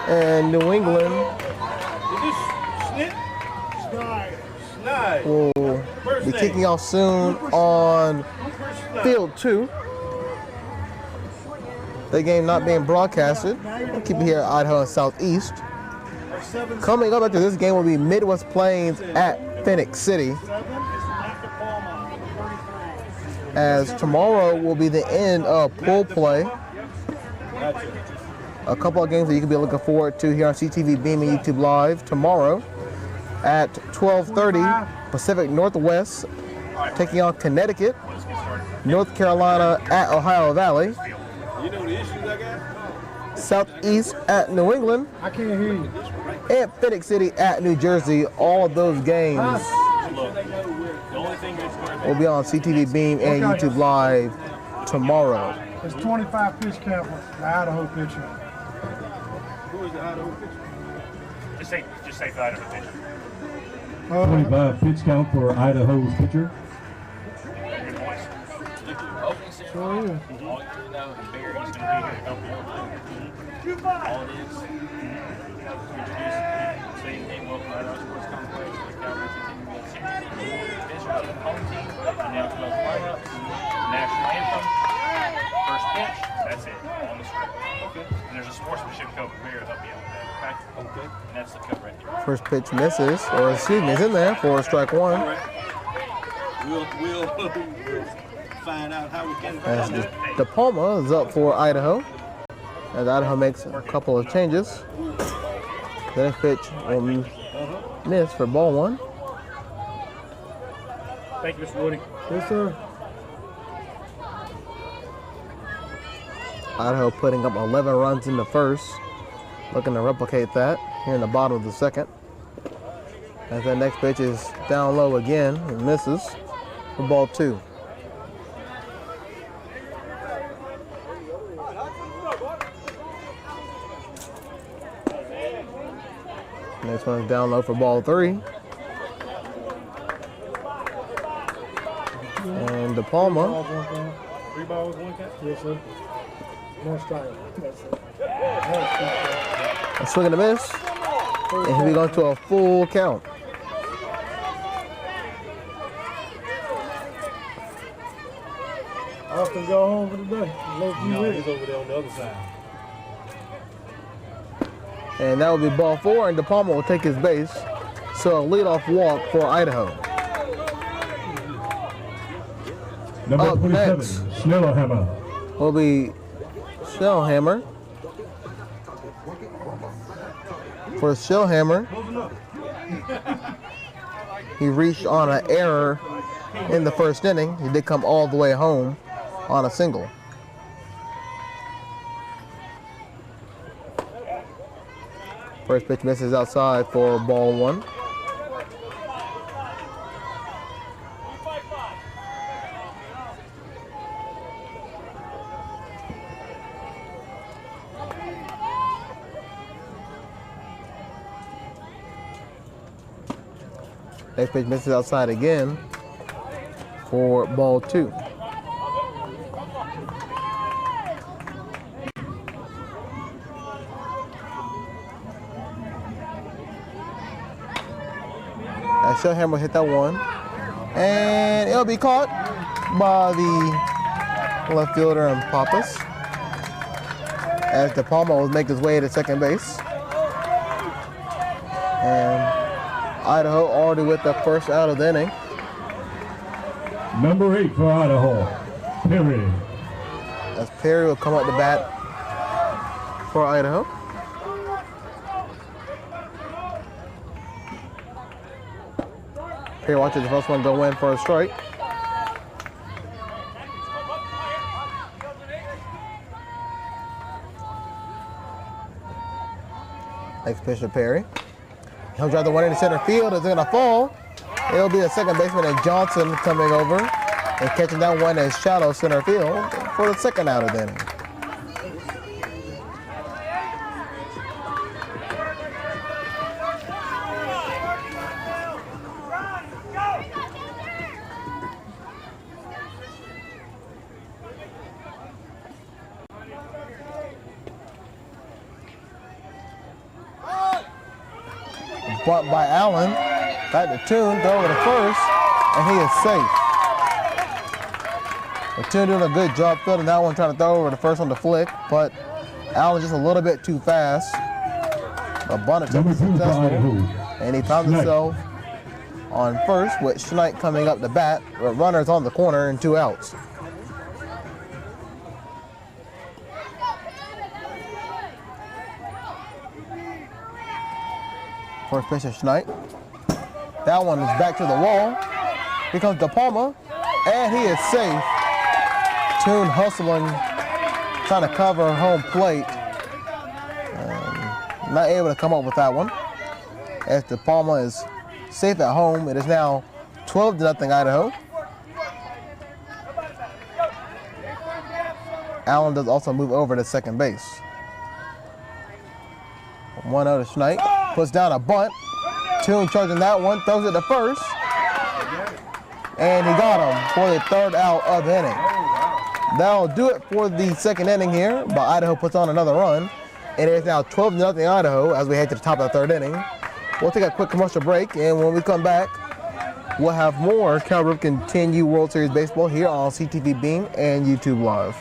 and New England will be kicking off soon on field 2. The game not being broadcasted. We'll keep it here at Idaho and Southeast. Coming up after this game will be Midwest Plains at Phenix City. As tomorrow will be the end of pool play. A couple of games that you can be looking forward to here on CTVBeam and YouTube Live tomorrow at 12:30 Pacific Northwest taking on Connecticut. North Carolina at Ohio Valley. Southeast at New England.
I can't hear you.
And Phenix City at New Jersey. All of those games will be on CTVBeam and YouTube Live tomorrow.
It's 25 pitch count for the Idaho pitcher.
Who is the Idaho pitcher? Just say the Idaho pitcher.
25 pitch count for Idaho's pitcher.
Good voice.
Sure is.
All you know is Barry's going to be here to help you. All it is, introduce saying, hey, welcome to Idaho Sports Complex. The Cowboys continue to be officials of the home team. Announce both lineups, national anthem, first pitch. That's it, on the script. Okay. And there's a sportsmanship code for Barry to help you out with that, okay? Okay. And that's the code right there.
First pitch misses, or excuse me, is in there for strike 1.
All right. We'll find out how we can.
As De Palma is up for Idaho. As Idaho makes a couple of changes. The next pitch will miss for ball 1.
Thank you, Mr. Woody.
Yes, sir.
Idaho putting up 11 runs in the first. Looking to replicate that here in the bottom of the second. As that next pitch is down low again and misses for ball 2. Next one's down low for ball 3. And De Palma.
3 balls, 1 catch?
Yes, sir. One strike. That's it.
A swing and a miss. And he'll be going to a full count.
Austin, go home for the day.
No, he's over there on the other side.
And that will be ball 4, and De Palma will take his base. So a leadoff walk for Idaho.
Number
Up
27,
next
Schnellhammer.
will be Shellhammer. For Shellhammer, he reached on an error in the first inning. He did come all the way home on a single. First pitch misses outside for ball 1. Next pitch misses outside again for ball 2. Shellhammer hit that one, and it'll be caught by the left fielder and Pappas as De Palma will make his way to second base. And Idaho already with the first out of the inning.
Number 8 for Idaho, Perry.
As Perry will come up to bat for Idaho. Perry watches the first one go in for a strike. Next pitch to Perry. He'll drive the one into center field. It's going to fall. It'll be a second baseman and Johnson coming over And catching that one is shallow center field for the second out of the inning. Bunt by Allen, back to Toon, throw to first, and he is safe. Toon doing a good job fielding that one, trying to throw over the first on the flick, but Allen just a little bit too fast. The bunt attempt was successful, and he found himself on first with Schneid coming up the bat, with runners on the corner and 2 outs. First pitch of Schneid. That one is back to the wall. Here comes De Palma, and he is safe. Toon hustling, trying to cover home plate. Not able to come up with that one. As De Palma is safe at home, it is now 12-0 Idaho. Allen does also move over to second base. 1-0 to Schneid. Puts down a bunt. Toon charging that one, throws it to first. And he got him for the third out of the inning. That'll do it for the second inning here, but Idaho puts on another run. It is now 12-0 Idaho as we head to the top of the third inning. We'll take a quick commercial break, and when we come back, we'll have more Cal Ripken 10U World Series Baseball here on CTVBeam and YouTube Live.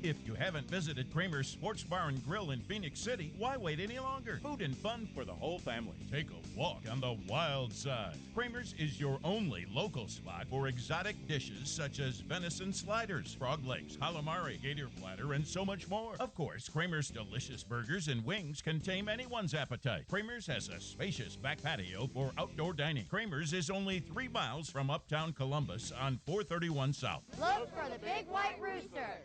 If you haven't visited Kramer's Sports Bar and Grill in Phenix City, why wait any longer? Food and fun for the whole family. Take a walk on the wild side. Kramer's is your only local spot for exotic dishes such as venison sliders, frog legs, calamari, gator platter, and so much more. Of course, Kramer's delicious burgers and wings can tame anyone's appetite. Kramer's has a spacious back patio for outdoor dining. Kramer's is only 3 miles from uptown Columbus on 431 South.
Look for the big white rooster.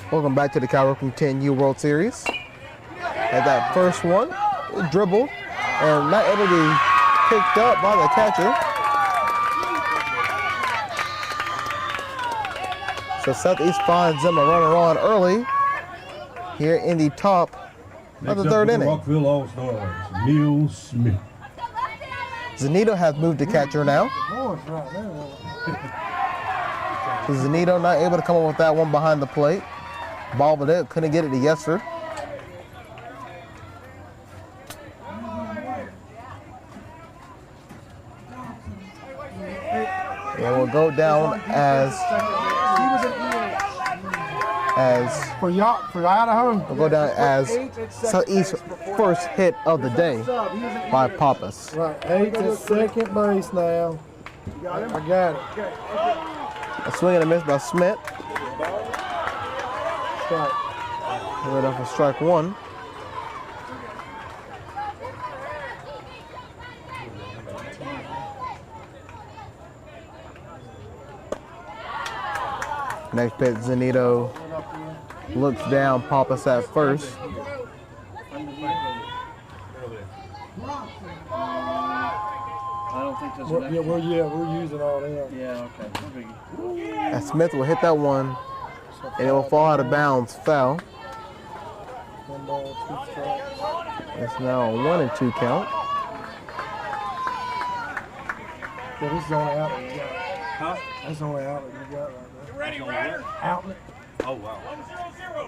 Welcome back to the Cal Ripken 10U World Series. At that first one, dribbled and not able to be picked up by the catcher. So Southeast finds them a runner on early here in the top of the third inning.
Rockville All-Stars, Neil Smith.
Zanito has moved to catcher now. Zanito not able to come up with that one behind the plate. Bobbled it, couldn't get it to Yesser. And we'll go down as
for Idaho.
We'll go down as Southeast's first hit of the day by Pappas.
Right, 8 to second base now. I got it.
A swing and a miss by Smith.
Strike.
Right off of strike one. Next pitch, Zanito looks down, Pappas at first.
I don't think there's
we're using all that.
Yeah, okay. No biggie.
And Smith will hit that one, and it will fall out of bounds, foul.
1 ball, 2 strikes.
It's now a 1-2 count.
Yeah, this is the only outlet you got.
Huh?
That's the only outlet you got right there.
Ready, Ryder?
Outlet.
Oh, wow.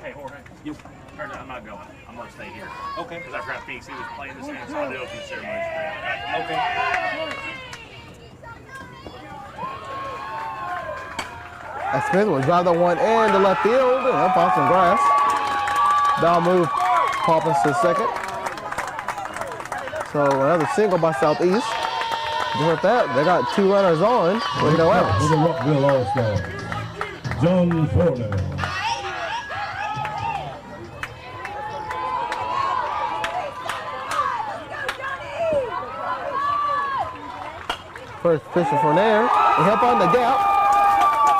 Hey, Jorge.
You.
I'm not going. I'm going to stay here.
Okay.
Because I've got Phoenix. He was playing this game, so I'll do a few ceremonies for him.
Okay.
And Smith will drive that one in to left field and find some grass. Down move Poppins to second. So another single by Southeast. With that, they got 2 runners on with no outs.
For the Rockville All-Star, John Fornell.
First pitch for there. They help on the gap.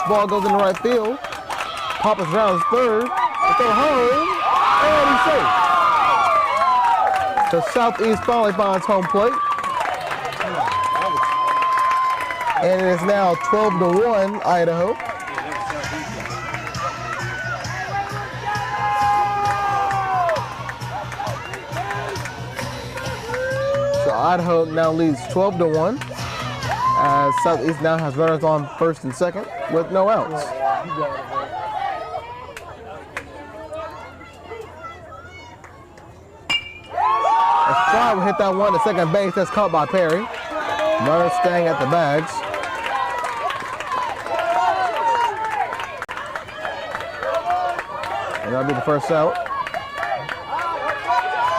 Ball goes in the right field. Poppins rounds third. They throw home. And he's safe. So Southeast finally finds home plate. And it is now 12-1 Idaho. So Idaho now leads 12-1 as Southeast now has runners on first and second with no outs. A fly will hit that one to second base. That's caught by Perry. Runner staying at the bags. And that'll be the first out.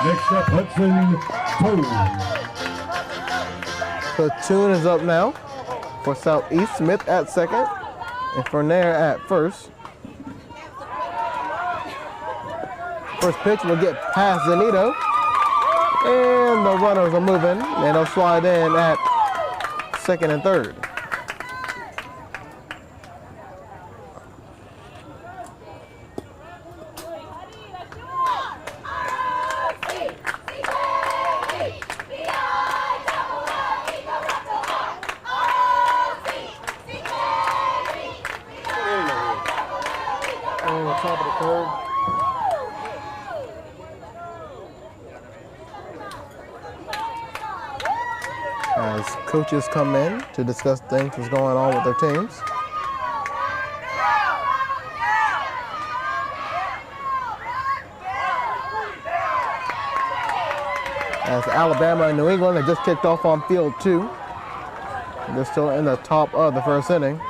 Next up, Hudson Toon.
So Toon is up now for Southeast. Smith at second and Fournier at first. First pitch will get past Zanito. And the runners are moving and they'll slide in at second and third.
On the top of the curve.
As coaches come in to discuss things that's going on with their teams. As Alabama and New England have just kicked off on field 2. They're still in the top of the first inning.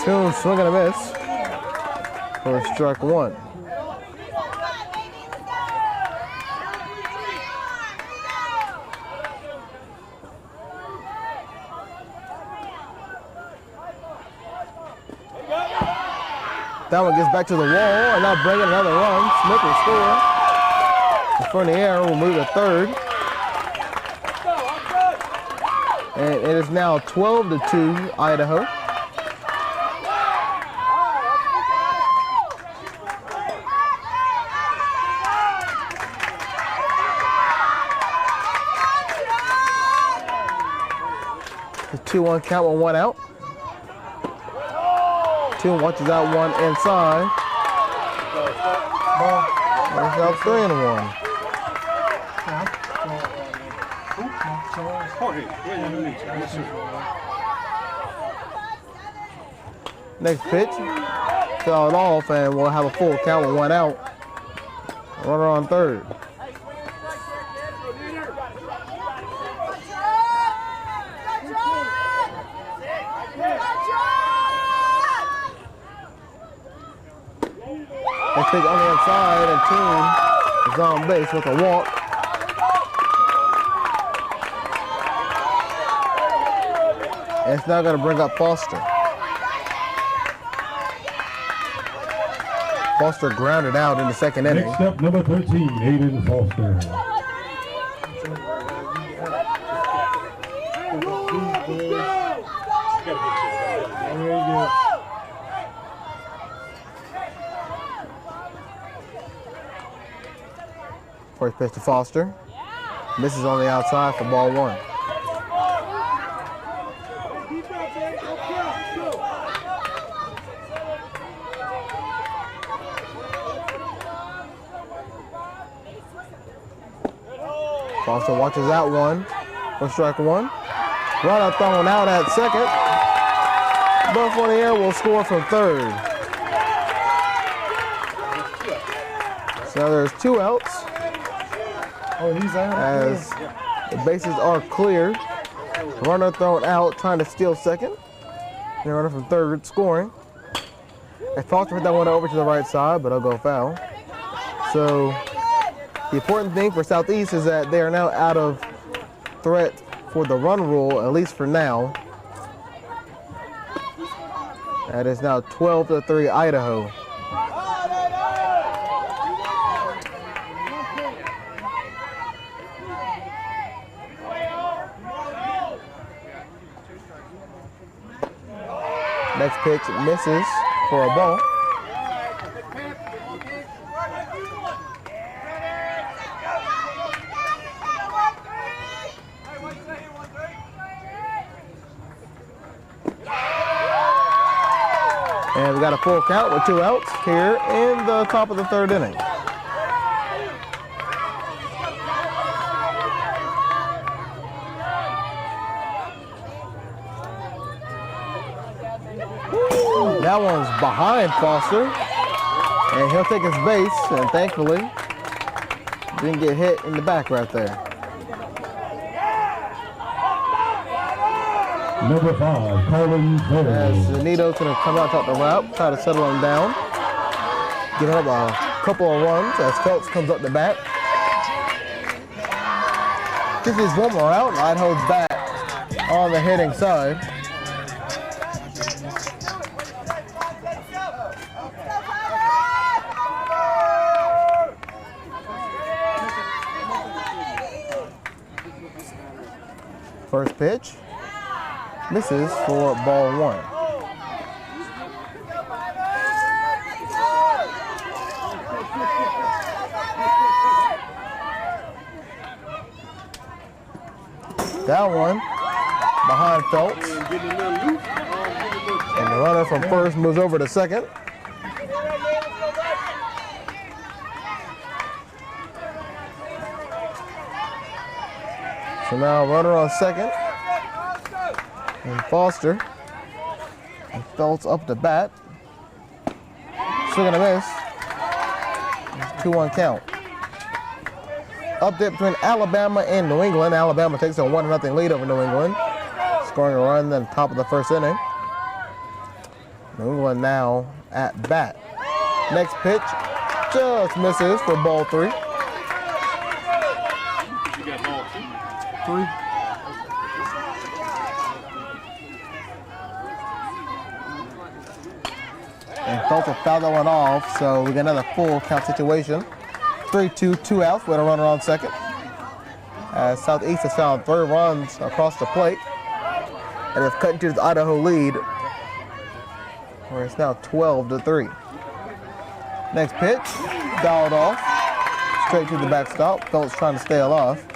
Toon swing and a miss for strike one. That one gets back to the wall and now bringing another run. Smith will score. Fournier will move to third. And it is now 12-2 Idaho. The 2-1 count with one out. Toon watches that one inside. There's out 3-1. Next pitch, foul it off, and we'll have a full count with one out. Runner on third. They pick on the inside, and Toon is on base with a walk. And it's now going to bring up Foster. Foster grounded out in the second inning.
Next up, number 13, Aiden Foster.
First pitch to Foster. Misses on the outside for ball one. Foster watches that one for strike one. Runner thrown out at second. Buff on the air will score from third. So there's 2 outs.
Oh, he's out.
As the bases are cleared. Runner thrown out, trying to steal second. The runner from third scoring. And Foster hit that one over to the right side, but it'll go foul. So the important thing for Southeast is that they are now out of threat for the run rule, at least for now. That is now 12-3 Idaho. Next pitch misses for a ball. And we got a full count with 2 outs here in the top of the third inning. That one's behind Foster, and he'll take his base, and thankfully didn't get hit in the back right there.
Number 5, Colin Ferry.
As Zanito's going to come out top the route, try to settle him down. Give up a couple of runs as Phelps comes up the bat. This is one more out, and Idaho's back on the hitting side. First pitch misses for ball 1. That one behind Phelps. And the runner from first moves over to second. So now runner on second. And Foster. And Phelps up the bat. Swing and a miss. 2-1 count. Update between Alabama and New England. Alabama takes a 1-0 lead over New England, scoring a run at the top of the first inning. New England now at bat. Next pitch just misses for ball 3.
You got ball
3. And Phelps will foul that one off, so we got another full count situation. 3-2, 2 outs with a runner on second. As Southeast has found 3 runs across the plate and has cut into the Idaho lead, where it's now 12-3. Next pitch, fouled off, straight to the backstop. Phelps trying to stay aloft.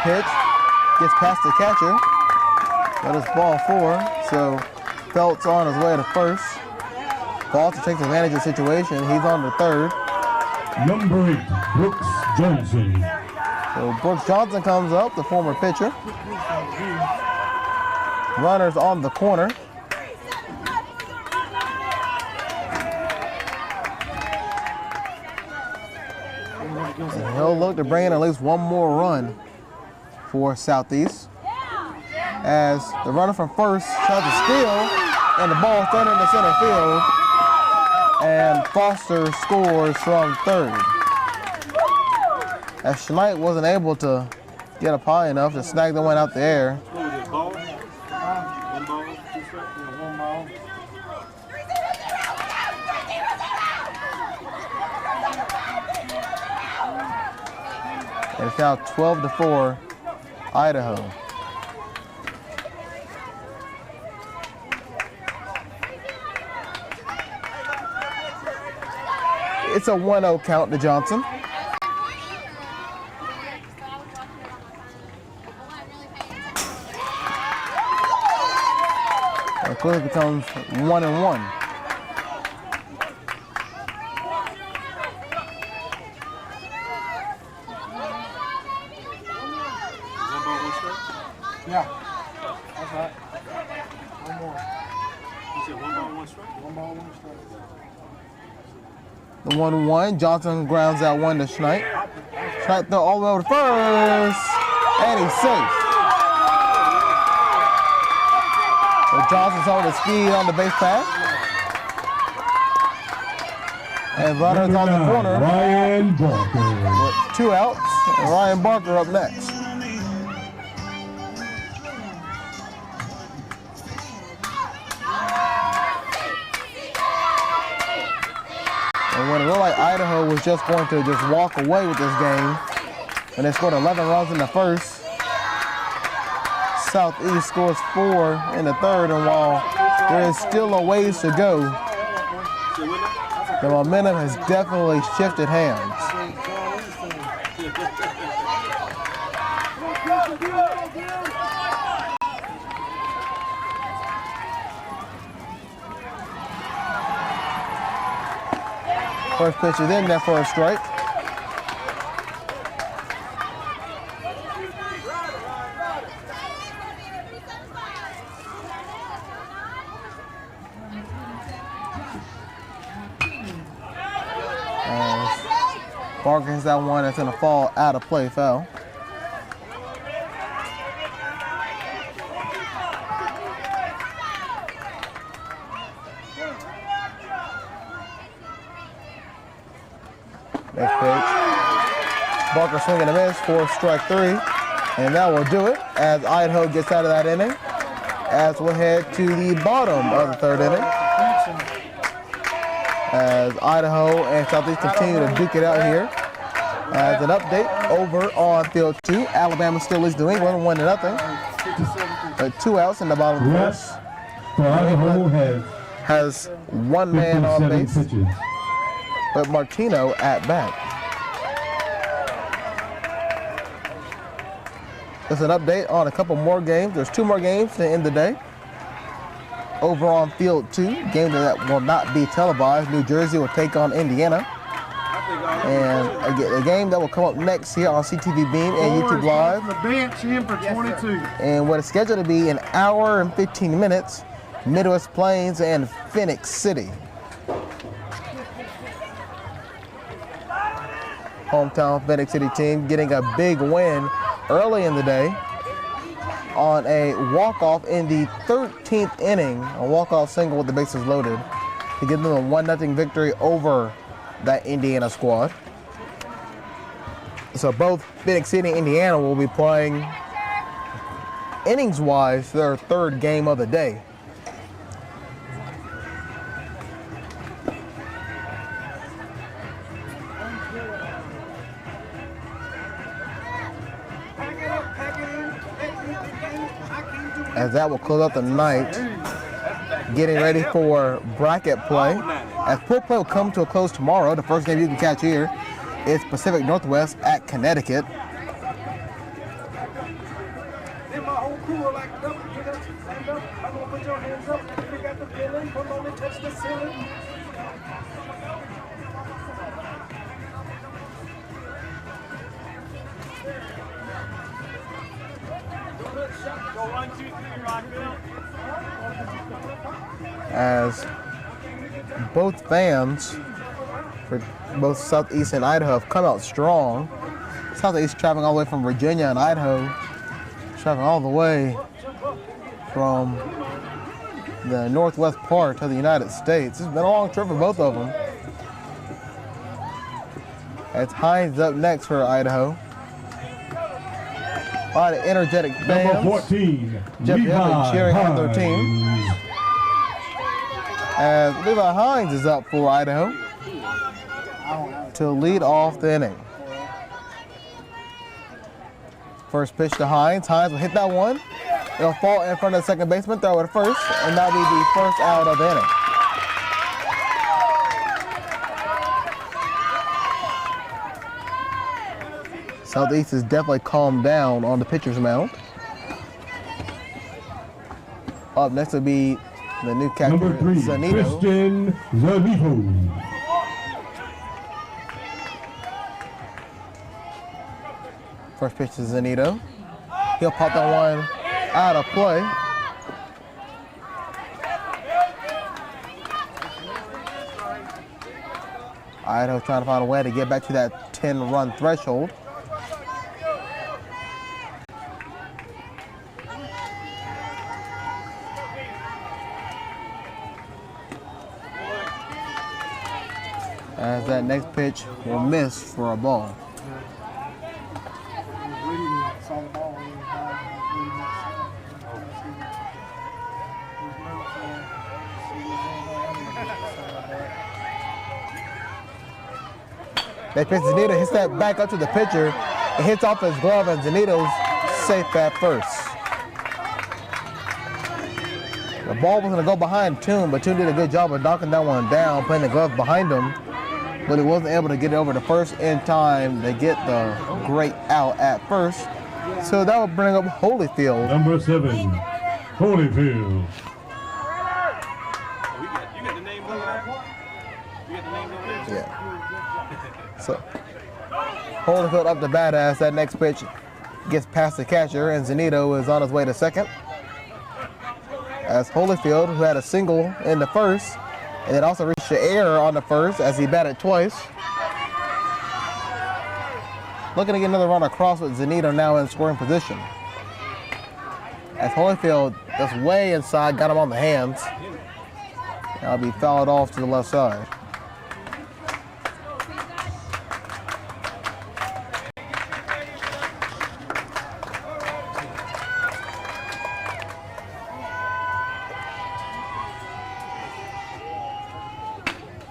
Pitch gets past the catcher. That is ball 4. So Phelps on his way to first. Foster takes advantage of the situation. He's on to third.
Number 8, Brooks Johnson.
So Brooks Johnson comes up, the former pitcher. Runners on the corner. And he'll look to bring in at least one more run for Southeast, as the runner from first tries to steal, and the ball thrown into center field, and Foster scores from third. As Schneid wasn't able to get up high enough to snag the one out the air.
What was it, ball? 1 ball, 2 strikes, 1 ball.
And it's now 12-4 Idaho. It's a 1-0 count to Johnson. It quickly becomes 1-1.
Yeah. That's right. One more.
You said 1 ball, 1 strike?
1 ball, 1 strike.
The 1-1. Johnson grounds out one to Schneid. Schneid throw all the way over to first. And he's safe. So Johnson's holding his speed on the base pass. And runners on the corner.
Ryan Barker.
With 2 outs. And Ryan Barker up next. And when it looked like Idaho was just going to just walk away with this game, and they scored 11 runs in the first, Southeast scores 4 in the third, and while there is still a ways to go, the momentum has definitely shifted hands. First pitch is in there for a strike. Barker hits that one that's going to fall out of play, foul. Next pitch. Barker swinging a miss for strike 3. And that will do it as Idaho gets out of that inning. As we'll head to the bottom of the third inning. As Idaho and Southeast continue to duke it out here. As an update over on field 2, Alabama still leads New England 1-0. But 2 outs in the bottom of the first.
Idaho
has 1 man on base.
Pitches.
But Martino at bat. Just an update on a couple more games. There's 2 more games to end the day. Over on field 2, game that will not be televised. New Jersey will take on Indiana. And a game that will come up next here on CTVBeam and YouTube Live.
The bench in for 22.
And what is scheduled to be an hour and 15 minutes, Midwest Plains and Phenix City. Hometown Phenix City team getting a big win early in the day on a walk-off in the 13th inning, a walk-off single with the bases loaded to give them a 1-0 victory over that Indiana squad. So both Phenix City and Indiana will be playing innings-wise their 3rd game of the day. As that will close out the night, getting ready for bracket play. As pool play will come to a close tomorrow, the first game you can catch here is Pacific Northwest at Connecticut. As both fans for both Southeast and Idaho have come out strong. Southeast traveling all the way from Virginia, and Idaho traveling all the way from the northwest part of the United States. It's been a long trip for both of them. As Hines up next for Idaho. A lot of energetic fans.
Number 14,
Jeff
Levi
cheering on their
Hines.
team. As Levi Hines is up for Idaho to lead off the inning. First pitch to Hines. Hines will hit that one. It'll fall in front of the second baseman, throw it at first, and that'll be the first out of the inning. Southeast has definitely calmed down on the pitcher's mound. Up next will be The new catcher,
Number 3,
Zanito.
Christian Zanito.
First pitch to Zanito. He'll pop that one out of play. Idaho trying to find a way to get back to that 10-run threshold. As that next pitch will miss for a ball. That pitch, Zanito hits that back up to the pitcher. It hits off his glove, and Zanito's safe at first. The ball was going to go behind Toon, but Toon did a good job of knocking that one down, putting the glove behind him. But he wasn't able to get it over to first in time to get the great out at first. So that would bring up Holyfield.
Number 7, Holyfield.
Yeah. So Holyfield up the bat as that next pitch gets past the catcher, and Zanito is on his way to second. As Holyfield, who had a single in the first, and then also reached the error on the first as he batted twice. Looking to get another run across with Zanito now in scoring position. As Holyfield, that's way inside, got him on the hands. That'll be fouled off to the left side.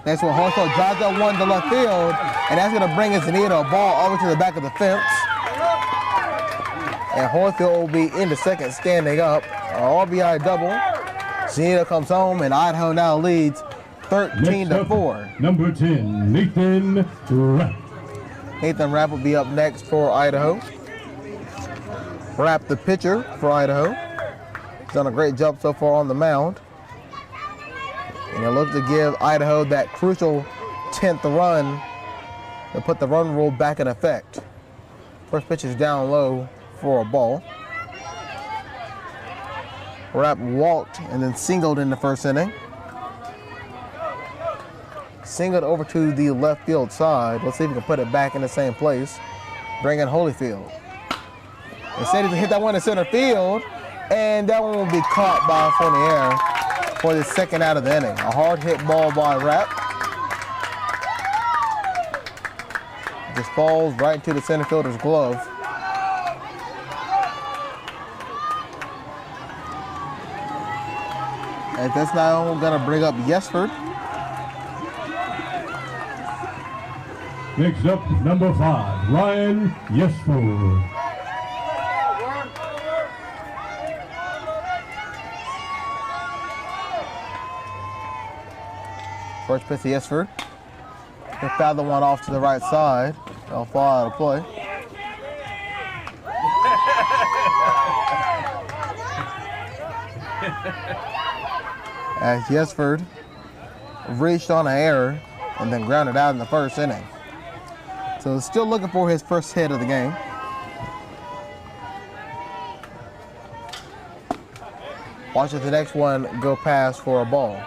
Next one, Holyfield drives that one to left field, and that's going to bring Zanito a ball all the way to the back of the fence. And Holyfield will be in the second, standing up. RBI double. Zanito comes home, and Idaho now leads 13-4.
Number 10, Nathan Rapp.
Nathan Rapp will be up next for Idaho. Rapp, the pitcher for Idaho. He's done a great job so far on the mound. And he'll look to give Idaho that crucial 10th run to put the run rule back in effect. First pitch is down low for a ball. Rapp walked and then singled in the first inning. Singled over to the left field side. Let's see if we can put it back in the same place. Bring in Holyfield. Instead, he hit that one in center field, and that one will be caught by Fournier for the second out of the inning. A hard hit ball by Rapp. Just falls right into the center fielder's glove. And that's now going to bring up Yesford.
Next up, number 5, Ryan Yesford.
First pitch to Yesford. They foul the one off to the right side. They'll fall out of play. As Yesford reached on an error and then grounded out in the first inning. So still looking for his first hit of the game. Watches the next one go past for a ball.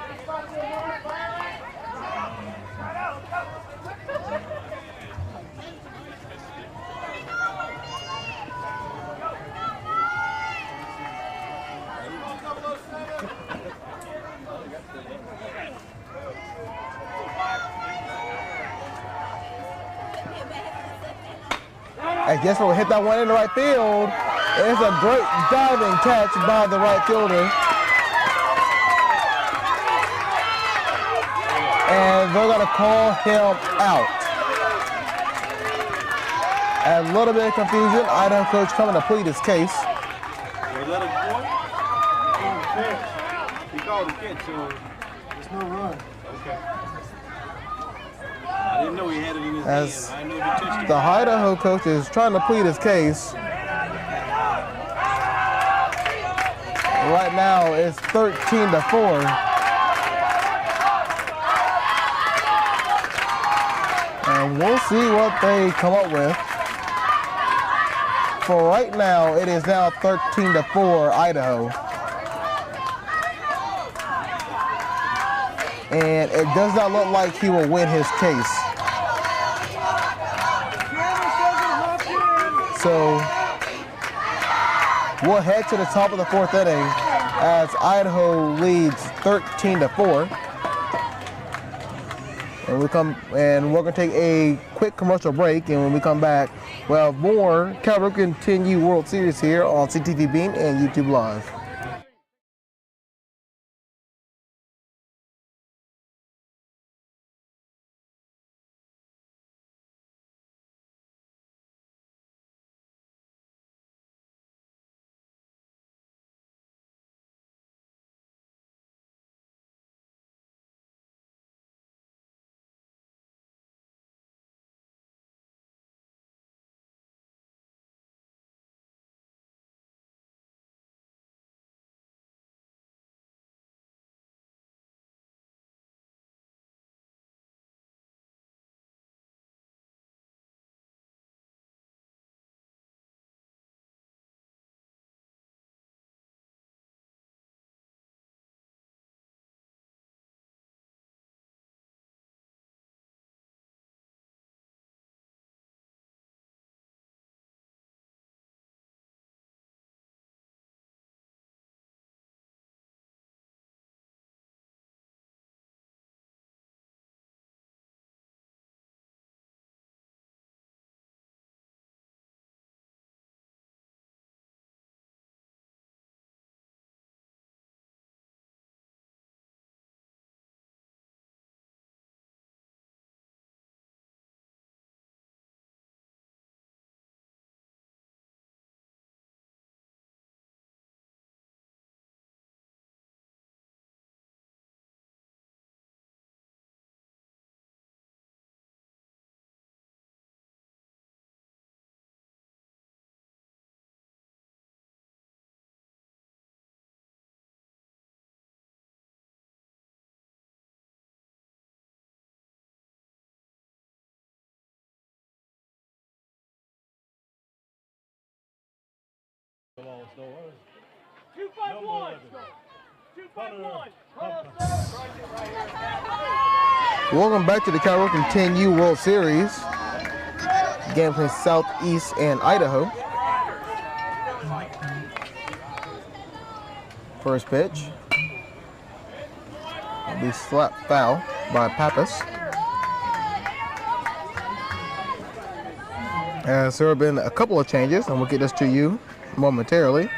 As Yesford will hit that one in the right field. It's a great diving catch by the right fielder. And they're going to call him out. A little bit of confusion. Idaho coach coming to plead his case.
Was that a point? He called a catch, so
There's no run.
okay. I didn't know he had it in his
As
hand. I didn't know if he touched it.
the Idaho coach is trying to plead his case. Right now it's 13-4. And we'll see what they come up with. For right now, it is now 13-4 Idaho. And it does not look like he will win his case. So we'll head to the top of the fourth inning as Idaho leads 13-4. And we're gonna take a quick commercial break, and when we come back, we'll have more Cal Ripken 10U World Series here on CTVBeam and YouTube Live. Welcome back to the Cal Ripken 10U World Series. Game between Southeast and Idaho. First pitch will be slapped foul by Pappas. As there have been a couple of changes, and we'll get this to you momentarily.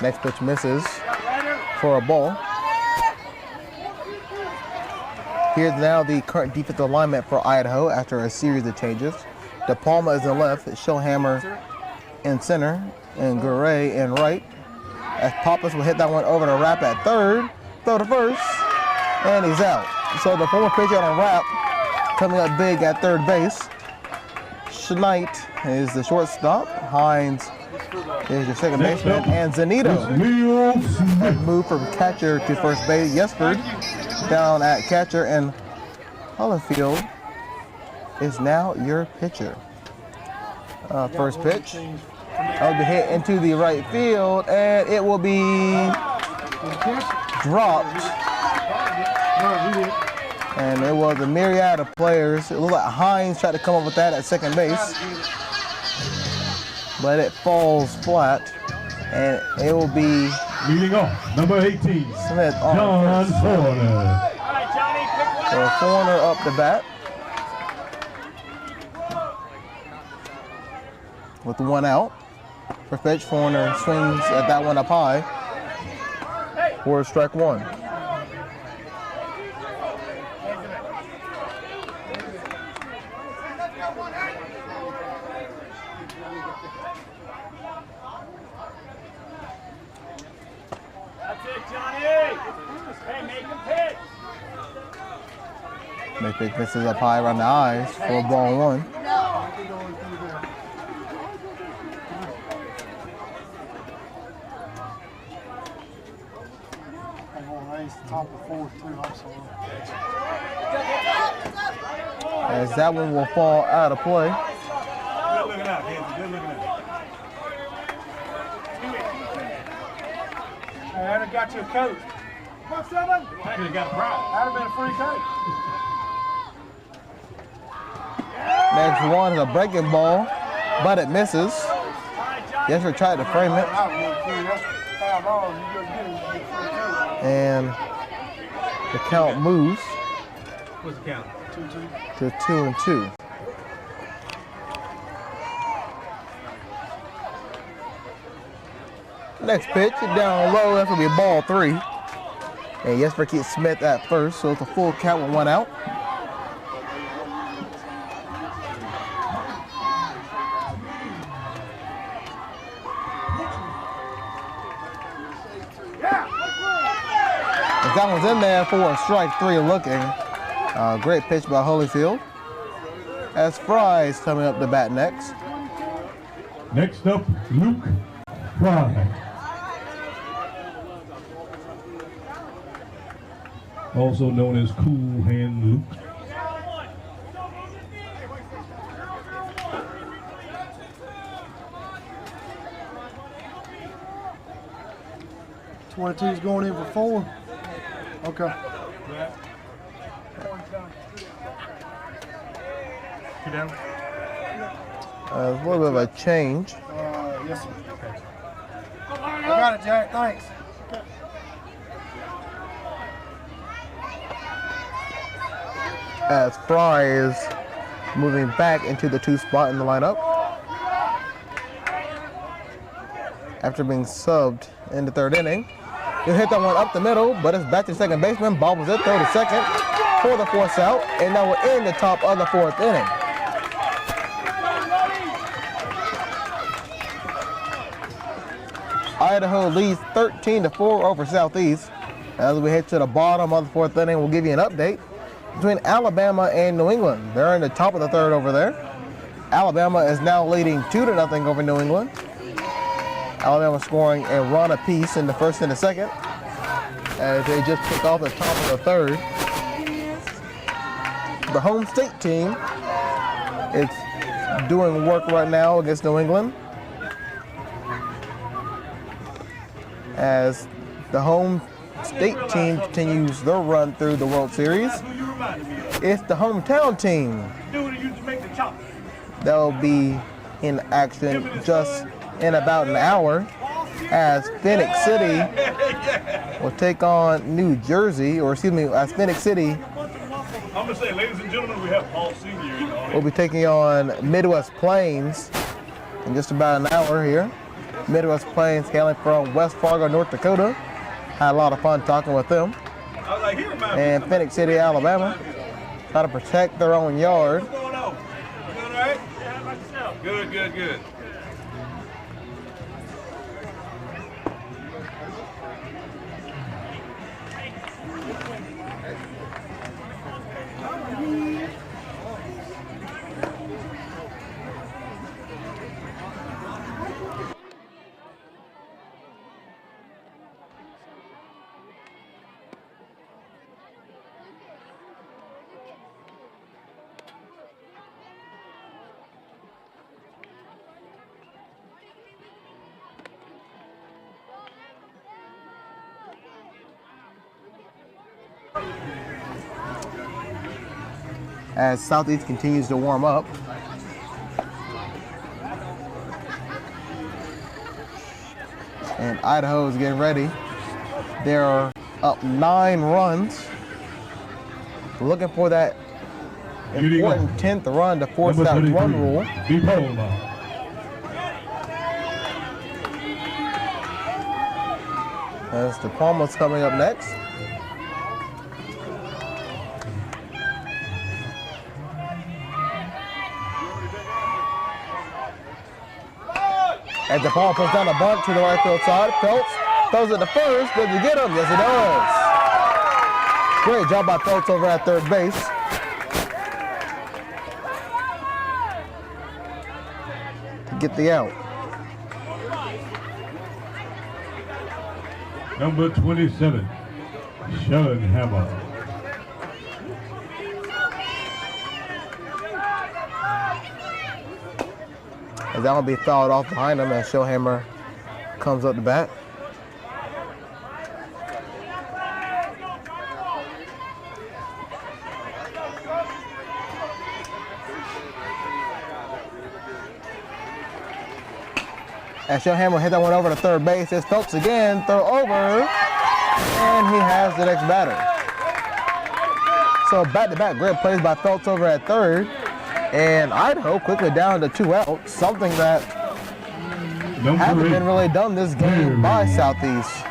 Next pitch misses for a ball. Here's now the current defensive alignment for Idaho after a series of changes. De Palma is in left, Shellhammer in center, and Gurray in right. As Pappas will hit that one over to Rapp at third, throw to first, and he's out. So the former pitcher on Rapp coming up big at third base. Schneid is the shortstop. Hines is your second baseman, and Zanito has moved from catcher to first base. Yesford down at catcher, and Hollifield is now your pitcher. First pitch will be hit into the right field, and it will be dropped. And it was a myriad of players. It looked like Hines tried to come up with that at second base, but it falls flat, and it will be
leading off, number 18,
Smith on
John
first.
Forner.
So Forner up the bat with one out. For pitch, Forner swings at that one up high for strike one.
That's it, Johnny!
Next pitch misses up high around the eyes for ball one.
Top of fourth too, I'm sorry.
As that one will fall out of play.
Good looking out, Kenzie. Good looking out.
Hey, I done got you a coat. Come on, Seven.
I could have got a prize.
That'd have been a free coat.
Next one is a breaking ball, but it misses. Yes, we tried to frame it. And the count moves
What's the count?
2-2. To 2-2. Next pitch, down low, that's gonna be ball 3. And Jesper keeps Smith at first, so it's a full count with 1 out. That one's in there for a strike 3 looking. Great pitch by Holyfield. As Fry's coming up to bat next.
Next up, Luke Fry. Also known as Cool Hand Luke.
Twenty-two's going in for 4. Okay.
Get down.
A little bit of a change.
Yes, sir. I got it, Jack. Thanks.
As Fry is moving back into the 2 spot in the lineup. After being subbed in the 3rd inning. He'll hit that one up the middle, but it's back to second baseman. Bobbles it, throw to second for the 4th out, and now we're in the top of the 4th inning. Idaho leads 13-4 over Southeast. As we head to the bottom of the 4th inning, we'll give you an update between Alabama and New England. They're in the top of the 3rd over there. Alabama is now leading 2-0 over New England. Alabama scoring a run apiece in the 1st and the 2nd as they just took off the top of the 3rd. The home state team is doing work right now against New England as the home state team continues their run through the World Series. It's the hometown team that will be in action just in about an hour as Phenix City will take on New Jersey, or excuse me, as Phenix City
I'm going to say, ladies and gentlemen, we have Paul Sr.
will be taking on Midwest Plains in just about an hour here. Midwest Plains hailing from West Fargo, North Dakota. Had a lot of fun talking with them. And Phenix City, Alabama, try to protect their own yard.
What's going on? You doing all right? Good, good, good.
As Southeast continues to warm up. And Idaho is getting ready. They're up 9 runs. Looking for that important 10th run to force that run rule. As DePalma's coming up next. As DePalma puts down a bunt to the right field side. Phelps throws it to first. Does he get him? Yes, he does. Great job by Phelps over at third base. To get the out.
Number 27, Schellenhammer.
As that will be fouled off behind him as Schellenhammer comes up to bat. As Schellenhammer hit that one over to third base, it's Phelps again, throw over, and he has the next batter. So back-to-back great plays by Phelps over at third, and Idaho quickly down to 2 outs, something that hasn't been really done this game by Southeast.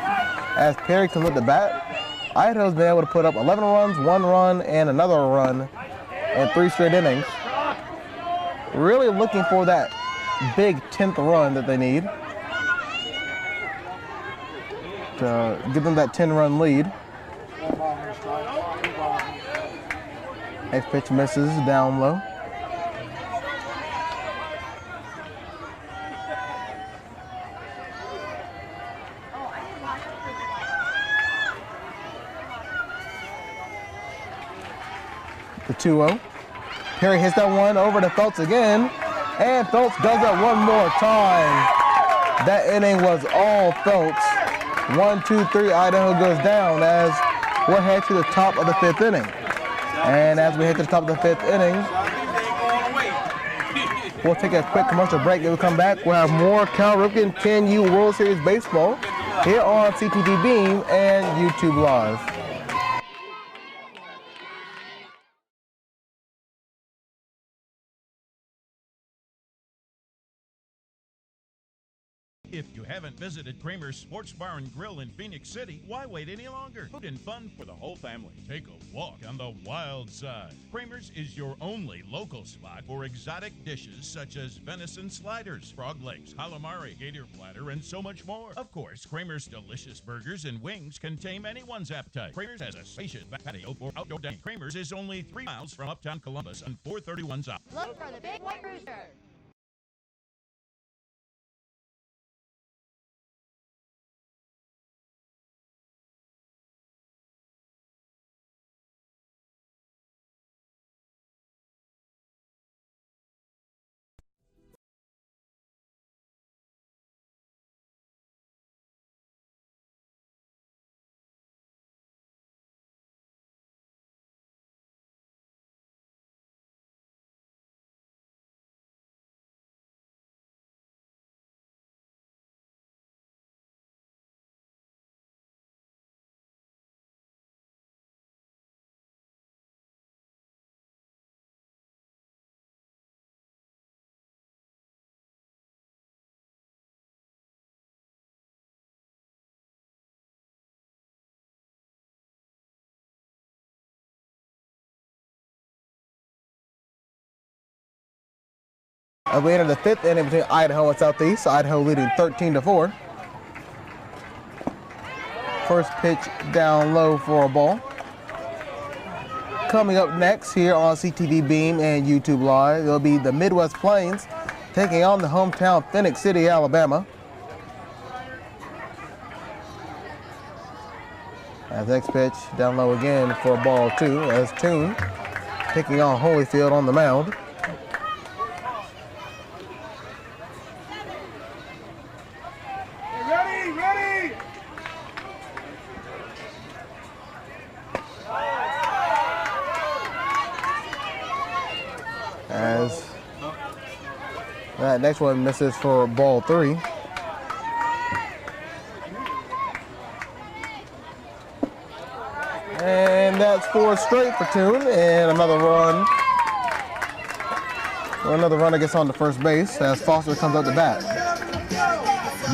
As Perry comes with the bat, Idaho's been able to put up 11 runs, 1 run, and another run in 3 straight innings. Really looking for that big 10th run that they need to give them that 10-run lead. Next pitch misses down low. The 2-0. Perry hits that one over to Phelps again. And Phelps does it one more time. That inning was all Phelps. 1, 2, 3, Idaho goes down as we'll head to the top of the 5th inning. And as we head to the top of the 5th inning, we'll take a quick commercial break. When we come back, we'll have more Cal Ripken 10U World Series Baseball here on CTVBeam and YouTube Live.
If you haven't visited Kramer's Sports Bar and Grill in Phenix City, why wait any longer? Food and fun for the whole family. Take a walk on the wild side. Kramer's is your only local spot for exotic dishes such as venison sliders, frog legs, calamari, gator platter, and so much more. Of course, Kramer's delicious burgers and wings can tame anyone's appetite. Kramer's has a spacious back patio for outdoor dining. Kramer's is only 3 miles from uptown Columbus on 431 South.
Look for the big white rooster.
We enter the 5th inning between Idaho and Southeast. Idaho leading 13-4. First pitch down low for a ball. Coming up next here on CTVBeam and YouTube Live, it'll be the Midwest Plains taking on the hometown Phenix City, Alabama. As next pitch down low again for a ball 2 as Toon taking on Holyfield on the mound. As that next one misses for ball 3. And that's 4 straight for Toon, and another run. Another runner gets on to first base as Foster comes up to bat.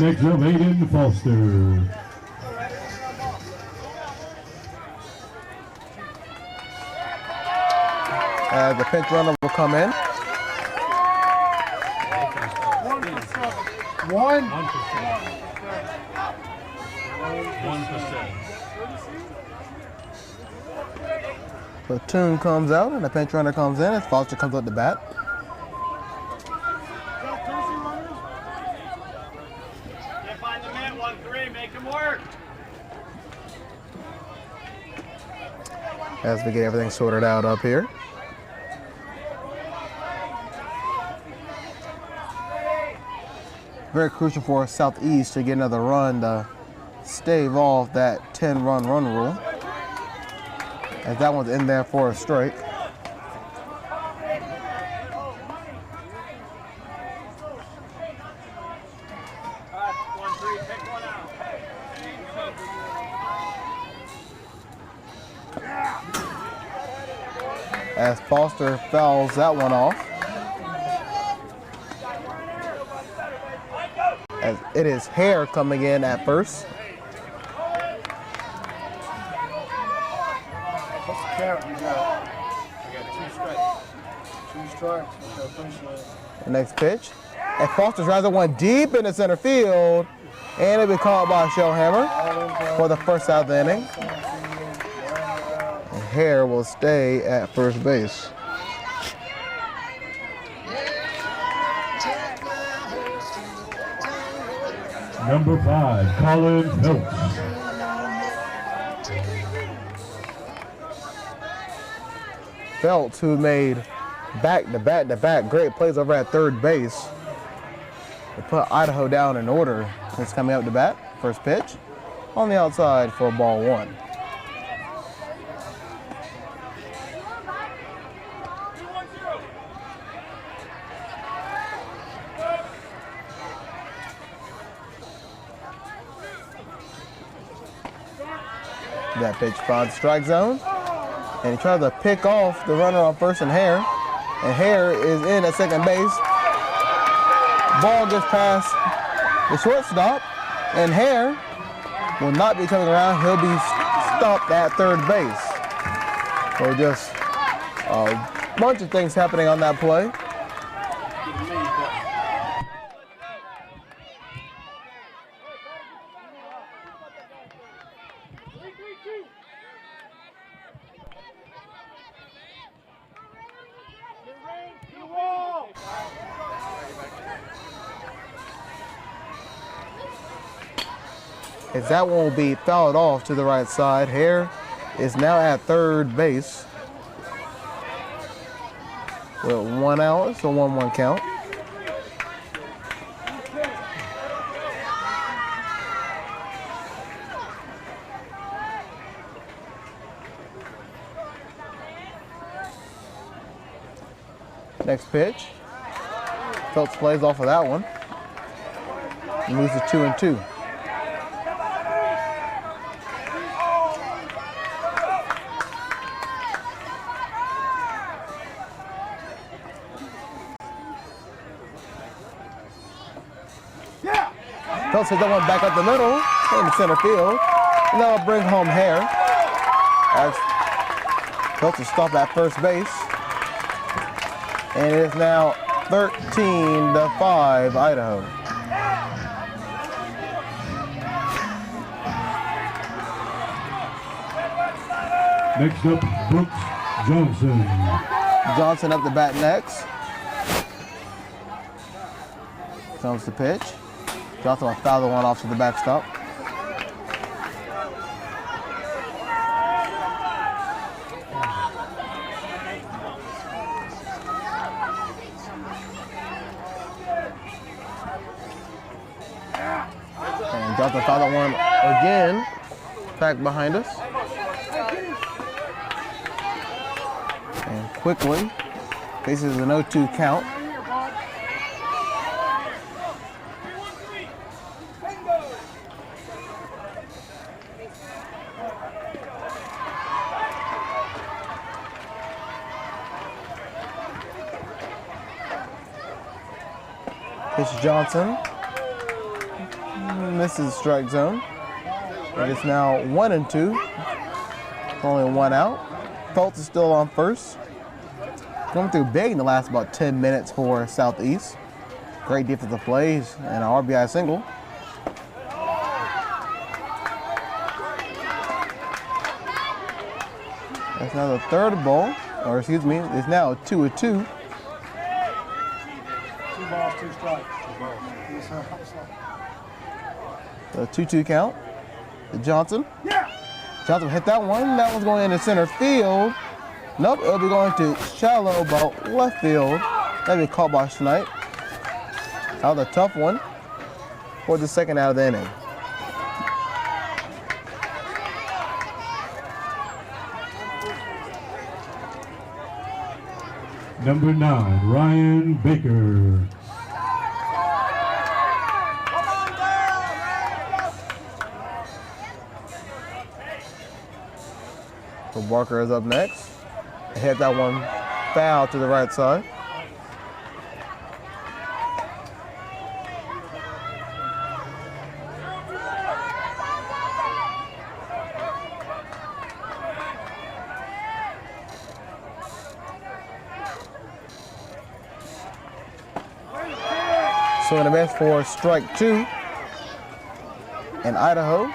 Next up, Aiden Foster.
As the pinch runner will come in.
1%.
1%.
Platoon comes out and the pinch runner comes in as Foster comes up the bat.
Can't find the man, 1-3, make him work.
As we get everything sorted out up here. Very crucial for Southeast to get another run to stave off that 10-run rule. As that one's in there for a strike. As Foster fouls that one off. As it is Hare coming in at first.
What's the count you got? I got 2 strikes. 2 strikes. You got 3 strikes.
The next pitch. And Foster drives that one deep into center field. And it'll be called by Shellhammer for the first out of the inning. And Hare will stay at first base.
Number 5, Colin Phelps.
Phelps, who made back-to-back great plays over at third base to put Idaho down in order. It's coming up to bat. First pitch on the outside for ball 1. That pitch finds strike zone. And he tries to pick off the runner on first and Hare. And Hare is in at second base. Ball gets past the shortstop. And Hare will not be coming around. He'll be stopped at third base. So just a bunch of things happening on that play. As that one will be fouled off to the right side. Hare is now at third base with 1 out, so 1-1 count. Next pitch. Phelps plays off of that one. Moves to 2-2. Phelps hits that one back up the middle in the center field. And that'll bring home Hare. As Phelps will stop at first base. And it is now 13-5 Idaho.
Next up, Brooks Johnson.
Johnson up the bat next. Comes the pitch. Johnson will foul the one off to the backstop. And Johnson fouled that one again. Back behind us. And quickly faces an 0-2 count. Pitch Johnson. Misses strike zone. It is now 1-2. Only 1 out. Phelps is still on first. Going through big in the last about 10 minutes for Southeast. Great defensive plays and an RBI single. That's now the third ball, or excuse me, it's now a 2-2.
2 balls, 2 strikes.
The 2-2 count to Johnson. Johnson hit that one. That one's going into center field. Nope, it'll be going to shallow about left field. That'll be caught by Schneid. That was a tough one for the second out of the inning.
Number 9, Ryan Baker.
So Barker is up next. Hit that one foul to the right side. So in the miss for strike 2. And Idaho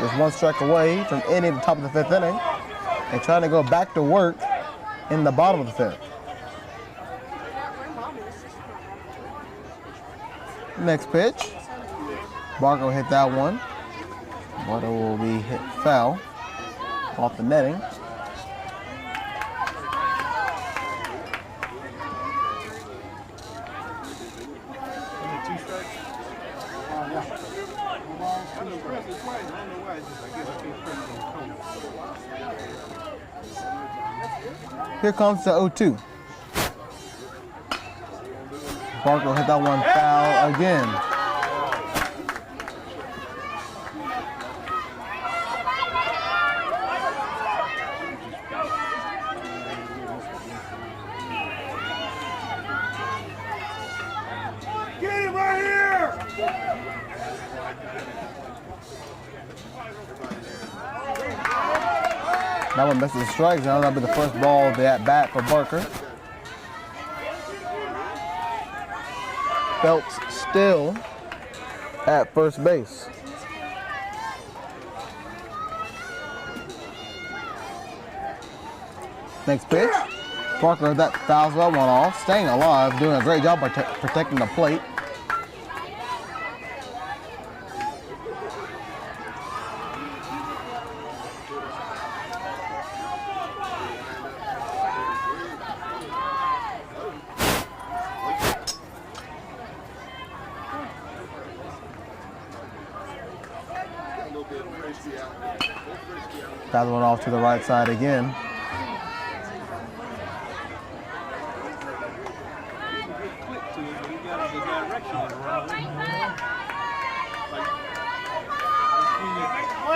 is 1 strike away from ending the top of the 5th inning and trying to go back to work in the bottom of the 5th. Next pitch. Barker will hit that one. But it will be hit foul off the netting. Here comes the 0-2. Barker will hit that one foul again.
Get him right here!
That one misses the strike zone. That'll be the first ball of the at-bat for Barker. Phelps still at first base. Next pitch. Barker, that fouls that one off. Staying alive, doing a great job by protecting the plate. That one off to the right side again.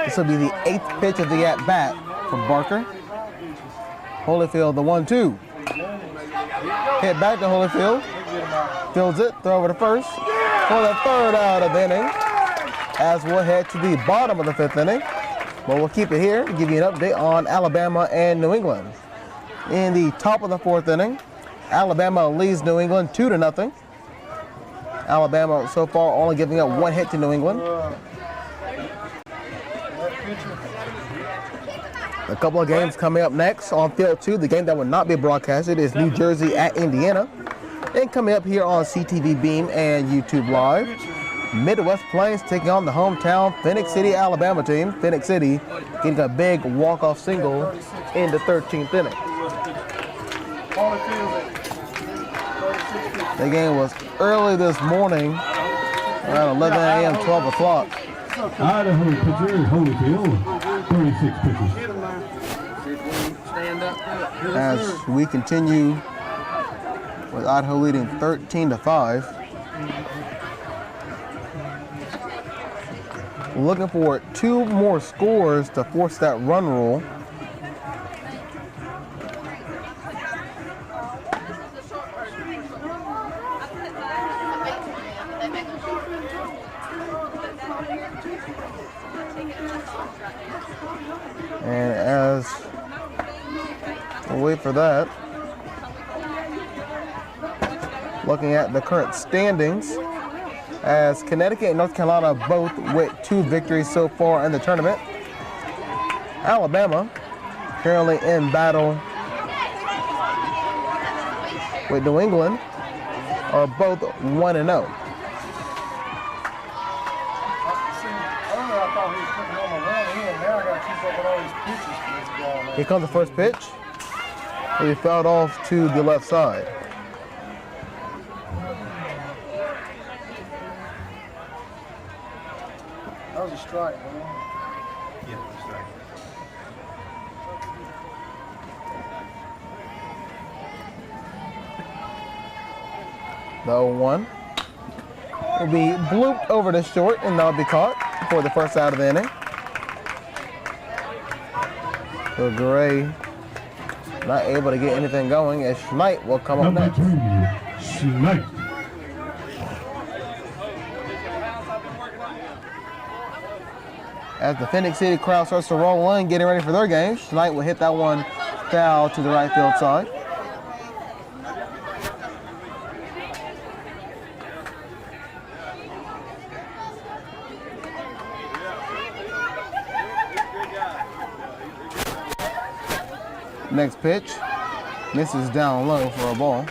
This will be the 8th pitch of the at-bat for Barker. Holyfield, the 1-2. Hit back to Holyfield. Fields it, throw over to first for the 3rd out of the inning. As we'll head to the bottom of the 5th inning. But we'll keep it here to give you an update on Alabama and New England. In the top of the 4th inning, Alabama leads New England 2-0. Alabama so far only giving up 1 hit to New England. A couple of games coming up next on Field 2. The game that will not be broadcasted is New Jersey at Indiana. And coming up here on CTVBeam and YouTube Live, Midwest Plains taking on the hometown Phenix City, Alabama team. Phenix City getting a big walk-off single in the 13th inning. The game was early this morning, around 11 a.m., 12 o'clock.
Idaho pitcher Holyfield, 36 pitches.
As we continue with Idaho leading 13-5. Looking for 2 more scores to force that run rule. And as we'll wait for that, looking at the current standings, as Connecticut and North Carolina both with 2 victories so far in the tournament. Alabama currently in battle with New England are both 1-0. Here comes the first pitch. He fouled off to the left side.
That was a strike, man.
Yeah, strike.
The 0-1 will be blooped over to short, and that'll be caught for the first out of the inning. So Gray not able to get anything going as Schmidt will come up next.
Number 2, Schmidt.
As the Phenix City crowd starts to roll in, getting ready for their game, Schmidt will hit that one foul to the right field side. Next pitch, misses down low for a ball.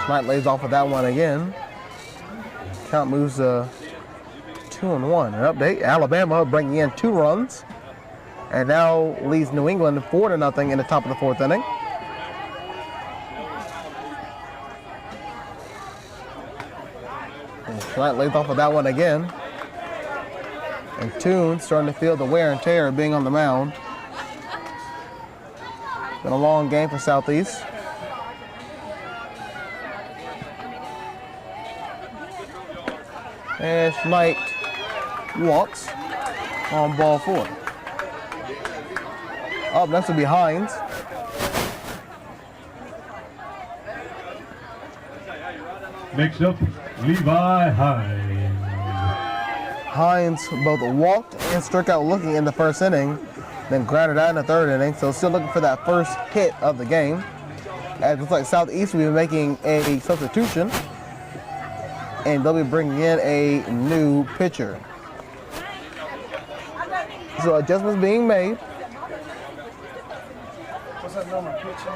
Schmidt lays off of that one again. Count moves to 2-1. An update, Alabama bringing in 2 runs and now leads New England 4-0 in the top of the 4th inning. Schmidt lays off of that one again. And Toon starting to feel the wear and tear of being on the mound. Been a long game for Southeast. And Schmidt walks on ball 4. Up next will be Hines.
Next up, Levi Hines.
Hines both walked and struck out looking in the first inning, then grounded out in the 3rd inning, so still looking for that first hit of the game. As it looks like Southeast will be making a substitution, and they'll be bringing in a new pitcher. So adjustments being made.
What's that number? Pitching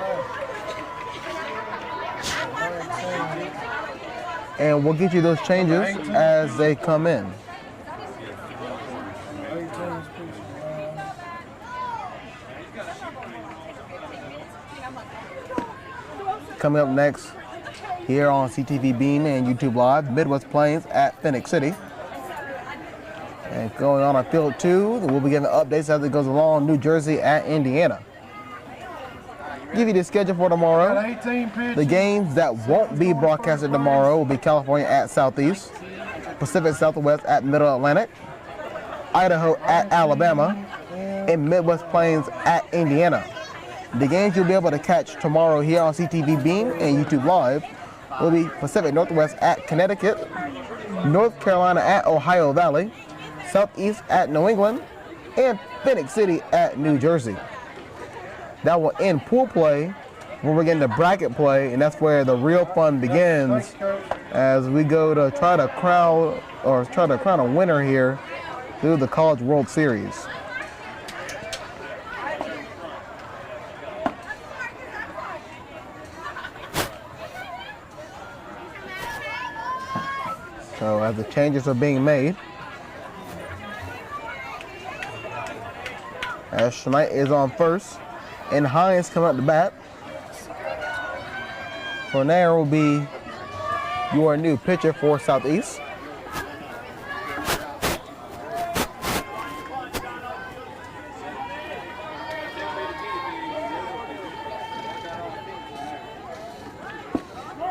And we'll get you those changes as they come in. Coming up next here on CTVBeam and YouTube Live, Midwest Plains at Phenix City. And going on field 2, we'll be giving updates as it goes along. New Jersey at Indiana. Give you the schedule for tomorrow. The games that won't be broadcasted tomorrow will be California at Southeast, Pacific Southwest at Middle Atlantic, Idaho at Alabama, and Midwest Plains at Indiana. The games you'll be able to catch tomorrow here on CTVBeam and YouTube Live will be Pacific Northwest at Connecticut, North Carolina at Ohio Valley, Southeast at New England, and Phenix City at New Jersey. That will end pool play when we're getting to bracket play, and that's where the real fun begins as we go to try to crown a winner here through the College World Series. So as the changes are being made, as Schmidt is on first, and Hines coming up to bat. For now will be your new pitcher for Southeast.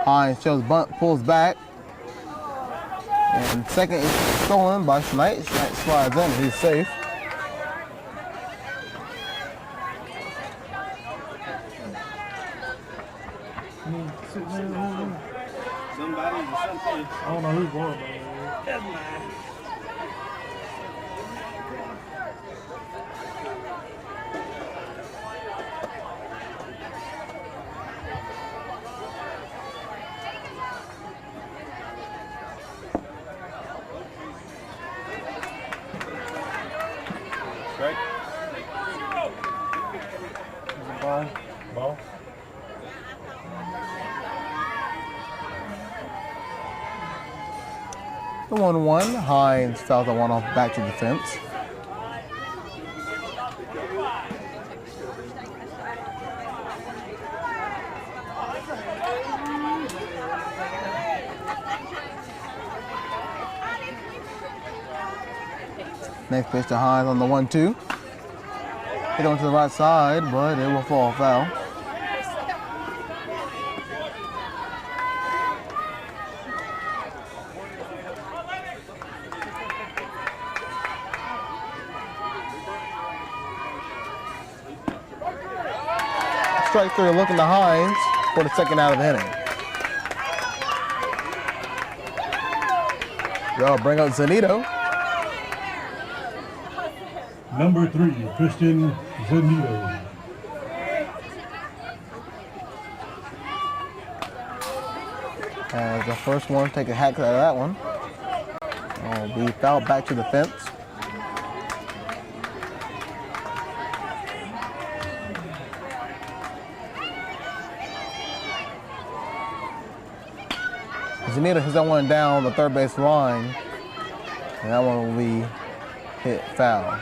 Hines shows bunt, pulls back. And second is stolen by Schmidt. Schmidt slides in, he's safe.
Somebody or something.
I don't know who's going.
That's mine.
line. Ball.
The 1-1. Hines fouls the one off back to the fence. Next pitch to Hines on the 1-2. Hit on to the right side, but it will fall foul. Strike three, looking to Hines for the second out of the inning. They'll bring up Zanito.
Number 3, Christian Zanito.
As the first one, take a hack out of that one. Will be fouled back to the fence. Zanito hits that one down the third base line, and that one will be hit foul.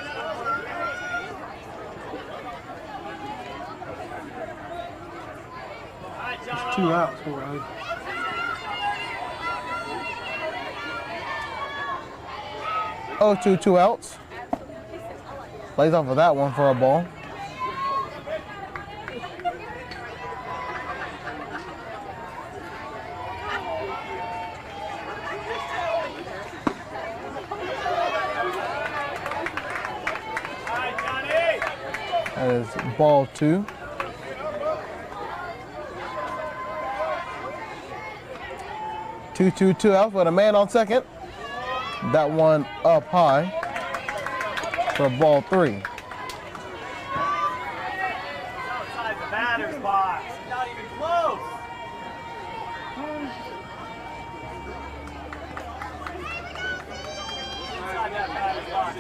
It's 2 outs for us.
Oh, 2 outs. Lays off of that one for a ball. That is ball 2. Two outs with a man on second. That one up high for ball 3.
Outside the batter's box. Not even close. Inside that batter's box.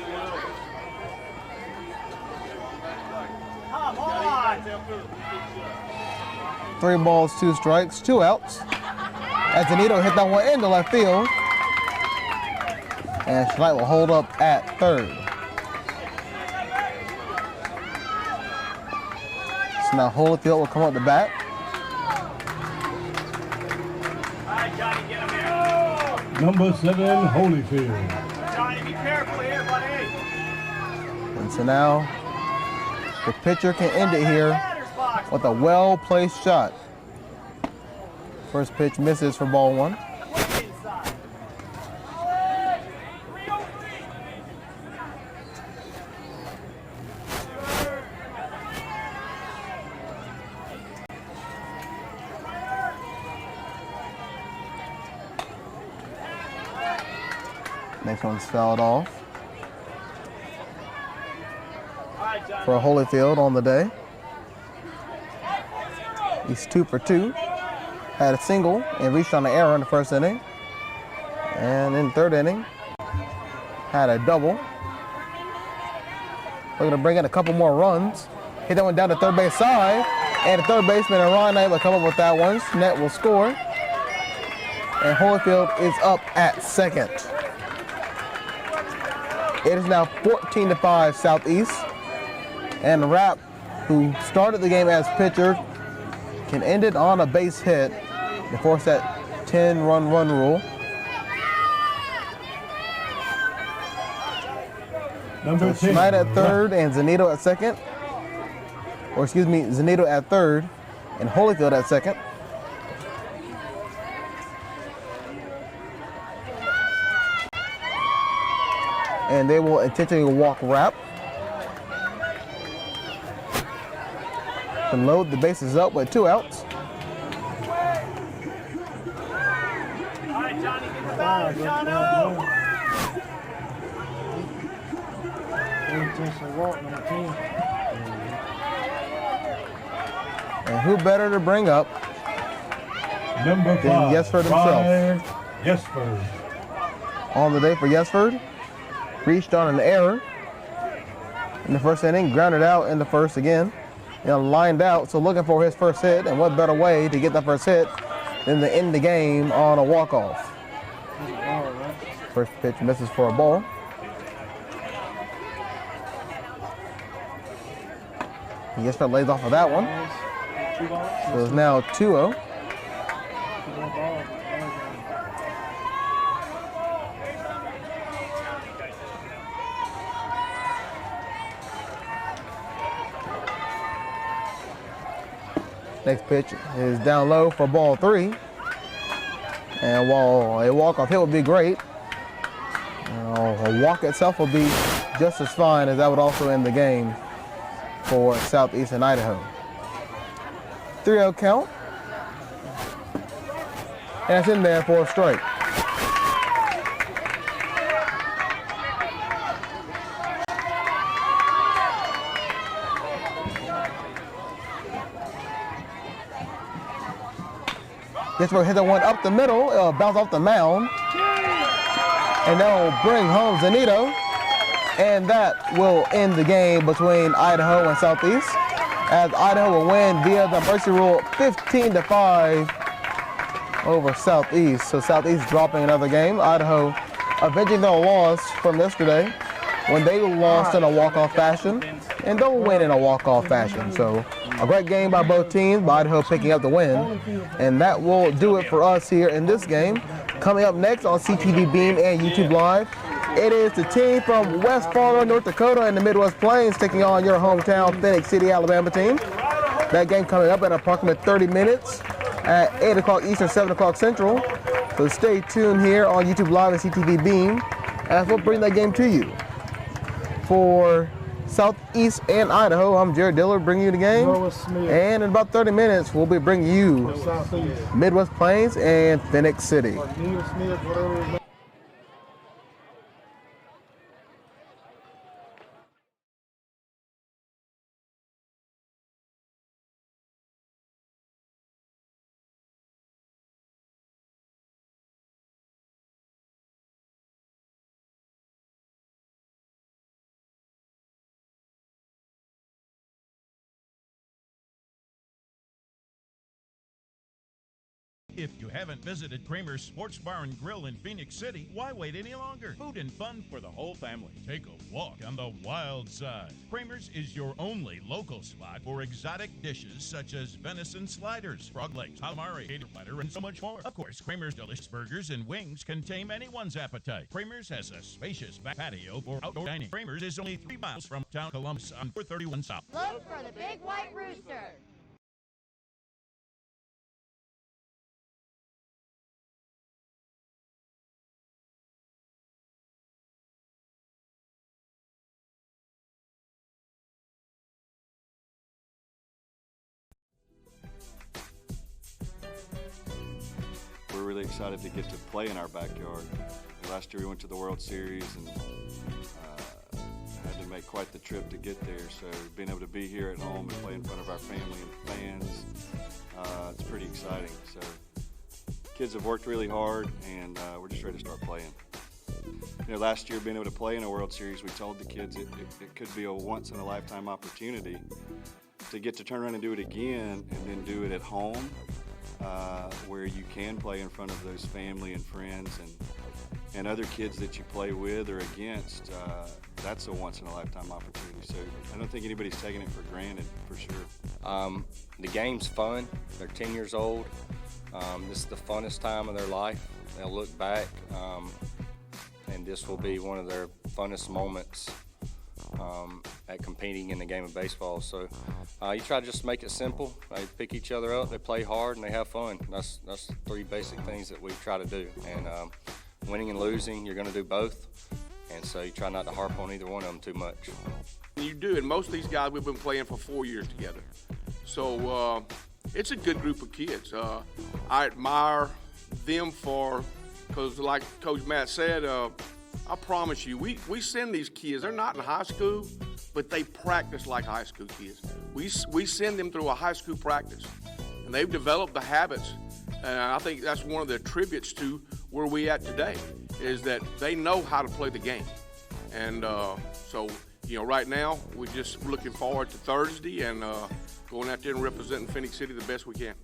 Come on.
3 balls, 2 strikes, 2 outs. As Zanito hit that one into left field. And Schleight will hold up at third. So now Holyfield will come up the bat.
All right, Johnny, get him here.
Number 7, Holyfield.
Johnny, be careful here, buddy.
And so now the pitcher can end it here with a well-placed shot. First pitch misses for ball 1. Next one's fouled off for Holyfield on the day. He's 2 for 2. Had a single and reached on an error in the first inning. And in the third inning, had a double. Looking to bring in a couple more runs. Hit that one down the third base side. And the third baseman, Ron, able to come up with that one. Net will score. And Holyfield is up at second. It is now 14-5 Southeast. And Rapp, who started the game as pitcher, can end it on a base hit and force that 10-run rule.
Number 10.
Schleight at third and Zanito at second. Or excuse me, Zanito at third and Holyfield at second. And they will intentionally walk Rapp. To load the bases up with 2 outs.
All right, Johnny, get the batter, Johnno.
Intentionally walk, number 10.
And who better to bring up
Number 5,
than Yesford himself?
Yesford.
On the day for Yesford. Reached on an error in the first inning, grounded out in the first again. and lined out, so looking for his first hit, and what better way to get that first hit than to end the game on a walk-off. First pitch misses for a ball. He gets for lays off of that one. So it's now 2-0. Next pitch is down low for ball 3. And while a walk-off hit would be great, a walk itself will be just as fine, as that would also end the game for Southeastern Idaho. 3-0 count. And it's in there for a strike. Gets for hit that one up the middle, bounce off the mound. And that'll bring home Zanito. And that will end the game between Idaho and Southeast, as Idaho will win via the mercy rule 15-5 over Southeast. So Southeast dropping another game. Idaho avenging their loss from yesterday when they lost in a walk-off fashion, and they'll win in a walk-off fashion. So a great game by both teams, by Idaho picking up the win. And that will do it for us here in this game. Coming up next on CTVBeam and YouTube Live, it is the team from West Fargo, North Dakota in the Midwest Plains taking on your hometown Phenix City, Alabama team. That game coming up in approximately 30 minutes at 8 o'clock Eastern, 7 o'clock Central. So stay tuned here on YouTube Live and CTVBeam as we'll bring that game to you. For Southeast and Idaho, I'm Jared Diller bringing you the game. And in about 30 minutes, we'll be bringing you Midwest Plains and Phenix City.
If you haven't visited Kramer's Sports Bar and Grill in Phenix City, why wait any longer? Food and fun for the whole family. Take a walk on the wild side. Kramer's is your only local spot for exotic dishes such as venison sliders, frog legs, calamari, gator platter, and so much more. Of course, Kramer's delicious burgers and wings can tame anyone's appetite. Kramer's has a spacious back patio for outdoor dining. Kramer's is only 3 miles from town Columbus on 431 South.
Look for the big white rooster.
We're really excited to get to play in our backyard. Last year we went to the World Series and had to make quite the trip to get there. So being able to be here at home and play in front of our family and fans, it's pretty exciting. So kids have worked really hard, and we're just ready to start playing. You know, last year being able to play in a World Series, we told the kids it could be a once-in-a-lifetime opportunity to get to turn around and do it again, and then do it at home, where you can play in front of those family and friends and other kids that you play with or against. That's a once-in-a-lifetime opportunity. So I don't think anybody's taking it for granted, for sure.
The game's fun. They're 10 years old. This is the funnest time of their life. They'll look back, and this will be one of their funnest moments at competing in the game of baseball. So you try to just make it simple. They pick each other up, they play hard, and they have fun. That's 3 basic things that we try to do. And winning and losing, you're going to do both. And so you try not to harp on either one of them too much.
You do, and most of these guys we've been playing for 4 years together. So it's a good group of kids. I admire them because like Coach Matt said, I promise you, we send these kids, they're not in high school, but they practice like high school kids. We send them through a high school practice, and they've developed the habits, and I think that's one of the attributes to where we at today, is that they know how to play the game. And so you know, right now we're just looking forward to Thursday and going out there and representing Phenix City the best we can.